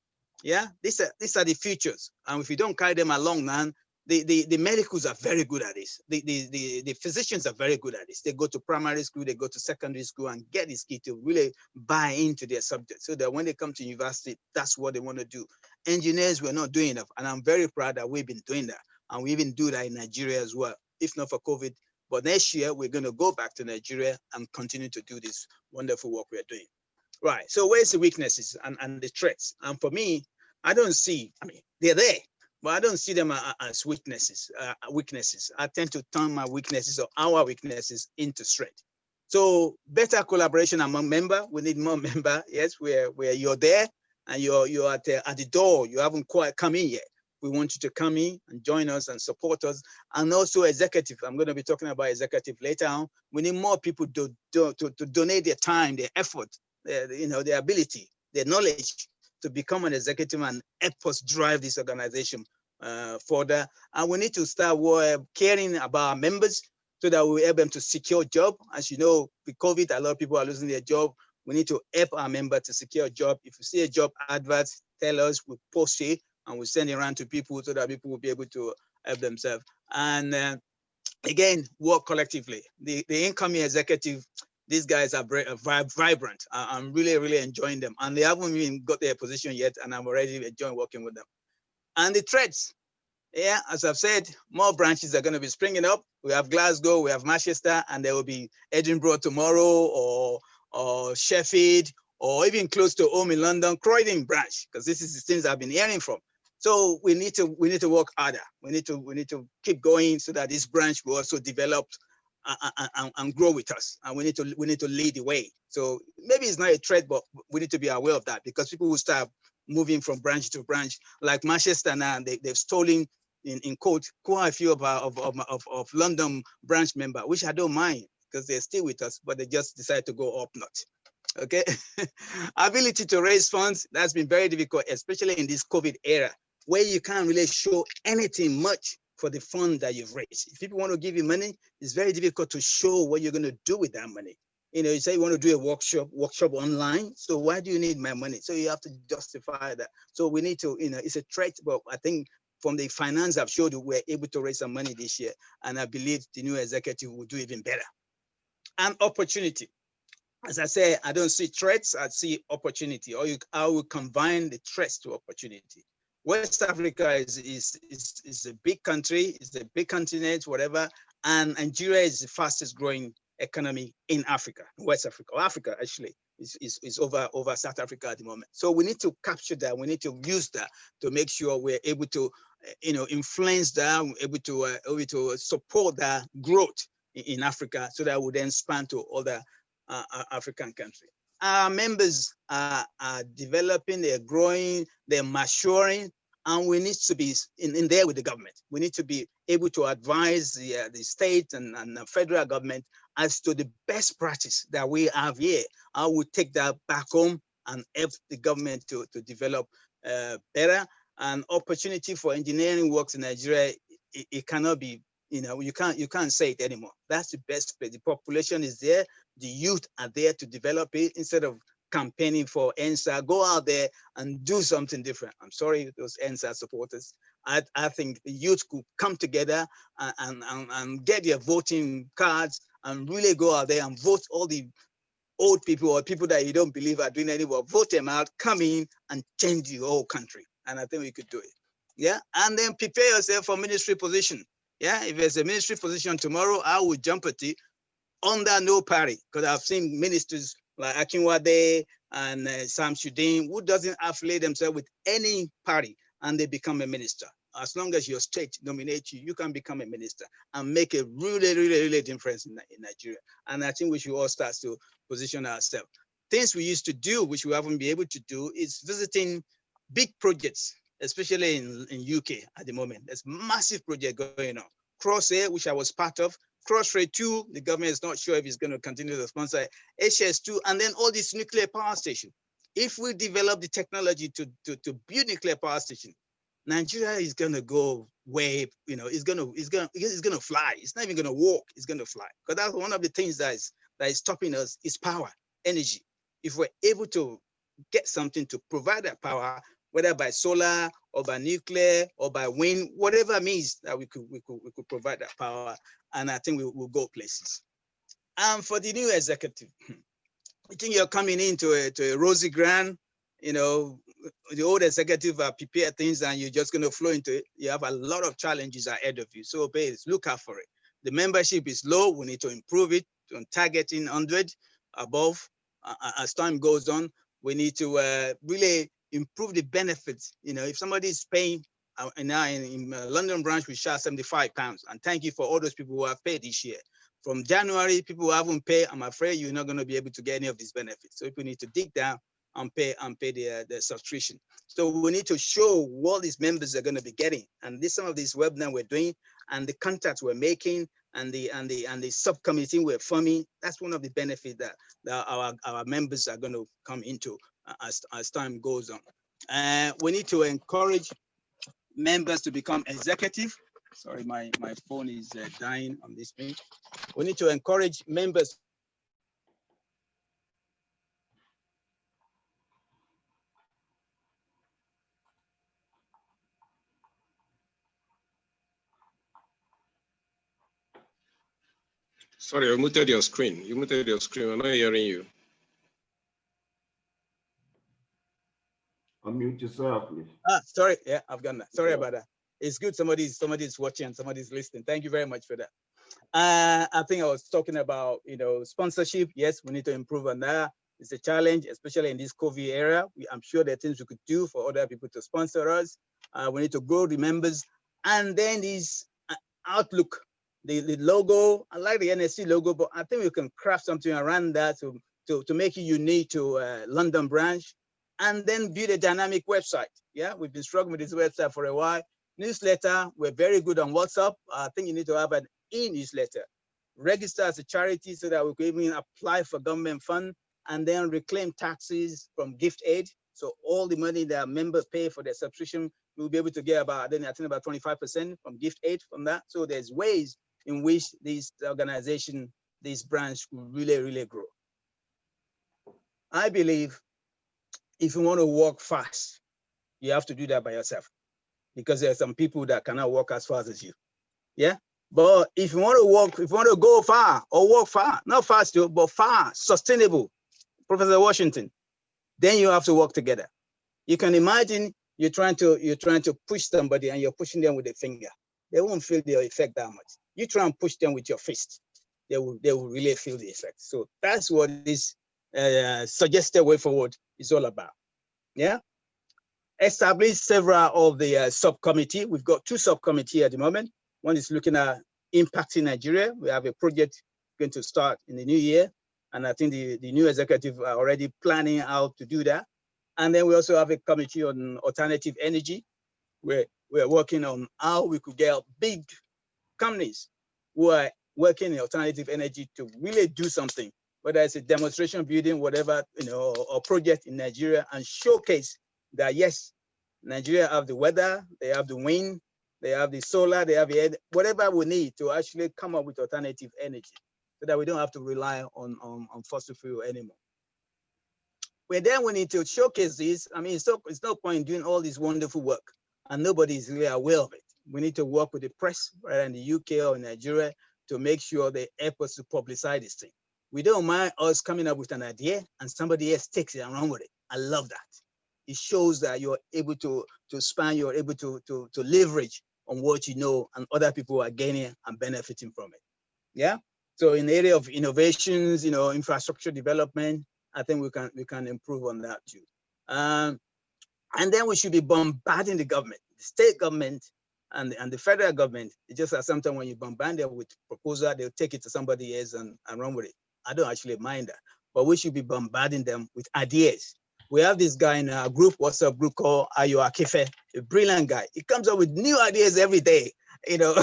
Yeah, these are the futures. And if you don't carry them along, man, the medicals are very good at this. The physicians are very good at this. They go to primary school, they go to secondary school and get these kids to really buy into their subject so that when they come to university, that's what they want to do. Engineers, we're not doing enough. And I'm very proud that we've been doing that. And we even do that in Nigeria as well, if not for COVID. But next year, we're going to go back to Nigeria and continue to do this wonderful work we're doing. Right, so where's the weaknesses and the threats? And for me, I don't see, I mean, they're there, but I don't see them as weaknesses. I tend to turn my weaknesses or our weaknesses into strength. So better collaboration among members. We need more members. Yes, where you're there and you're at the door. You haven't quite come in yet. We want you to come in and join us and support us. And also executive. I'm going to be talking about executive later on. We need more people to donate their time, their effort, their ability, their knowledge to become an executive and help us drive this organization further. And we need to start caring about our members so that we help them to secure a job. As you know, with COVID, a lot of people are losing their job. We need to help our members to secure a job. If you see a job advert, tell us, we post it, and we send it around to people so that people will be able to help themselves. And again, work collectively. The incoming executive, these guys are vibrant. I'm really, really enjoying them. And they haven't even got their position yet, and I'm already enjoying working with them. And the threats, yeah, as I've said, more branches are going to be springing up. We have Glasgow, we have Manchester, and there will be Edinburgh tomorrow, or Sheffield, or even close to home in London, Croydon branch, because this is the things I've been hearing from. So we need to work harder. We need to keep going so that this branch will also develop and grow with us. And we need to lead the way. So maybe it's not a threat, but we need to be aware of that, because people will start moving from branch to branch. Like Manchester now, they've stolen in quote quite a few of London branch members, which I don't mind because they're still with us, but they just decide to go up north. Okay, ability to raise funds, that's been very difficult, especially in this COVID era, where you can't really show anything much for the fund that you've raised. If people want to give you money, it's very difficult to show what you're going to do with that money. You say you want to do a workshop online, so why do you need my money? So you have to justify that. So we need to, it's a threat, but I think from the finance I've showed you, we're able to raise some money this year, and I believe the new executive will do even better. And opportunity. As I say, I don't see threats, I see opportunity, or I will combine the threats to opportunity. West Africa is a big country, it's a big continent, whatever, and Nigeria is the fastest growing economy in Africa, West Africa, or Africa actually, is over South Africa at the moment. So we need to capture that, we need to use that to make sure we're able to, influence that, able to support that growth in Africa, so that we then span to other African countries. Our members are developing, they're growing, they're maturing, and we need to be in there with the government. We need to be able to advise the state and the federal government as to the best practice that we have here. I will take that back home and help the government to develop better. And opportunity for engineering works in Nigeria, it cannot be, you can't say it anymore. That's the best place. The population is there, the youth are there to develop it. Instead of campaigning for NSA, go out there and do something different. I'm sorry, those NSA supporters. I think the youth could come together and get their voting cards and really go out there and vote all the old people or people that you don't believe are doing any work. Vote them out, come in and change the whole country. And I think we could do it. Yeah, and then prepare yourself for ministry position. Yeah, if there's a ministry position tomorrow, I will jump at it under no party, because I've seen ministers like Akinwade and Sam Shudin who doesn't affiliate themselves with any party and they become a minister. As long as your state nominates you, you can become a minister and make a really, really, really difference in Nigeria. And I think we should all start to position ourselves. Things we used to do, which we haven't been able to do, is visiting big projects, especially in UK at the moment. There's massive project going on. Crosshair, which I was part of, Crossrail 2, the government is not sure if it's going to continue to sponsor HS2, and then all this nuclear power station. If we develop the technology to build nuclear power station, Nigeria is going to go way, it's going to fly. It's not even going to walk. It's going to fly. Because that's one of the things that is stopping us is power, energy. If we're able to get something to provide that power, whether by solar or by nuclear or by wind, whatever means that we could provide that power, and I think we'll go places. And for the new executive, I think you're coming into a rosy ground. The old executive are prepared things and you're just going to flow into it. You have a lot of challenges ahead of you. So please look out for it. The membership is low. We need to improve it on targeting 100 above. As time goes on, we need to really improve the benefits. If somebody is paying, now in London branch, we charge £75. And thank you for all those people who have paid this year. From January, people who haven't paid, I'm afraid you're not going to be able to get any of these benefits. So people need to dig down and pay the subscription. So we need to show what these members are going to be getting. And some of these webinars we're doing and the contacts we're making and the subcommittee we're forming, that's one of the benefits that our members are going to come into as time goes on. We need to encourage members to become executive. Sorry, my phone is dying on this thing. We need to encourage members. Sorry, you muted your screen. You muted your screen. I'm not hearing you. Unmute yourself, please. Sorry. Yeah, I've done that. Sorry about that. It's good somebody's watching and somebody's listening. Thank you very much for that. I think I was talking about, sponsorship. Yes, we need to improve on that. It's a challenge, especially in this COVID era. I'm sure there are things we could do for other people to sponsor us. We need to grow the members. And then this outlook, the logo, I like the NSE logo, but I think we can craft something around that to make it unique to London branch, and then build a dynamic website. Yeah, we've been struggling with this website for a while. Newsletter, we're very good on WhatsApp. I think you need to have an e-newsletter. Register as a charity so that we can even apply for government fund and then reclaim taxes from gift aid. So all the money that members pay for their subscription, we'll be able to get about 25% from gift aid from that. So there's ways in which this organization, this branch will really, really grow. I believe if you want to work fast, you have to do that by yourself, because there are some people that cannot walk as fast as you. Yeah. But if you want to walk, if you want to go far or walk far, not fast too, but far, sustainable, Professor Washington, then you have to work together. You can imagine you're trying to push somebody and you're pushing them with a finger. They won't feel the effect that much. You try and push them with your fist, they will really feel the effect. So that's what this suggested way forward is all about. Yeah. Establish several of the subcommittee. We've got 2 subcommittees at the moment. One is looking at impacting Nigeria. We have a project going to start in the new year. And I think the new executive are already planning how to do that. And then we also have a committee on alternative energy, where we're working on how we could get big companies who are working in alternative energy to really do something, whether it's a demonstration building, whatever, or project in Nigeria, and showcase that yes, Nigeria have the weather, they have the wind, they have the solar, they have the air, whatever we need to actually come up with alternative energy, so that we don't have to rely on fossil fuel anymore. But then we need to showcase this. I mean, it's no point doing all this wonderful work and nobody is really aware of it. We need to work with the press, whether in the UK or in Nigeria, to make sure they help us to publicize this thing. We don't mind us coming up with an idea and somebody else takes it and run with it. I love that. It shows that you're able to span, you're able to leverage on what you know, and other people are gaining and benefiting from it. Yeah. So in the area of innovations, infrastructure development, I think we can improve on that too. And then we should be bombarding the government, the state government and the federal government. It's just that sometimes when you bombard them with proposal, they'll take it to somebody else and run with it. I don't actually mind that, but we should be bombarding them with ideas. We have this guy in our group, WhatsApp group called Ayo Akefe, a brilliant guy. He comes up with new ideas every day. you know,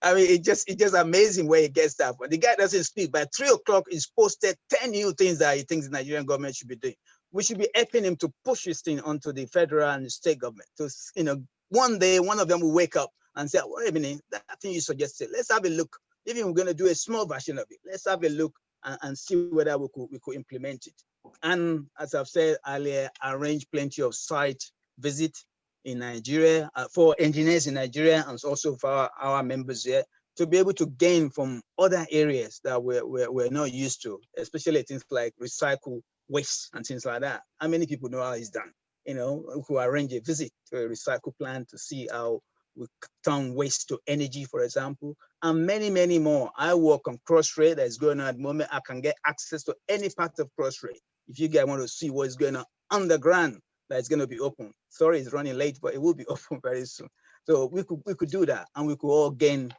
I mean, it's just amazing where he gets that. But the guy doesn't speak. By 3 o'clock, he's posted 10 new things that he thinks the Nigerian government should be doing. We should be helping him to push this thing onto the federal and state government. So, you know, one day, one of them will wake up and say, wait a minute, that thing you suggested, let's have a look. Even we're going to do a small version of it. Let's have a look and see whether we could implement it. And as I've said earlier, arrange plenty of site visits in Nigeria for engineers in Nigeria, and also for our members here, to be able to gain from other areas that we're not used to, especially things like recycle waste and things like that. How many people know how it's done? You know, who arrange a visit to a recycle plant to see how we turn waste to energy, for example, and many, many more. I work on Crossray that is going on at the moment. I can get access to any part of Crossray. If you guys want to see what's going on underground, that's going to be open. Sorry, it's running late, but it will be open very soon. So we could do that, and we could all gain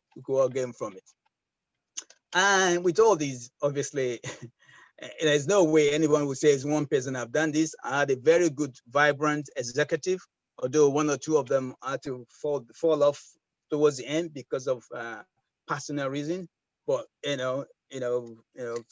from it. And with all these, obviously, there's no way anyone would say it's one person have done this. I had a very good, vibrant executive, although one or two of them had to fall off towards the end because of personal reason. But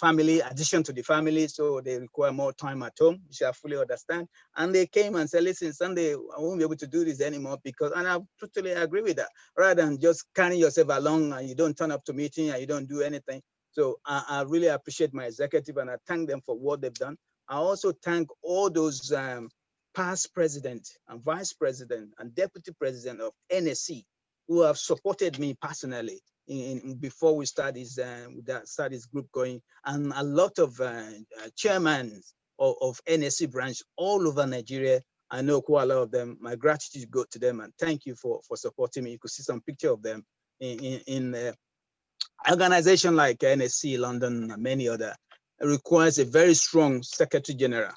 family, addition to the family, so they require more time at home, which I fully understand. And they came and said, listen, Sunday, I won't be able to do this anymore and I totally agree with that. Rather than just carrying yourself along and you don't turn up to meeting and you don't do anything. So I really appreciate my executive and I thank them for what they've done. I also thank all those past president and vice president and deputy president of NSE who have supported me personally before we start this group going, and a lot of chairmen of NSE branch all over Nigeria. I know quite a lot of them. My gratitude goes to them, and thank you for supporting me. You could see some picture of them in organization like NSE London and many other. It requires a very strong secretary general.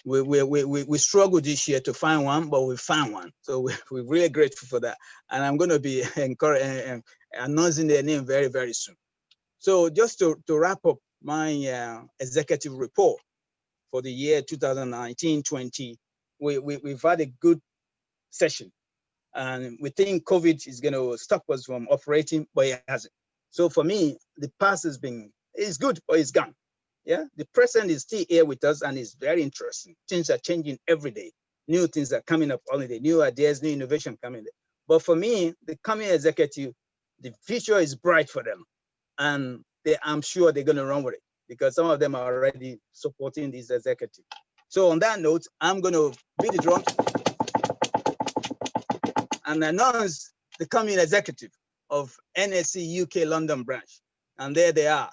We struggled this year to find one, but we found one. So we're really grateful for that. And I'm going to be announcing their name very, very soon. So just to wrap up my executive report for the year 2019-20, we've had a good session. And we think COVID is going to stop us from operating, but it hasn't. So for me, the past it's good, but it's gone. Yeah, the present is still here with us and it's very interesting. Things are changing every day. New things are coming up all day, new ideas, new innovation coming there. But for me, the coming executive, the future is bright for them. And I'm sure they're going to run with it because some of them are already supporting this executive. So on that note, I'm going to beat the drum and announce the coming executive of NSE UK London branch. And there they are.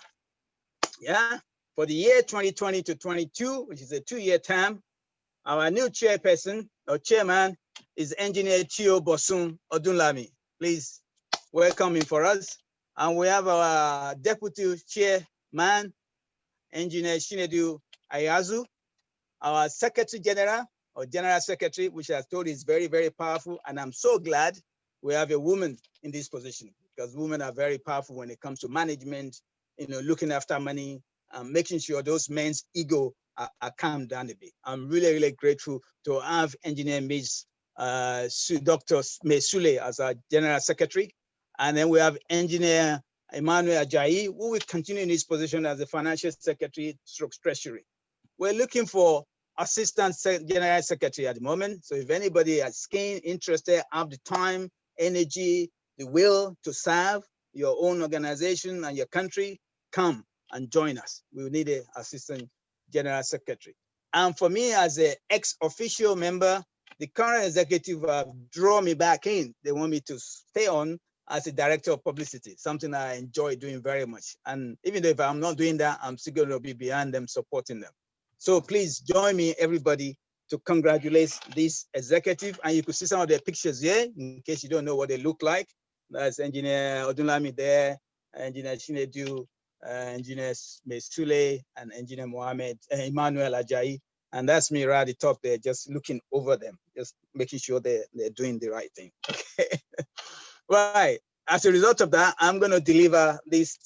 Yeah. For the year 2020 to 22, which is a 2-year term, our new chairperson or chairman is Engineer Chio Bosun Odunlami. Please welcome him for us. And we have our deputy chairman, Engineer Shinedu Ayazu, our secretary general or general secretary, which I was told is very, very powerful. And I'm so glad we have a woman in this position because women are very powerful when it comes to management, looking after money, making sure those men's ego are calmed down a bit. I'm really, really grateful to have Engineer Ms. Dr. Mesule as our General Secretary. And then we have Engineer Emmanuel Ajayi, who will continue in his position as the Financial Secretary / Treasury. We're looking for Assistant General Secretary at the moment. So if anybody is keen, interested, have the time, energy, the will to serve your own organization and your country, come and join us. We will need an Assistant General Secretary. And for me as an ex-official member, the current executive have drawn me back in. They want me to stay on as a director of publicity, something I enjoy doing very much. And even though if I'm not doing that, I'm still going to be behind them, supporting them. So please join me, everybody, to congratulate this executive. And you could see some of their pictures here, in case you don't know what they look like. That's Engineer Odunlami there, Engineer Shinedu, Engineer Mesule, and Engineer Emmanuel Ajayi. And that's me right at the top there, just looking over them, just making sure they're doing the right thing. Okay. Right. As a result of that, I'm going to deliver this,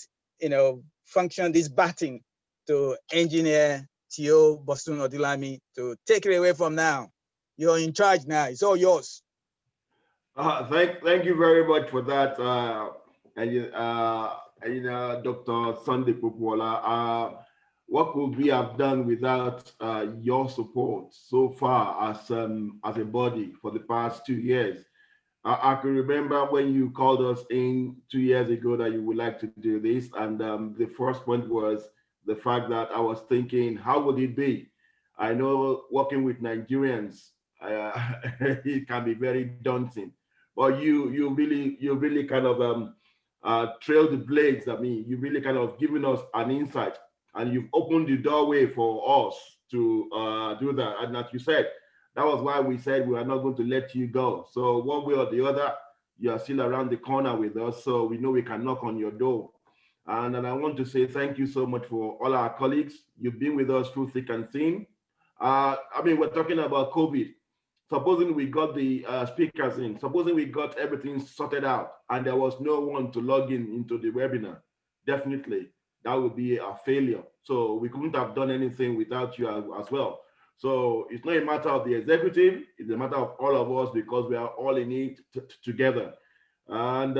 function, this batting to Engineer Chio Bosun Odunlami to take it away from now. You're in charge now. It's all yours. Thank you very much for that, Dr. Sunday Popola. What could we have done without your support so far as a body for the past 2 years? I can remember when you called us in 2 years ago that you would like to do this, and the first point was the fact that I was thinking, how would it be? I know working with Nigerians, it can be very daunting, but you really kind of trailed the blades. I mean, you really kind of given us an insight, and you've opened the doorway for us to do that. And as you said, that was why we said we are not going to let you go. So one way or the other, you are still around the corner with us, so we know we can knock on your door. And I want to say thank you so much for all our colleagues. You've been with us through thick and thin. I mean, we're talking about COVID. Supposing we got the speakers in, supposing we got everything sorted out, and there was no one to log in into the webinar, definitely that would be a failure. So we couldn't have done anything without you as well. So it's not a matter of the executive, it's a matter of all of us, because we are all in it together. And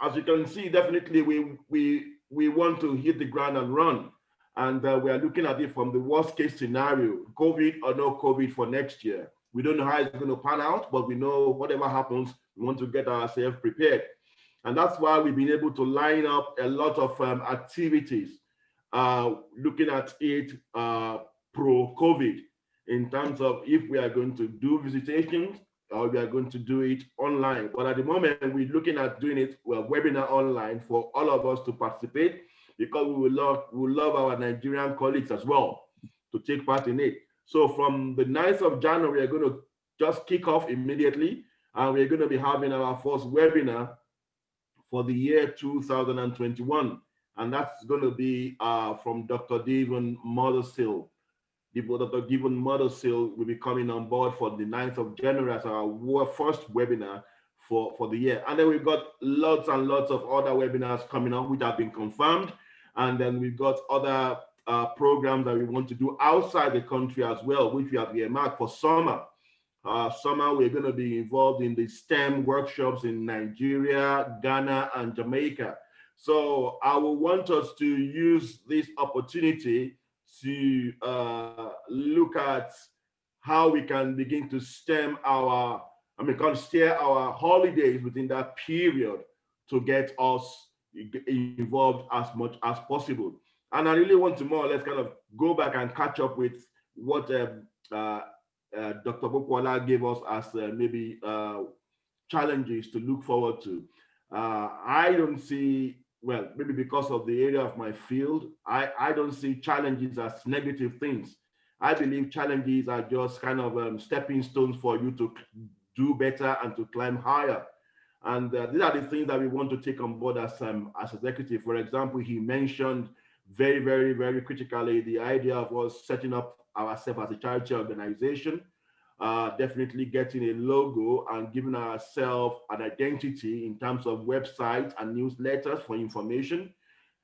as you can see, definitely we want to hit the ground and run. And we are looking at it from the worst case scenario, COVID or no COVID for next year. We don't know how it's going to pan out, but we know whatever happens, we want to get ourselves prepared. And that's why we've been able to line up a lot of activities, looking at it pro-COVID, in terms of if we are going to do visitations or we are going to do it online. But at the moment, we're looking at doing it webinar online for all of us to participate, because we will love our Nigerian colleagues as well to take part in it. So from the 9th of January, we're going to just kick off immediately, and we're going to be having our first webinar for the year 2021. And that's going to be from Dr. Devon Mothersill. Dr. Devon Mothersill will be coming on board for the 9th of January as our first webinar for the year. And then we've got lots and lots of other webinars coming up, which have been confirmed. And then we've got other programs that we want to do outside the country as well, which we have earmarked for summer. Summer, we're going to be involved in the STEM workshops in Nigeria, Ghana, and Jamaica. So I will want us to use this opportunity to look at how we can begin to steer our holidays within that period to get us involved as much as possible. And I really want to more or less kind of go back and catch up with what Dr. Popola gave us as maybe challenges to look forward to. I don't see, well, maybe because of the area of my field, I don't see challenges as negative things. I believe challenges are just kind of stepping stones for you to do better and to climb higher. And these are the things that we want to take on board as executive. For example, he mentioned very, very, very critically the idea of us setting up ourselves as a charity organization, definitely getting a logo and giving ourselves an identity in terms of websites and newsletters for information.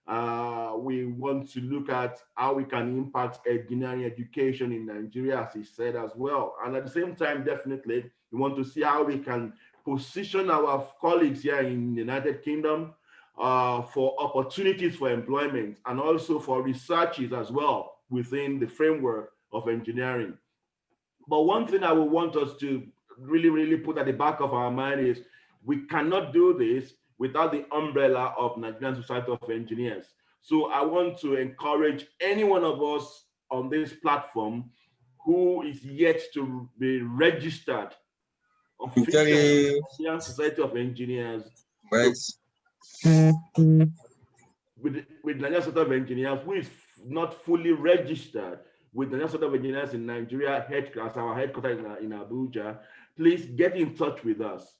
We want to look at how we can impact engineering education in Nigeria, as he said as well. And at the same time, definitely, we want to see how we can position our colleagues here in the United Kingdom for opportunities for employment and also for researches as well within the framework of engineering. But one thing I would want us to really, really put at the back of our mind is we cannot do this without the umbrella of Nigerian Society of Engineers. So I want to encourage any one of us on this platform who is yet to be registered officially Nigerian Society of Engineers. Right. With Nigerian Society of Engineers, who is not fully registered with the Nigerian Society of Engineers in Nigeria, as our headquarters in Abuja, please get in touch with us.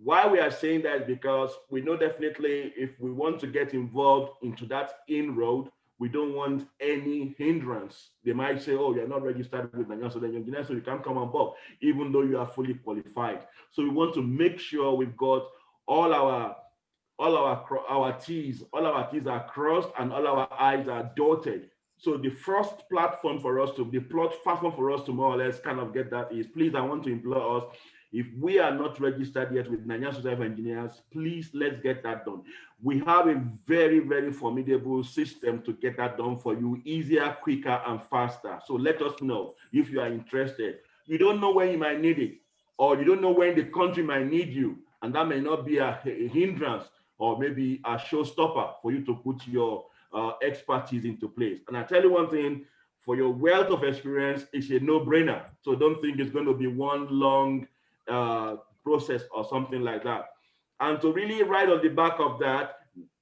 Why we are saying that is because we know definitely if we want to get involved into that inroad, we don't want any hindrance. They might say, oh, you're not registered with Nigerian Society of Engineers, so you can't come on board, even though you are fully qualified. So we want to make sure we've got all our T's are crossed and all our I's are dotted. So the first platform for us to, more or less kind of get that is, please, I want to implore us, If we are not registered yet with Nigerian Society of Engineers, please let's get that done. We have a very, very formidable system to get that done for you, easier, quicker, and faster. So let us know if you are interested. You don't know when you might need it, or you don't know when the country might need you, and that may not be a hindrance or maybe a showstopper for you to put your expertise into place. And I tell you one thing, for your wealth of experience, it's a no-brainer. So don't think it's going to be one long process or something like that. And to really ride on the back of that,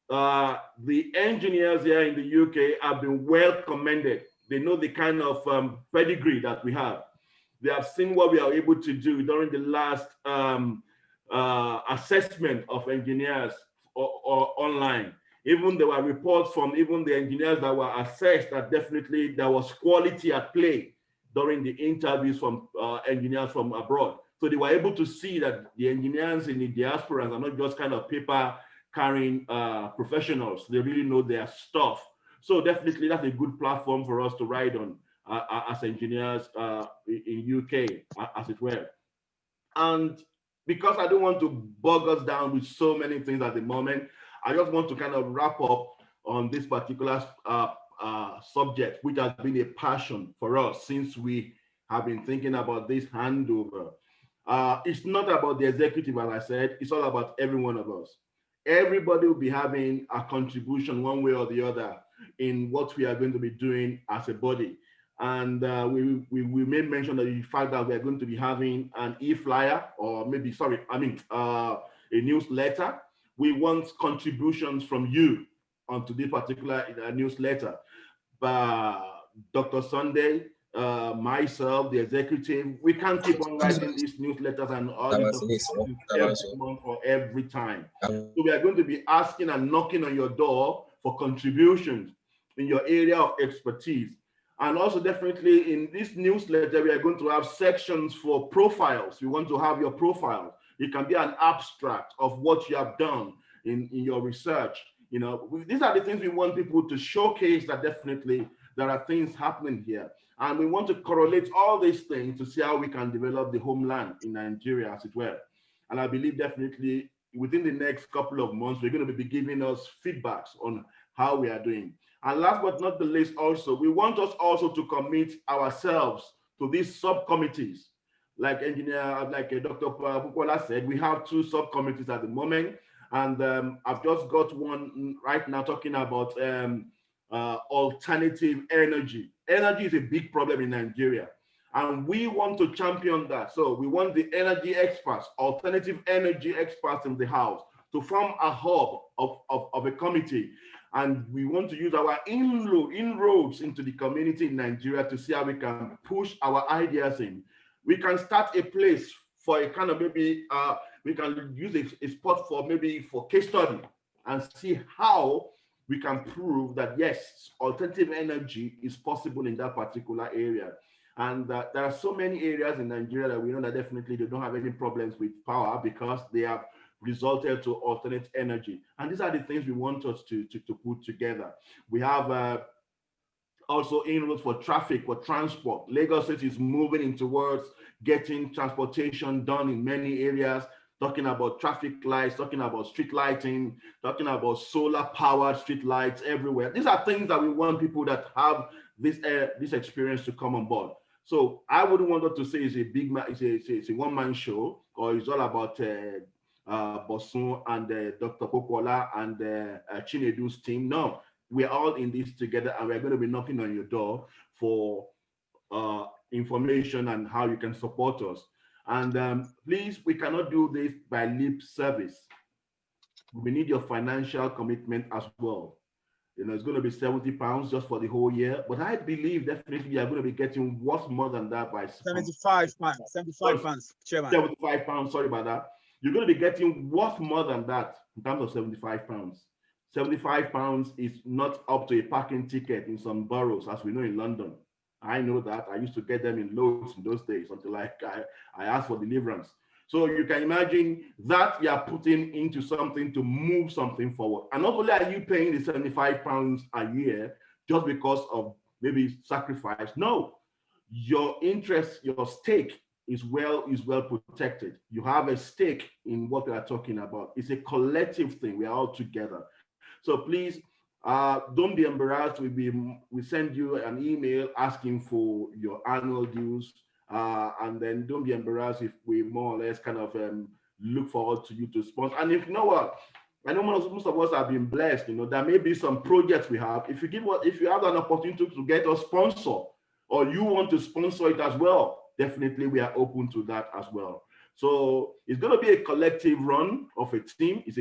the engineers here in the UK have been well commended. They know the kind of pedigree that we have. They have seen what we are able to do during the last assessment of engineers or online. Even there were reports from even the engineers that were assessed that definitely there was quality at play during the interviews from engineers from abroad. So they were able to see that the engineers in the diaspora are not just kind of paper carrying professionals. They really know their stuff. So definitely that's a good platform for us to ride on as engineers in UK, as it were. And because I don't want to bog us down with so many things at the moment, I just want to kind of wrap up on this particular subject, which has been a passion for us since we have been thinking about this handover. It's not about the executive, as I said, it's all about every one of us. Everybody will be having a contribution one way or the other in what we are going to be doing as a body. And we may mention the fact that we are going to be having an e-flyer, or maybe, sorry, a newsletter. We want contributions from you onto this particular newsletter. Dr. Sunday, myself, the executive, we can't keep on writing these newsletters and all these every month or every time. So we are going to be asking and knocking on your door for contributions in your area of expertise. And also definitely in this newsletter, we are going to have sections for profiles. We want to have your profile. It can be an abstract of what you have done in your research. You know, these are the things we want people to showcase, that definitely there are things happening here. And we want to correlate all these things to see how we can develop the homeland in Nigeria, as it were. And I believe definitely within the next couple of months, we're going to be giving us feedbacks on how we are doing. And last but not the least, also, we want us also to commit ourselves to these subcommittees. Like Dr. Pukola said, we have 2 subcommittees at the moment. And I've just got one right now talking about alternative energy. Energy is a big problem in Nigeria, and we want to champion that. So we want the energy experts, alternative energy experts in the house, to form a hub of a committee. And we want to use our inroads into the community in Nigeria to see how we can push our ideas in. We can start a place for a kind of maybe, we can use a spot for maybe for case study and see how we can prove that yes, alternative energy is possible in that particular area. And there are so many areas in Nigeria that we know that definitely they don't have any problems with power because they have resulted to alternate energy. And these are the things we want us to put together. We have also inroads for traffic, for transport. Lagos State is moving in towards getting transportation done in many areas, talking about traffic lights, talking about street lighting, talking about solar powered street lights everywhere. These are things that we want people that have this experience to come on board. So I wouldn't want us to say it's a big man, it's a one-man show, or it's all about Bosun and Dr. Popola and Chinedu's team. No, we're all in this together, and we're going to be knocking on your door for information and how you can support us. And please, we cannot do this by lip service. We need your financial commitment as well. You know, it's going to be £70 just for the whole year, but I believe definitely you are going to be getting worth more than that by £75, Chairman. £75, sorry about that. You're going to be getting worth more than that in terms of £75. £75 is not up to a parking ticket in some boroughs, as we know in London. I know that. I used to get them in loads in those days until I asked for deliverance. So you can imagine that you are putting into something to move something forward. And not only are you paying the £75 a year just because of maybe sacrifice, no, your interest, your stake is well protected. You have a stake in what we are talking about. It's a collective thing. We are all together. So please don't be embarrassed. We send you an email asking for your annual dues, and then don't be embarrassed if we more or less kind of look forward to you to sponsor. And if you know what, I know most of us have been blessed. There may be some projects we have. If you have an opportunity to get a sponsor, or you want to sponsor it as well, definitely we are open to that as well. So it's going to be a collective run of a team. It's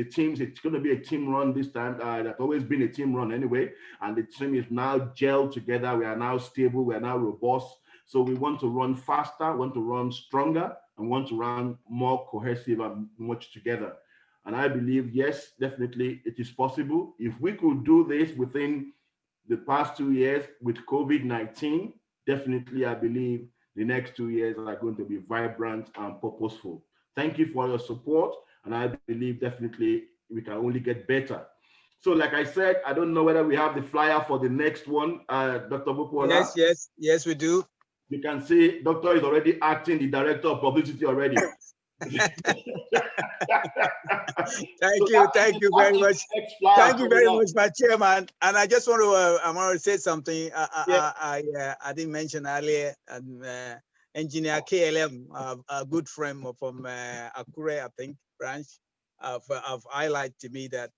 going to be a team run this time. That's always been a team run anyway. And the team is now gelled together. We are now stable. We are now robust. So we want to run faster, want to run stronger, and want to run more cohesive and much together. And I believe, yes, definitely it is possible. If we could do this within the past 2 years with COVID-19, definitely I believe the next 2 years are going to be vibrant and purposeful. Thank you for your support, and I believe definitely we can only get better. So like I said, I don't know whether we have the flyer for the next one, Dr. Bupola. Yes, we do. You can see Doctor is already acting the director of publicity already. Thank you very much. Thank you very much, my chairman. And I just want to say something. I didn't mention earlier. Engineer KLM, a good friend from Akure, I think, branch, have highlighted to me that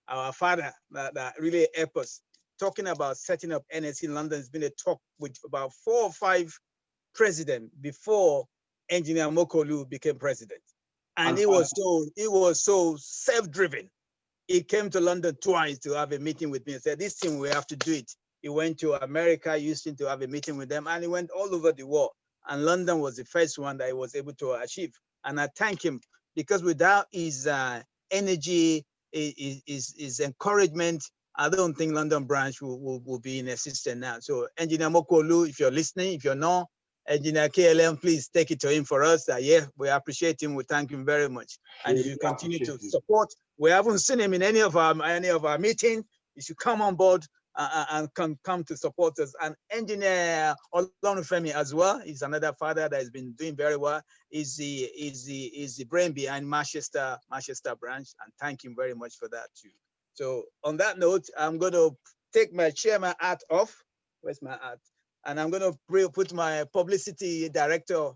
our father that really helped us. Talking about setting up NSE in London has been a talk with about 4 or 5 presidents before Engineer Mokolu became president. And he was so self-driven. He came to London twice to have a meeting with me and said, this thing, we have to do it. He went to America, Houston, to have a meeting with them, and he went all over the world. And London was the first one that he was able to achieve. And I thank him, because without his energy, his encouragement, I don't think London branch will be in existence now. So Engineer Mokolu, if you're listening, if you're not, Engineer KLM, please take it to him for us. Yeah, we appreciate him. We thank him very much. And if you continue to support, we haven't seen him in any of our meetings. You should come on board and come to support us. And Engineer Olonufemi as well. He's another father that has been doing very well. He's the brain behind Manchester branch, and thank him very much for that too. So on that note, I'm going to take my chairman hat off. Where's my hat? And I'm going to put my publicity director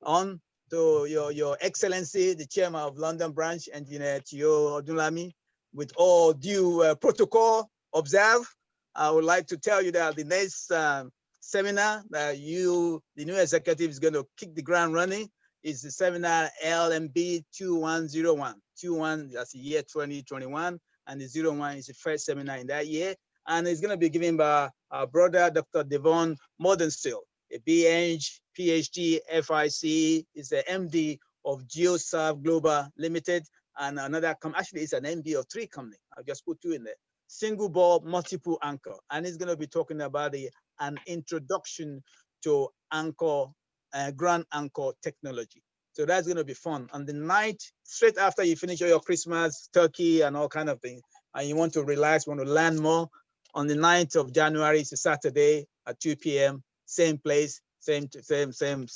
on. So your Excellency, the chairman of London branch, Engineer Tio Odunlami, with all due protocol observed, I would like to tell you that the next seminar that the new executive, is going to kick the ground running is the seminar LNB-2011. 21, that's the year 2021, and the 01 is the first seminar in that year. And it's going to be given by our brother, Dr. Devon Mordenstill, a BEng, PhD, FIC, is an MD of GeoServe Global Limited, and another, actually it's an MD of 3 companies. I'll just put 2 in there. Single ball, multiple anchor. And he's going to be talking about an introduction to anchor, ground anchor technology. So that's going to be fun. On the night, straight after you finish all your Christmas, turkey and all kind of things, and you want to relax, want to learn more, on the 9th of January, it's a Saturday at 2 p.m., same place, same Zoom.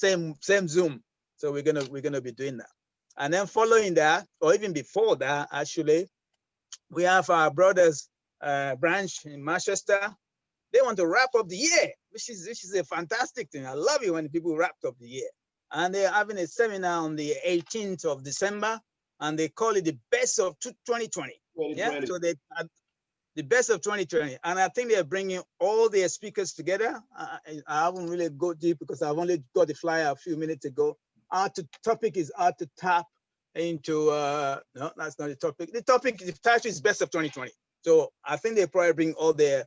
So we're gonna be doing that. And then following that, or even before that, actually, we have our brothers branch in Manchester. They want to wrap up the year, which is a fantastic thing. I love it when people wrap up the year. And they're having a seminar on the 18th of December, and they call it the best of 2020. Yeah, so they the best of 2020. And I think they're bringing all their speakers together. I haven't really go deep because I've only got the flyer a few minutes ago. Our topic is how to tap into, no, that's not the topic. The title is best of 2020. So I think they probably bring all their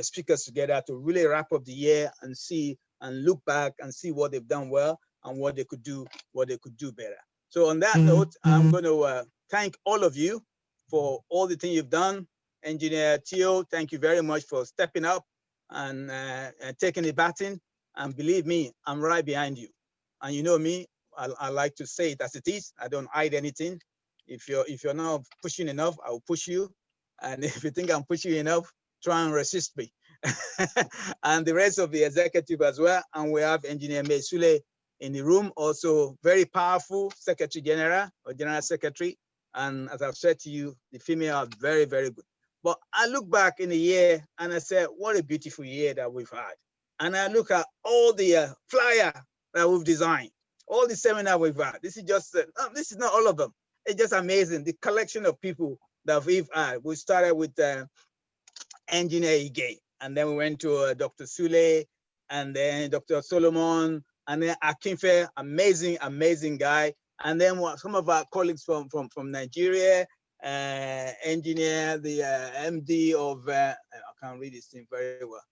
speakers together to really wrap up the year and see and look back and see what they've done well and what they could do better. So on that note, I'm going to thank all of you for all the things you've done. Engineer Tio, thank you very much for stepping up and taking the baton. And believe me, I'm right behind you. And you know me, I like to say it as it is. I don't hide anything. If you're not pushing enough, I'll push you. And if you think I'm pushing enough, try and resist me. and the rest of the executive as well. And we have Engineer Mesule in the room, also very powerful Secretary General or General Secretary. And as I've said to you, the female are very, very good. But I look back in the year and I said, what a beautiful year that we've had. And I look at all the flyer that we've designed, all the seminar we've had. This is just, this is not all of them. It's just amazing, the collection of people that we've had. We started with Engineer Ige, and then we went to Dr. Sule, and then Dr. Solomon, and then Akinfe, amazing, amazing guy. And then some of our colleagues from Nigeria, engineer, the MD of, I can't read this thing very well,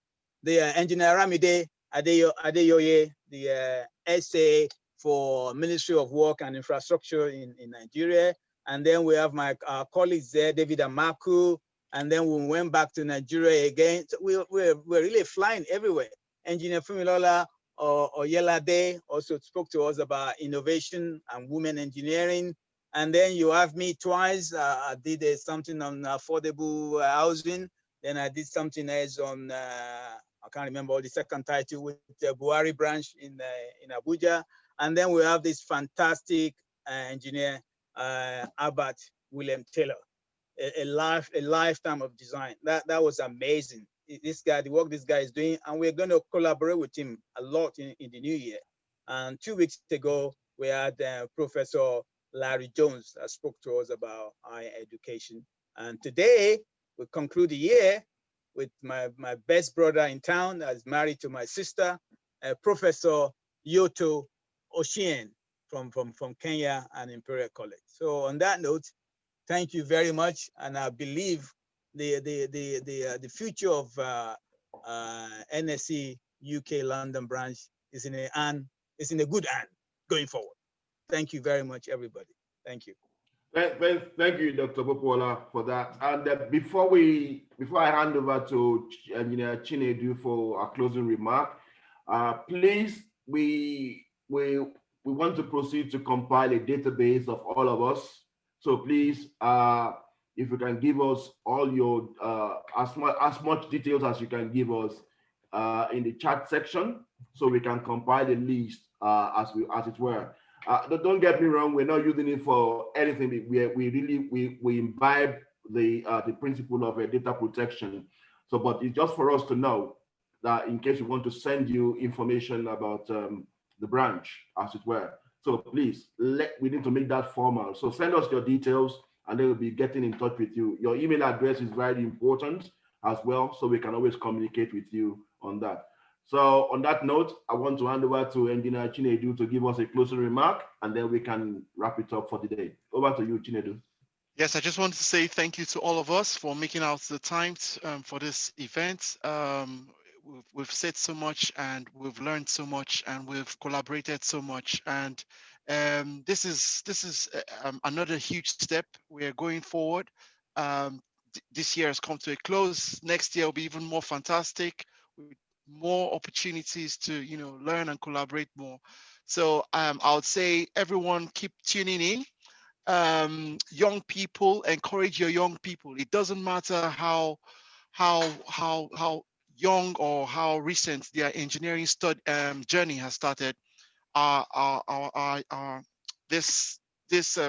the engineer Ramide Adeyoye, the SA for Ministry of Work and Infrastructure in Nigeria. And then we have our colleagues there, David Amaku, and then we went back to Nigeria again. So we're really flying everywhere. Engineer Fumilola Oyelade also spoke to us about innovation and women engineering. And then you have me twice. I did something on affordable housing. Then I did something else on, I can't remember the second title, with the Buhari branch in Abuja. And then we have this fantastic engineer, Albert William Taylor, a lifetime of design. That was amazing. This guy, the work this guy is doing, and we're going to collaborate with him a lot in the new year. And 2 weeks ago, we had Professor Larry Jones that spoke to us about higher education. And today, we conclude the year with my best brother in town that is married to my sister, Professor Yotto Ochieng from Kenya and Imperial College. So on that note, thank you very much. And I believe the future of NSE UK London branch is in a good hand going forward. Thank you very much, everybody. Thank you. Thank you, Dr. Popola, for that. And before I hand over to Engineer Chinedu for a closing remark, please, we want to proceed to compile a database of all of us. So please, if you can give us all your as much details as you can give us in the chat section, so we can compile a list as it were. Don't get me wrong, we're not using it for anything. We imbibe the principle of data protection. So, but it's just for us to know that in case we want to send you information about the branch, as it were. So please, we need to make that formal. So send us your details, and they will be getting in touch with you. Your email address is very important as well, so we can always communicate with you on that. So on that note, I want to hand over to Engineer Chinedu to give us a closing remark, and then we can wrap it up for today. Over to you, Chinedu. Yes, I just wanted to say thank you to all of us for making out the time for this event. We've said so much, and we've learned so much, and we've collaborated so much. And this is another huge step. We're going forward. This year has come to a close. Next year will be even more fantastic, with more opportunities to learn and collaborate more. So I would say everyone keep tuning in. Young people, encourage your young people. It doesn't matter how young or how recent their engineering journey has started. This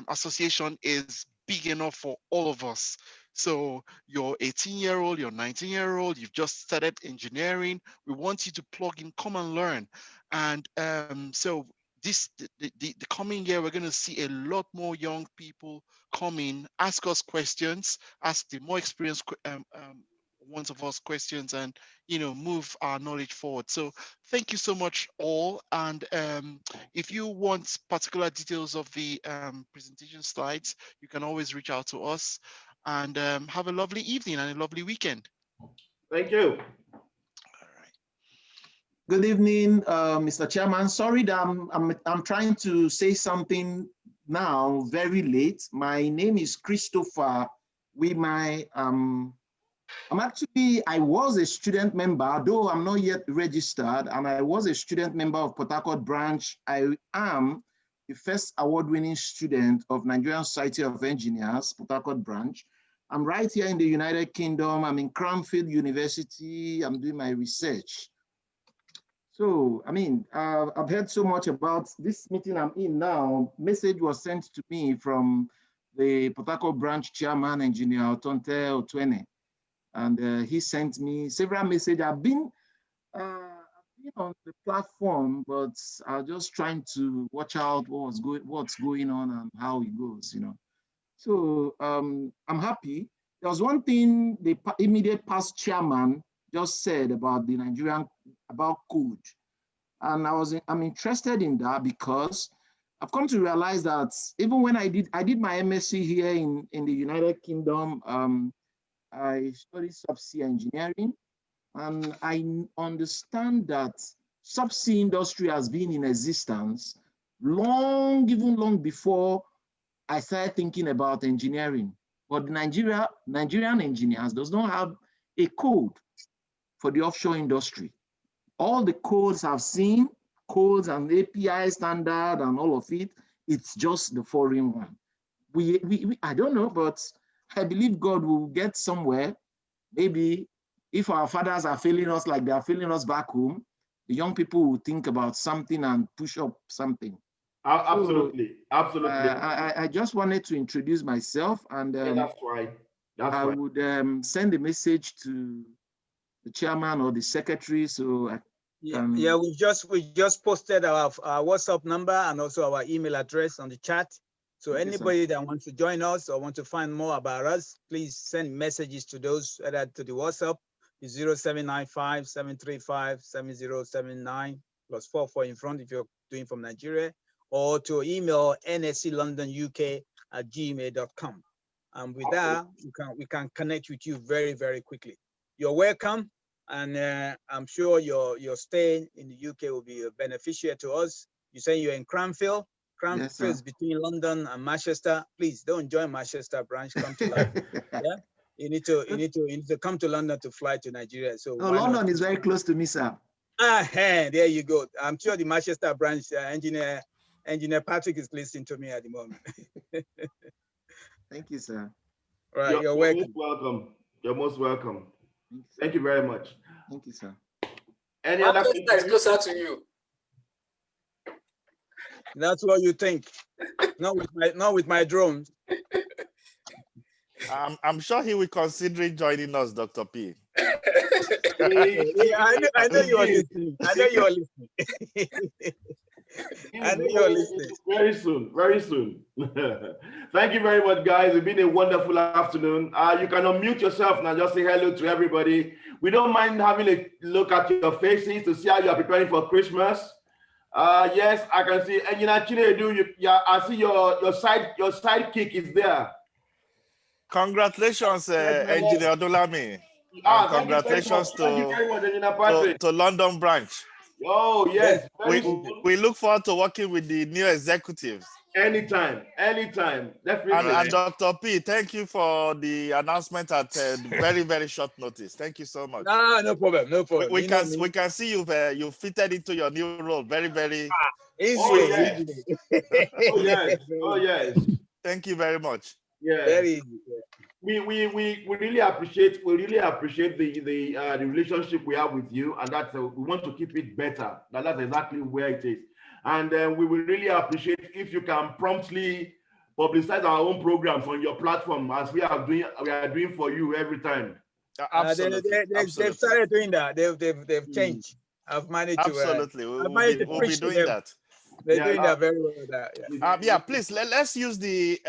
association is big enough for all of us. So you're 18-year-old, you're 19-year-old, you've just started engineering. We want you to plug in, come and learn. And so the coming year, we're going to see a lot more young people come in, ask us questions, ask the more experienced ones of us questions, and move our knowledge forward. So thank you so much all. And if you want particular details of the presentation slides, you can always reach out to us. And have a lovely evening and a lovely weekend. Thank you. Good evening, Mr. Chairman. Sorry that I'm trying to say something now, very late. My name is Christopher. I was a student member, though I'm not yet registered, and I was a student member of Port Harcourt branch. I am the first award-winning student of Nigerian Society of Engineers, Port Harcourt branch. I'm right here in the United Kingdom. I'm in Cranfield University. I'm doing my research. So, I mean, I've heard so much about this meeting I'm in now. Message was sent to me from the Port Harcourt branch chairman, engineer Otonte Otwene. And he sent me several messages. I've been on the platform, but I'm just trying to watch out what's going on and how it goes, you know. So I'm happy. There was one thing the immediate past chairman just said about the Nigerian, about code. And I'm interested in that because I've come to realize that even when I did my MSc here in the United Kingdom, I studied subsea engineering, and I understand that subsea industry has been in existence even long before I started thinking about engineering. But Nigerian engineers does not have a code for the offshore industry. All the codes I've seen, codes and API standard and all of it, it's just the foreign one. I don't know, but I believe God will get somewhere. Maybe if our fathers are failing us like they are failing us back home, the young people will think about something and push up something. Absolutely, so, absolutely. I just wanted to introduce myself, and yeah, that's right. I would send a message to the chairman or the secretary, so yeah, we just posted our WhatsApp number and also our email address on the chat. So anybody that wants to join us or want to find more about us, please send messages to those, either to the WhatsApp, 0795 735 7079 +44 in front if you're doing from Nigeria, or to email nselondonuk@gmail.com. And with that, we can connect with you very, very quickly. You're welcome. And I'm sure your stay in the UK will be a beneficiary to us. You say you're in Cranfield. Cranfield is between London and Manchester. Please don't join Manchester branch. Come to London. Yeah, you need to come to London to fly to Nigeria. So London is very close to me, sir. There you go. I'm sure the Manchester branch engineer Patrick is listening to me at the moment. Thank you, sir. Right, you're welcome. Most welcome. You're most welcome. Thank you very much. Thank you, sir. Any other Manchester is closer to you. That's what you think. Not with my drones. I'm sure he will consider joining us, Dr. P. Yeah, I know you are listening. I know you are listening. I know you are listening. Very soon, very soon. Thank you very much, guys. It's been a wonderful afternoon. You can unmute yourself now. Just say hello to everybody. We don't mind having a look at your faces to see how you are preparing for Christmas. Yes, I can see. And I see your sidekick is there. Congratulations, Engineer Dolami. Congratulations to London branch. Oh, yes. We look forward to working with the new executives. Anytime, definitely. And Dr. P, thank you for the announcement at very, very short notice. Thank you so much. No problem, no problem. We can see you fitted into your new role very, very easily. Oh yes. Thank you very much. Yeah. Very easy. We really appreciate the relationship we have with you, and that's we want to keep it better. That's exactly where it is. And we will really appreciate if you can promptly publicize our own programs on your platform, as we are doing for you every time. Absolutely. They've started doing that. They've changed. I've managed to. Absolutely. We'll be doing that. They're doing that very well. Yeah, please let's use the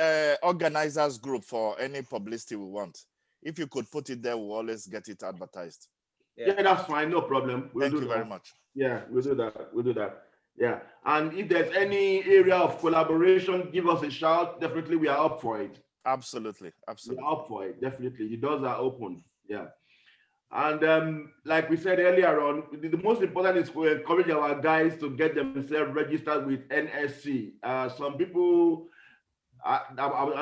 organizers group for any publicity we want. If you could put it there, we'll always get it advertised. Yeah, that's fine. No problem. Thank you very much. Yeah, we'll do that. Yeah, and if there's any area of collaboration, give us a shout. Definitely, we are up for it. Absolutely. We are up for it. Definitely, the doors are open. Yeah. And like we said earlier on, the most important is to encourage our guys to get themselves registered with NSE. Some people, I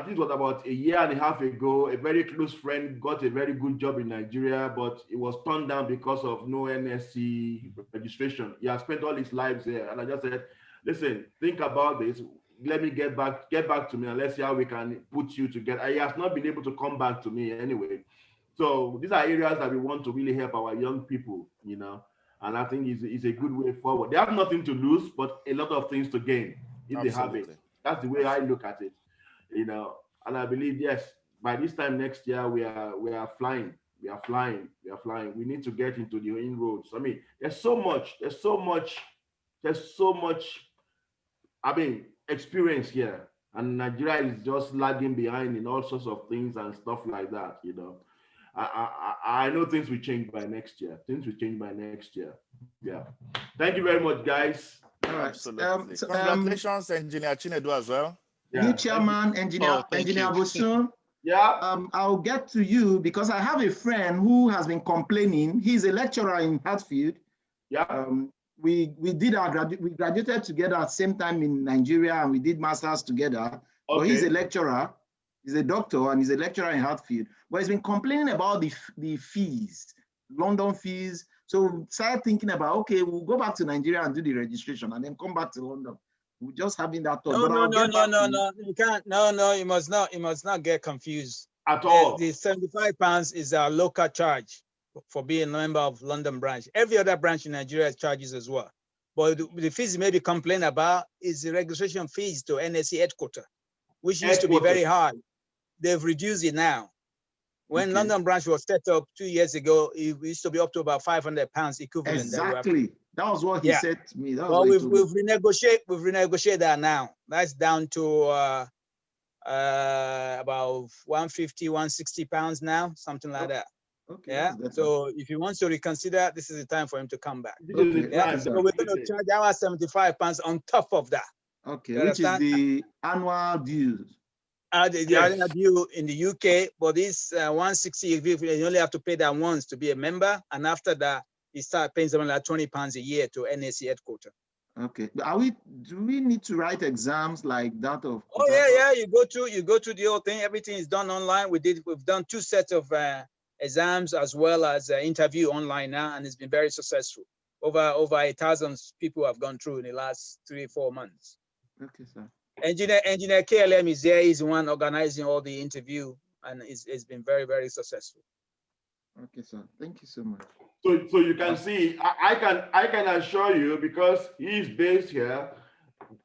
think it was about 1.5 years ago, a very close friend got a very good job in Nigeria, but it was turned down because of no NSE registration. He has spent all his lives there. And I just said, listen, think about this. let me get back to me and let's see how we can put you together. He has not been able to come back to me anyway. So these are areas that we want to really help our young people, you know, and I think it's a good way forward. They have nothing to lose, but a lot of things to gain if they have it. That's the way I look at it, you know. And I believe, yes, by this time next year, we are flying. We are flying. We need to get into the inroads. I mean, there's so much, I mean, experience here. And Nigeria is just lagging behind in all sorts of things and stuff like that, you know. I know things will change by next year. Yeah. Thank you very much, guys. All right. Absolutely. Congratulations, Engineer Chinedu as well. New chairman, Engineer Bosun. Yeah. I'll get to you because I have a friend who has been complaining. He's a lecturer in Hartfield. Yeah. We graduated together at the same time in Nigeria, and we did masters together. Okay. But he's a lecturer. He's a doctor and he's a lecturer in Hartfield. But he's been complaining about the fees, London fees. So start thinking about, okay, we'll go back to Nigeria and do the registration and then come back to London. We're just having that thought. No, you can't. No, you must not get confused. At all. The £75 is our local charge for being a member of London branch. Every other branch in Nigeria charges as well. But the fees you may be complaining about is the registration fees to NSE headquarters, which used to be very high. They've reduced it now. When London branch was set up 2 years ago, it used to be up to about £500 equivalent. Exactly. That was what he said to me. Well, we've renegotiated that now. That's down to about £150, £160 now, something like that. Okay. Yeah. So if he wants to reconsider, this is the time for him to come back. Okay. Yeah. So we're going to charge our £75 on top of that. Okay. Which is the annual dues. The annual due in the UK, but this 160, you only have to pay that once to be a member, and after that, you start paying something like £20 a year to NSE headquarters. Okay. Do we need to write exams like that of? Oh yeah. You go to the whole thing. Everything is done online. We've done 2 sets of exams as well as interview online now, and it's been very successful. Over 1,000 people have gone through in the last 3 or 4 months. Okay, sir. Engineer KLM is there. He's the one organizing all the interview, and it's been very, very successful. Okay, sir. Thank you so much. So you can see, I can assure you, because he is based here.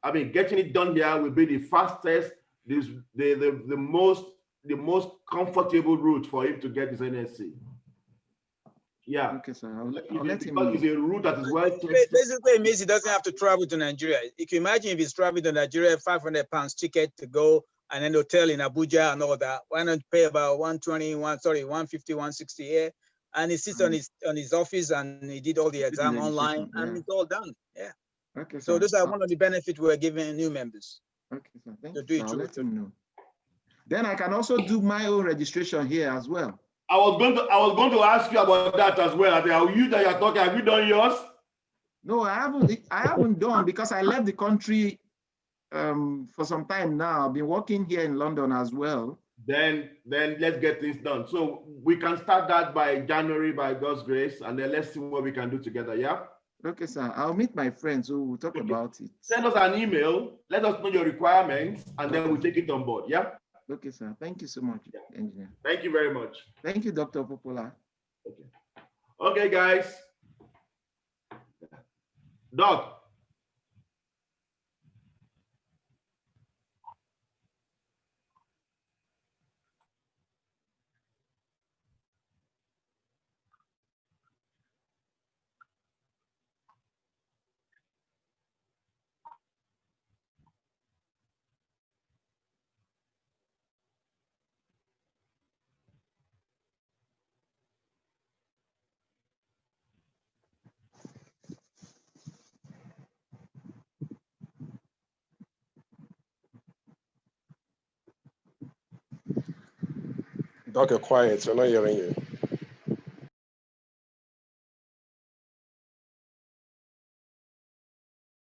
I mean, getting it done here will be the fastest, the most comfortable route for him to get his NSE. Yeah. Okay, sir. I'll let him know. It's a route that is well tested. Basically, it means he doesn't have to travel to Nigeria. You can imagine if he's traveling to Nigeria, £500 ticket to go, and then hotel in Abuja and all that. Why not pay about 150, 160 here? And he sits on his office and he did all the exam online, and it's all done. Yeah. Okay. So those are one of the benefits we're giving new members. Okay, sir. Thank you. I'll let him know. Then I can also do my own registration here as well. I was going to ask you about that as well. Are you that you're talking? Have you done yours? No, I haven't done, because I left the country for some time now. I've been working here in London as well. Then let's get things done. So we can start that by January, by God's grace, and then let's see what we can do together. Yeah. Okay, sir. I'll meet my friends who will talk about it. Send us an email. Let us know your requirements, and then we'll take it on board. Yeah. Okay, sir. Thank you so much, Engineer. Thank you very much. Thank you, Dr. Popola. Okay, guys. Doc. Doc, you're quiet. We're not hearing you.